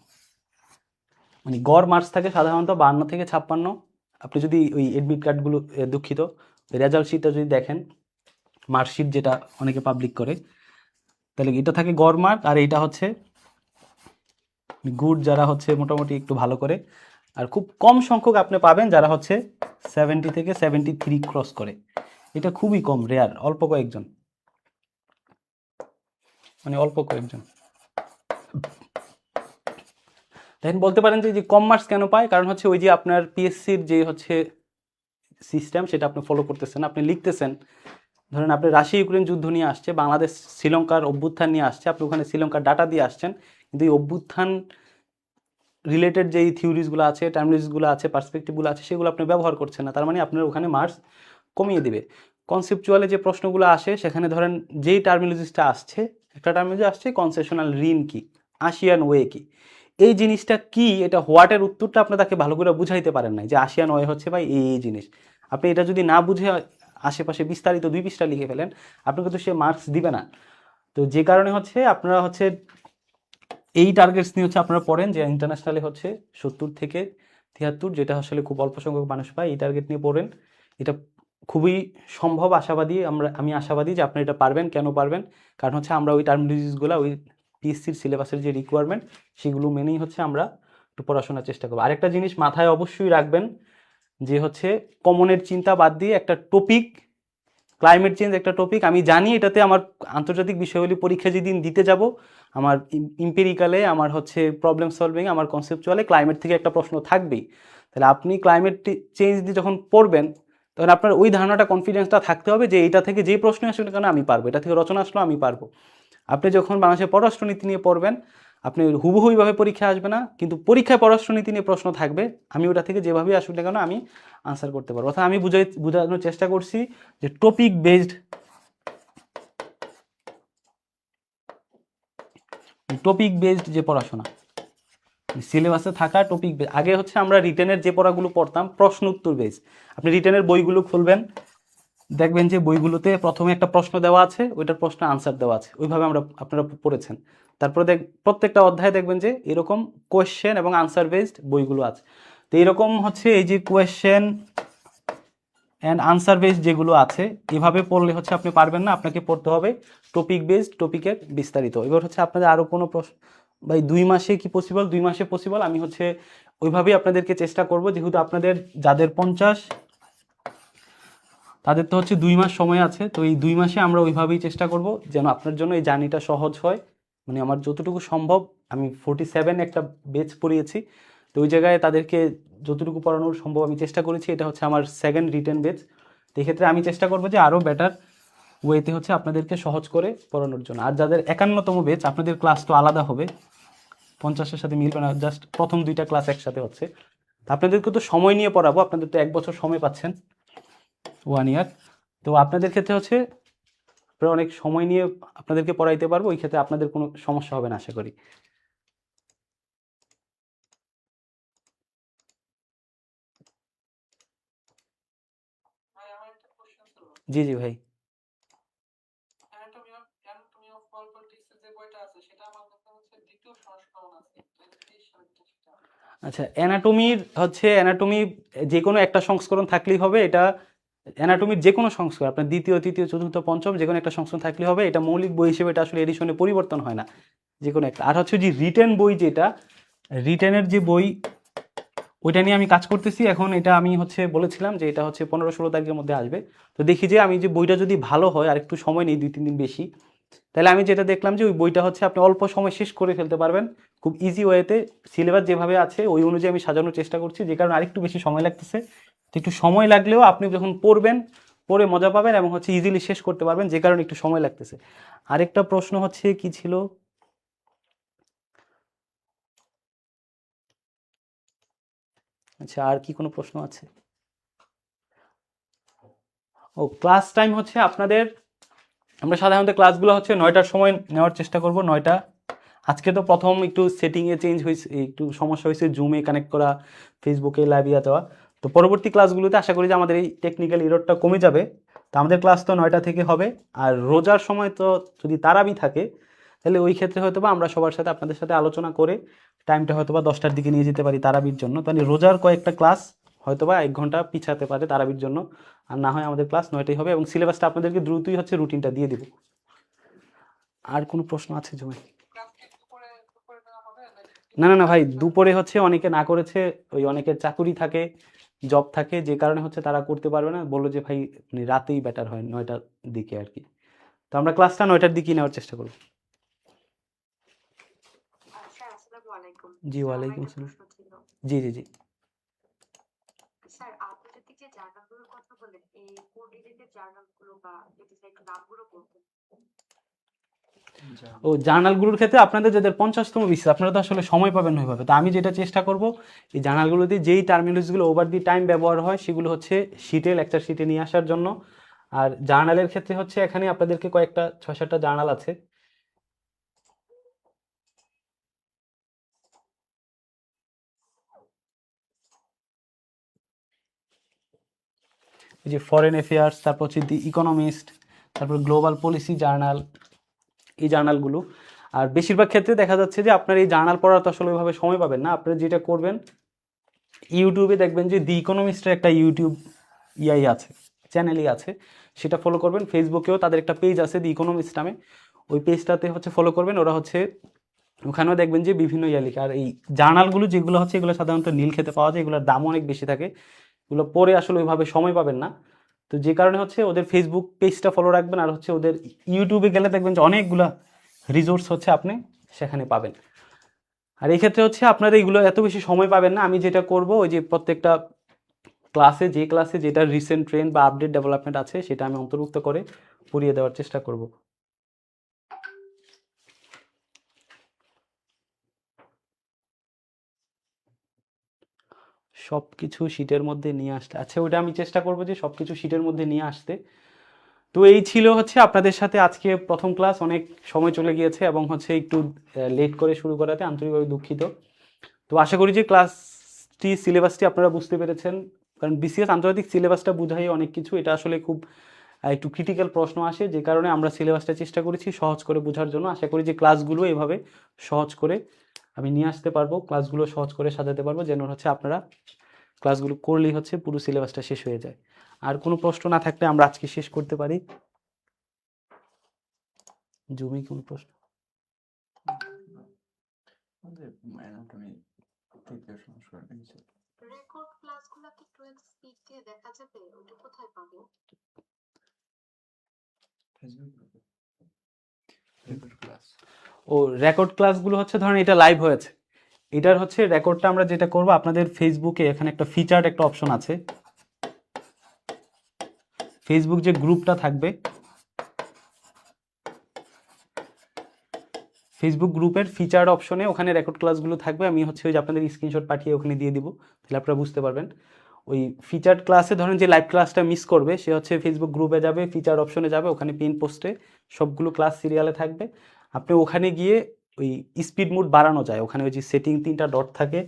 মানে গড় মার্কস থাকে সাধারণত 52 থেকে 56। আপনি যদি ওই এডমিট কার্ডগুলো, দুঃখিত, রেজাল্ট শিটটা যদি দেখেন, মার্কশিট যেটা অনেকে পাবলিক করে, তাহলে এটা থাকে গড় মার্ক, আর এইটা হচ্ছে গুড, যারা হচ্ছে মোটামুটি একটু ভালো করে। আর খুব কম সংখ্যক আপনি পাবেন যারা হচ্ছে 70 থেকে 73 ক্রস করে, এটা খুবই কম, রেয়ার, অল্প কয়েকজন, মানে অল্প কয়েকজন। দেখেন বলতে পারেন যে কম মার্কস কেন পায়, কারণ হচ্ছে ওই যে আপনার পিএসসির যে হচ্ছে সিস্টেম সেটা আপনি ফলো করতেছেন, আপনি লিখতেছেন, ধরেন আপনি রাশিয়া ইউক্রেন যুদ্ধ নিয়ে আসছে, বাংলাদেশ শ্রীলঙ্কার অভ্যুত্থান নিয়ে আসছে, আপনি ওখানে শ্রীলঙ্কার ডাটা দিয়ে আসছেন, কিন্তু এই অভ্যুত্থান রিলেটেড যেই থিওরিজগুলো আছে, টার্মিনোলজিগুলো আছে, পার্সপেক্টিভগুলো আছে, সেগুলো আপনি ব্যবহার করছেন না, তার মানে আপনার ওখানে মার্কস কমিয়ে দিবে। কনসেপচুয়ালে যে প্রশ্নগুলো আসে সেখানে ধরেন যেই টার্মিনোলজিসটা আসছে, একটা টার্মিনোলজি আসছে কনসেশনাল ঋণ কি, আসিয়ান ওয়ে কি, এই জিনিসটা কি, এটা হোয়াটের উত্তরটা আপনি তাকে ভালো করে বুঝাইতে পারেন নাই, যে আসিয়ান ওয়ে হচ্ছে ভাই এই জিনিস। আপনি এটা যদি না বুঝে আশেপাশে বিস্তারিত 2 পৃষ্ঠা লিখে ফেলেন, আপনাকে তো সে মার্কস দিবে না। তো যে কারণে হচ্ছে আপনারা হচ্ছে এই টার্গেটস নিয়ে হচ্ছে আপনারা পড়েন, যে ইন্টারন্যাশনালে হচ্ছে 70 থেকে 73, যেটা আসলে খুব অল্প সংখ্যক মানুষ পায়, এই টার্গেট নিয়ে পড়েন। এটা খুবই সম্ভব, আশাবাদী, আমি আশাবাদী যে আপনি এটা পারবেন। কেন পারবেন? কারণ হচ্ছে আমরা ওই টার্মিনোলজিসগুলো, ওই পিএসসির সিলেবাসের যে রিকোয়ারমেন্ট, সেগুলো মেনেই হচ্ছে আমরা একটু পড়াশোনার চেষ্টা করবো। আরেকটা জিনিস মাথায় অবশ্যই রাখবেন, যে হচ্ছে কমনের চিন্তা বাদ দিয়ে একটা টপিক, ক্লাইমেট চেঞ্জ একটা টপিক, আমি জানি এটাতে আমার আন্তর্জাতিক বিষয়গুলি পরীক্ষা যেদিন দিতে যাব, আমার ইম্পেরিক্যালে, আমার হচ্ছে প্রবলেম সলভিং, আমার কনসেপচুয়ালে ক্লাইমেট থেকে একটা প্রশ্ন থাকবেই। তাহলে আপনি ক্লাইমেট চেঞ্জ দিয়ে যখন পড়বেন, তখন আপনার ওই ধারণাটা, কনফিডেন্সটা থাকতে হবে যে এটা থেকে যে প্রশ্ন আসলে কেন আমি পারবো, এটা থেকে রচনা আসলো আমি পারবো। আপনি যখন বাংলাদেশের পররাষ্ট্রনীতি নিয়ে পড়বেন, আপনি হুবহু ওইভাবে পরীক্ষা আসবে না, কিন্তু পরীক্ষায় পররাষ্ট্রনীতি নিয়ে প্রশ্ন থাকবে, আমি ওটা থেকে যেভাবেই আসুক না কেন আমি আনসার করতে পারবো। অর্থাৎ আমি বোঝানোর চেষ্টা করছি যে টপিক বেসড যে পড়াশোনা, সিলেবাসে থাকা টপিক বেস। আগে হচ্ছে আমরা রিটেনের যে পড়াগুলো পড়তাম প্রশ্ন উত্তর বেস, আপনি রিটেনের বইগুলো খুলবেন, দেখবেন যে বইগুলোতে প্রথমে একটা প্রশ্ন দেওয়া আছে, ওইটার প্রশ্ন আনসার দেওয়া আছে, ওইভাবে আপনারা পড়েছেন। তারপরে প্রত্যেকটা অধ্যায়ে দেখবেন যে এরকম কোয়েশ্চেন এবং আনসার বেসড বইগুলো আছে। তো এরকম হচ্ছে এই যে কোয়েশ্চেন অ্যান্ড আনসার বেসড যেগুলো আছে, এভাবে পড়লে হচ্ছে আপনি পারবেন না, আপনাকে পড়তে হবে টপিক বেসড, টপিকের বিস্তারিত। এবার হচ্ছে আপনাদের আরও কোনো ভাই 2 মাসে কি পসিবল? 2 মাসে পসিবল। আমি হচ্ছে ওইভাবেই আপনাদেরকে চেষ্টা করব, যেহেতু আপনাদের যাদের 50 তাদের তো হচ্ছে 2 মাস সময় আছে, তো এই 2 মাসে আমরা ওইভাবেই চেষ্টা করব যেন আপনার জন্য এই জার্নিটা সহজ হয়। মানে আমার যতটুকু সম্ভব, আমি 47 একটা বেচ পড়িয়েছি, তো ওই জায়গায় তাদেরকে যতটুকু পড়ানোর সম্ভব আমি চেষ্টা করেছি। এটা হচ্ছে আমার সেকেন্ড রিটেন বেচ, তো এক্ষেত্রে আমি চেষ্টা করবো যে আরও বেটার ওয়েতে হচ্ছে আপনাদেরকে সহজ করে পড়ানোর জন্য। আর যাদের 51তম বেচ, আপনাদের ক্লাস তো আলাদা হবে, 50-এর সাথে মিলবে না, জাস্ট প্রথম 2টা ক্লাস একসাথে হচ্ছে। তো আপনাদেরকে তো সময় নিয়ে পড়াবো, আপনাদের তো 1 বছর সময় পাচ্ছেন, 1 ইয়ার। তো আপনাদের ক্ষেত্রে হচ্ছে প্রায় অনেক সময় নিয়ে আপনাদেরকে পড়াইতে পারবো, ওই ক্ষেত্রে আপনাদের কোনো সমস্যা হবে না আশা করি। জি জি ভাই। আচ্ছা, অ্যানাটমির হচ্ছে অ্যানাটমি যে কোনো একটা সংস্করণ থাকলেই হবে। এটা অ্যানাটমির যে কোনো সংস্করণ, আপনার দ্বিতীয়, তৃতীয়, চতুর্থ, পঞ্চম যে কোনো একটা সংস্করণ থাকলেই হবে। এটা মৌলিক বই হিসেবে এটা আসলে এডিশনে পরিবর্তন হয় না, যে কোনো একটা। আর হচ্ছে যে রিটেন বই, যেটা রিটেনের যে বই, ওইটা নিয়ে আমি কাজ করতেছি এখন। এটা আমি হচ্ছে বলেছিলাম যে এটা হচ্ছে 15-16 তারিখের মধ্যে আসবে। তো দেখি যে আমি যে বইটা যদি ভালো হয়, আর একটু সময় নেই 2-3 দিন বেশি, তাহলে আমি যেটা দেখলাম যে ওই বইটা হচ্ছে আপনি অল্প সময় শেষ করে ফেলতে পারবেন খুব ইজি ওয়েতে। সিলেবাস যেভাবে আছে ওই অনুযায়ী আমি সাজানোর চেষ্টা করছি, যে কারণে আরেকটু বেশি সময় লাগতেছে। তো একটু সময় লাগলেও আপনি যখন পড়বেন, পড়ে মজা পাবেন এবং হচ্ছে ইজিলি শেষ করতে পারবেন, যে কারণে একটু সময় লাগতেছে। আরেকটা প্রশ্ন হচ্ছে কি ছিল? আচ্ছা, আর কি কোনো প্রশ্ন আছে? ও, ক্লাস টাইম হচ্ছে আপনাদের, আমরা সাধারণত ক্লাসগুলো হচ্ছে 9টার সময় নেওয়ার চেষ্টা করব, 9টা। আজকে তো প্রথম একটু সেটিংয়ে চেঞ্জ হয়েছে, একটু সমস্যা হয়েছে, জুমে কানেক্ট করা, ফেসবুকে লাইভ দেওয়া। তো পরবর্তী ক্লাসগুলোতে আশা করি যে আমাদের এই টেকনিক্যাল এররটা কমে যাবে। তো আমাদের ক্লাস তো 9টা থেকে হবে। আর রোজার সময় তো যদি তারাবি থাকে, তাহলে ওই ক্ষেত্রে হয়তো বা আমরা সবার সাথে, আপনাদের সাথে আলোচনা করে টাইমটা হয়তো বা 10টার দিকে নিয়ে যেতে পারি তারাবির জন্য। তাহলে রোজার কয়েকটা ক্লাস হয়তো বা 1 ঘন্টা পিছাতে পারে তারাবির জন্য। আর না হয় আমাদের ক্লাস 9টাই হবে, এবং সিলেবাসটা আপনাদেরকে দ্রুতই হচ্ছে রুটিনটা দিয়ে দেবো। আর কোনো প্রশ্ন আছে জমি? না না না ভাই, দুপুরে হচ্ছে অনেকে না করেছে, ওই অনেকের চাকুরি থাকে, জব থাকে, যে কারণে হচ্ছে তারা করতে পারবে না, বললো যে ভাই মানে রাতেই বেটার হয়, 9টার দিকে আর কি। তো আমরা ক্লাসটা 9টার দিকেই নেওয়ার চেষ্টা করবো। স্যার আসসালামু আলাইকুম। জি, স্যার আমার ওয়ালাইকুম একটা আসসালাম। প্রশ্ন ছিল। জি জি জি। স্যার আন্তর্জাতিক যে জার্নালগুলোর কথা বলেন, এই কোন রিলেটেড জার্নালগুলো বা যদি স্যার একটু নামগুলো বলতেন। ও, জার্নালগুলোর ক্ষেত্রে আপনাদের যাদের 50তম বিসিএস, আপনারা তো আসলে সময় পাবেন না ওইভাবে। তো আমি যেটা চেষ্টা করব, এই জার্নালগুলোতে যেই টার্মিনোলজিগুলো ওভার দি টাইম ব্যবহার হয় সেগুলো হচ্ছে শিটে, লেকচার শিটে নিয়ে আসার জন্য। আর জার্নালের ক্ষেত্রে হচ্ছে এখানে আপনাদেরকে কয়েকটা 6-7টা জার্নাল আছে। এই যে ফরেন অ্যাফেয়ার্স, তারপর হচ্ছে দি ইকোনমিস্ট, তারপর গ্লোবাল পলিসি জার্নাল, এই জার্নালগুলো। আর বেশিরভাগ ক্ষেত্রে দেখা যাচ্ছে যে আপনার এই জার্নাল পড়ার তো আসলে ওইভাবে সময় পাবেন না। আপনারা যেটা করবেন, ইউটিউবে দেখবেন যে দি ইকোনমিস্টের একটা ইউটিউব আছে, চ্যানেলই আছে, সেটা ফলো করবেন। ফেসবুকেও তাদের একটা পেজ আছে দি ইকোনমিস্ট নামে, ওই পেজটাতে হচ্ছে ফলো করবেন। ওরা হচ্ছে ওখানেও দেখবেন যে বিভিন্ন লেখে। আর এই জার্নালগুলো যেগুলো হচ্ছে, এগুলো সাধারণত নীল খেতে পাওয়া যায়, এগুলোর দাম অনেক বেশি থাকে, এগুলো পরে আসলে ওইভাবে সময় পাবেন না। তো যে কারণে হচ্ছে ওদের ফেসবুক পেজটা ফলো রাখবেন, আর হচ্ছে ওদের ইউটিউবে গেলে দেখবেন যে অনেকগুলা রিসোর্স হচ্ছে আপনি সেখানে পাবেন। আর এই ক্ষেত্রে হচ্ছে আপনারা এইগুলো এত বেশি সময় পাবেন না। আমি যেটা করব, ওই যে প্রত্যেকটা ক্লাসে, যে ক্লাসে যেটা রিসেন্ট ট্রেন্ড বা আপডেট ডেভেলপমেন্ট আছে সেটা আমি অন্তর্ভুক্ত করে পড়িয়ে দেওয়ার চেষ্টা করব। সব কিছু শীটের মধ্যে নিয়ে আসতে, আচ্ছা ওটা আমি চেষ্টা করব যে সব কিছু শীটের মধ্যে নিয়ে আসতে। তো এই ছিল হচ্ছে আপনাদের সাথে আজকে প্রথম ক্লাস। অনেক সময় চলে গিয়েছে এবং হচ্ছে একটু লেট করে শুরু করাতে আন্তরিকভাবে দুঃখিত। তো আশা করি যে ক্লাসটি, সিলেবাসটি আপনারা বুঝতে পেরেছেন, কারণ বিসিএস আন্তর্জাতিক সিলেবাসটা বোঝাই অনেক কিছু। এটা আসলে খুব একটু ক্রিটিক্যাল প্রশ্ন আসে, যে কারণে আমরা সিলেবাসটা চেষ্টা করেছি সহজ করে বোঝার জন্য। আশা করি যে ক্লাসগুলো এভাবে সহজ করে আমি নিয়ে আসতে পারবো, ক্লাসগুলো সহজ করে সাজাতে পারবো, যেন হচ্ছে আপনারা ক্লাসগুলো করলেই হচ্ছে পুরো সিলেবাসটা শেষ হয়ে যায়। আর কোনো প্রশ্ন না থাকলে আমরা আজকে শেষ করতে পারি। জুমি কোনো প্রশ্ন? রেকর্ড ক্লাসগুলো কি 2x স্পিড দিয়ে দেখা যাবে? ওটা কোথায় পাবো? ও রেকর্ড ক্লাসগুলো হচ্ছে ধরেন এটা লাইভ হয়েছে, এটার হচ্ছে রেকর্ডটা আমরা যেটা করব আপনাদের ফেসবুকে এখানে একটা ফিচার্ড একটা অপশন আছে, ফেসবুক যে গ্রুপটা থাকবে ফেসবুক গ্রুপের ফিচার্ড অপশনে ওখানে রেকর্ড ক্লাসগুলো থাকবে, আমি হচ্ছে ওই যে আপনাদের স্ক্রিনশট পাঠিয়ে ওখানে দিয়ে দিব, তাহলে আপনারা বুঝতে পারবেন। ওই ফিচার্ড ক্লাসে ধরেন যে লাইভ ক্লাসটা মিস করবে সে হচ্ছে ফেসবুক গ্রুপে যাবে, ফিচার্ড অপশনে যাবে, ওখানে পিন পোস্টে সবগুলো ক্লাস সিরিয়ালে থাকবে, আপনি ওখানে গিয়ে ওই স্পিড মোড বাড়ানো যায়, ওখানে ওই যে সেটিং 3টা ডট থাকে,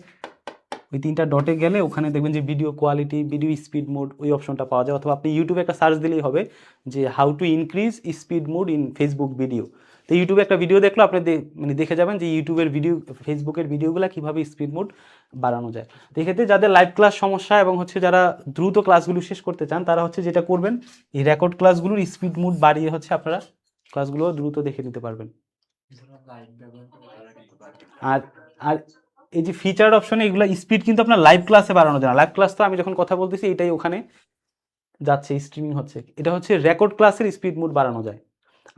ওই 3টা ডটে গেলে ওখানে দেখবেন যে video quality, video speed mode ওই অপশনটা পাওয়া যায়, অথবা আপনি ইউটিউবে একটা সার্চ দিলেই হবে যে how to increase speed mode in Facebook video. তো ইউটিউবে একটা ভিডিও দেখলো আপনি মানে দেখে যাবেন যে ইউটিউবের ভিডিও, ফেসবুকের ভিডিওগুলো কীভাবে স্পিড মোড বাড়ানো যায়। তো এক্ষেত্রে যাদের লাইভ ক্লাস সমস্যা এবং হচ্ছে যারা দ্রুত ক্লাসগুলো শেষ করতে চান তারা হচ্ছে যেটা করবেন, এই রেকর্ড ক্লাসগুলোর স্পিড মোড বাড়িয়ে হচ্ছে আপনারা ক্লাসগুলো দ্রুত দেখে নিতে পারবেন। আর আর এই যে ফিচার অপশনে এগুলো স্পিড কিন্তু আপনার লাইভ ক্লাসে বাড়ানো যায় না, লাইভ ক্লাস তো আমি যখন কথা বলতেছি এটাই ওখানে যাচ্ছে, স্ট্রিমিং হচ্ছে, এটা হচ্ছে রেকর্ড ক্লাসের স্পিড মোড বাড়ানো যায়।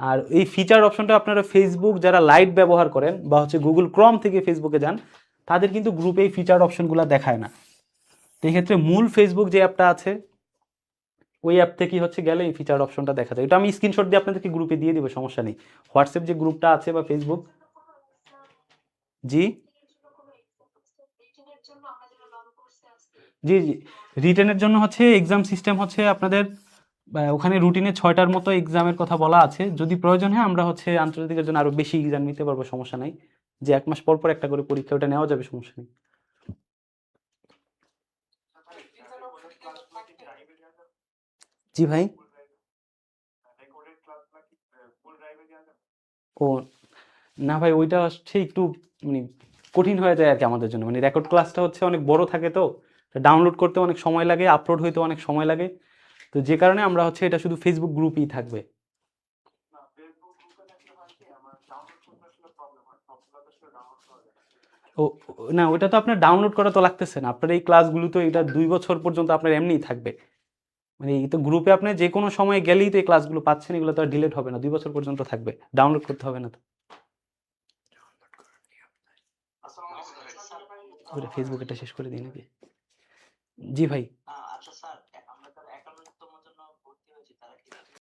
আর এই ফিচার অপশনটা আপনারা ফেসবুক যারা লাইট ব্যবহার করেন বা হচ্ছে গুগল ক্রম থেকে ফেসবুকে যান তাদের কিন্তু গ্রুপে এই ফিচার অপশনগুলো দেখায় না। তো এই ক্ষেত্রে মূল ফেসবুক যে অ্যাপটা আছে ওই অ্যাপ থেকে হচ্ছে গেলে এই ফিচার অপশনটা দেখা যায়, এটা আমি স্ক্রিনশট দিয়ে আপনাদেরকে গ্রুপে দিয়ে দিব, সমস্যা নেই। হোয়াটসঅ্যাপ যে গ্রুপটা আছে বা ফেসবুক, জি রিটেনের জন্য আমরা যেটা লং কোর্সে আছি। জি জি রিটেনের জন্য হচ্ছে এক্সাম সিস্টেম হচ্ছে আপনাদের ওখানে রুটিনে 6টার মতো এক্সামের কথা বলা আছে, যদি প্রয়োজন হয় আমরা হচ্ছে আন্তর্জাতিকের জন্য আরো বেশি এক্সাম নিতে পারবো, সমস্যা নাই, যে 1 মাস পর পর একটা করে পরীক্ষা ওটা নেওয়া যাবে, সমস্যা নেই। জি ভাই, ও না ভাই ওইটা হচ্ছে একটু মানে কঠিন হয়ে যায় আর কি আমাদের জন্য, মানে রেকর্ড ক্লাসটা হচ্ছে অনেক বড় থাকে, তো ডাউনলোড করতে অনেক সময় লাগে, আপলোড হইতে অনেক সময় লাগে, তো যে কারণে আমরা হচ্ছে এটা শুধু ফেসবুক গ্রুপেই থাকবে। ও না ওটা তো আপনার ডাউনলোড করা তো লাগতেছে না, আপনার এই ক্লাসগুলো তো এটা 2 বছর পর্যন্ত আপনার এমনিই থাকবে, মানে এই তো গ্রুপে আপনি যে কোনো সময় গেলেই তো এই ক্লাসগুলো পাচ্ছেন, এগুলো তো আর ডিলিট হবে না, 2 বছর পর্যন্ত থাকবে, ডাউনলোড করতে হবে না তো। ওটা ফেসবুক এটা শেষ করে দিই নাকি? জি ভাই।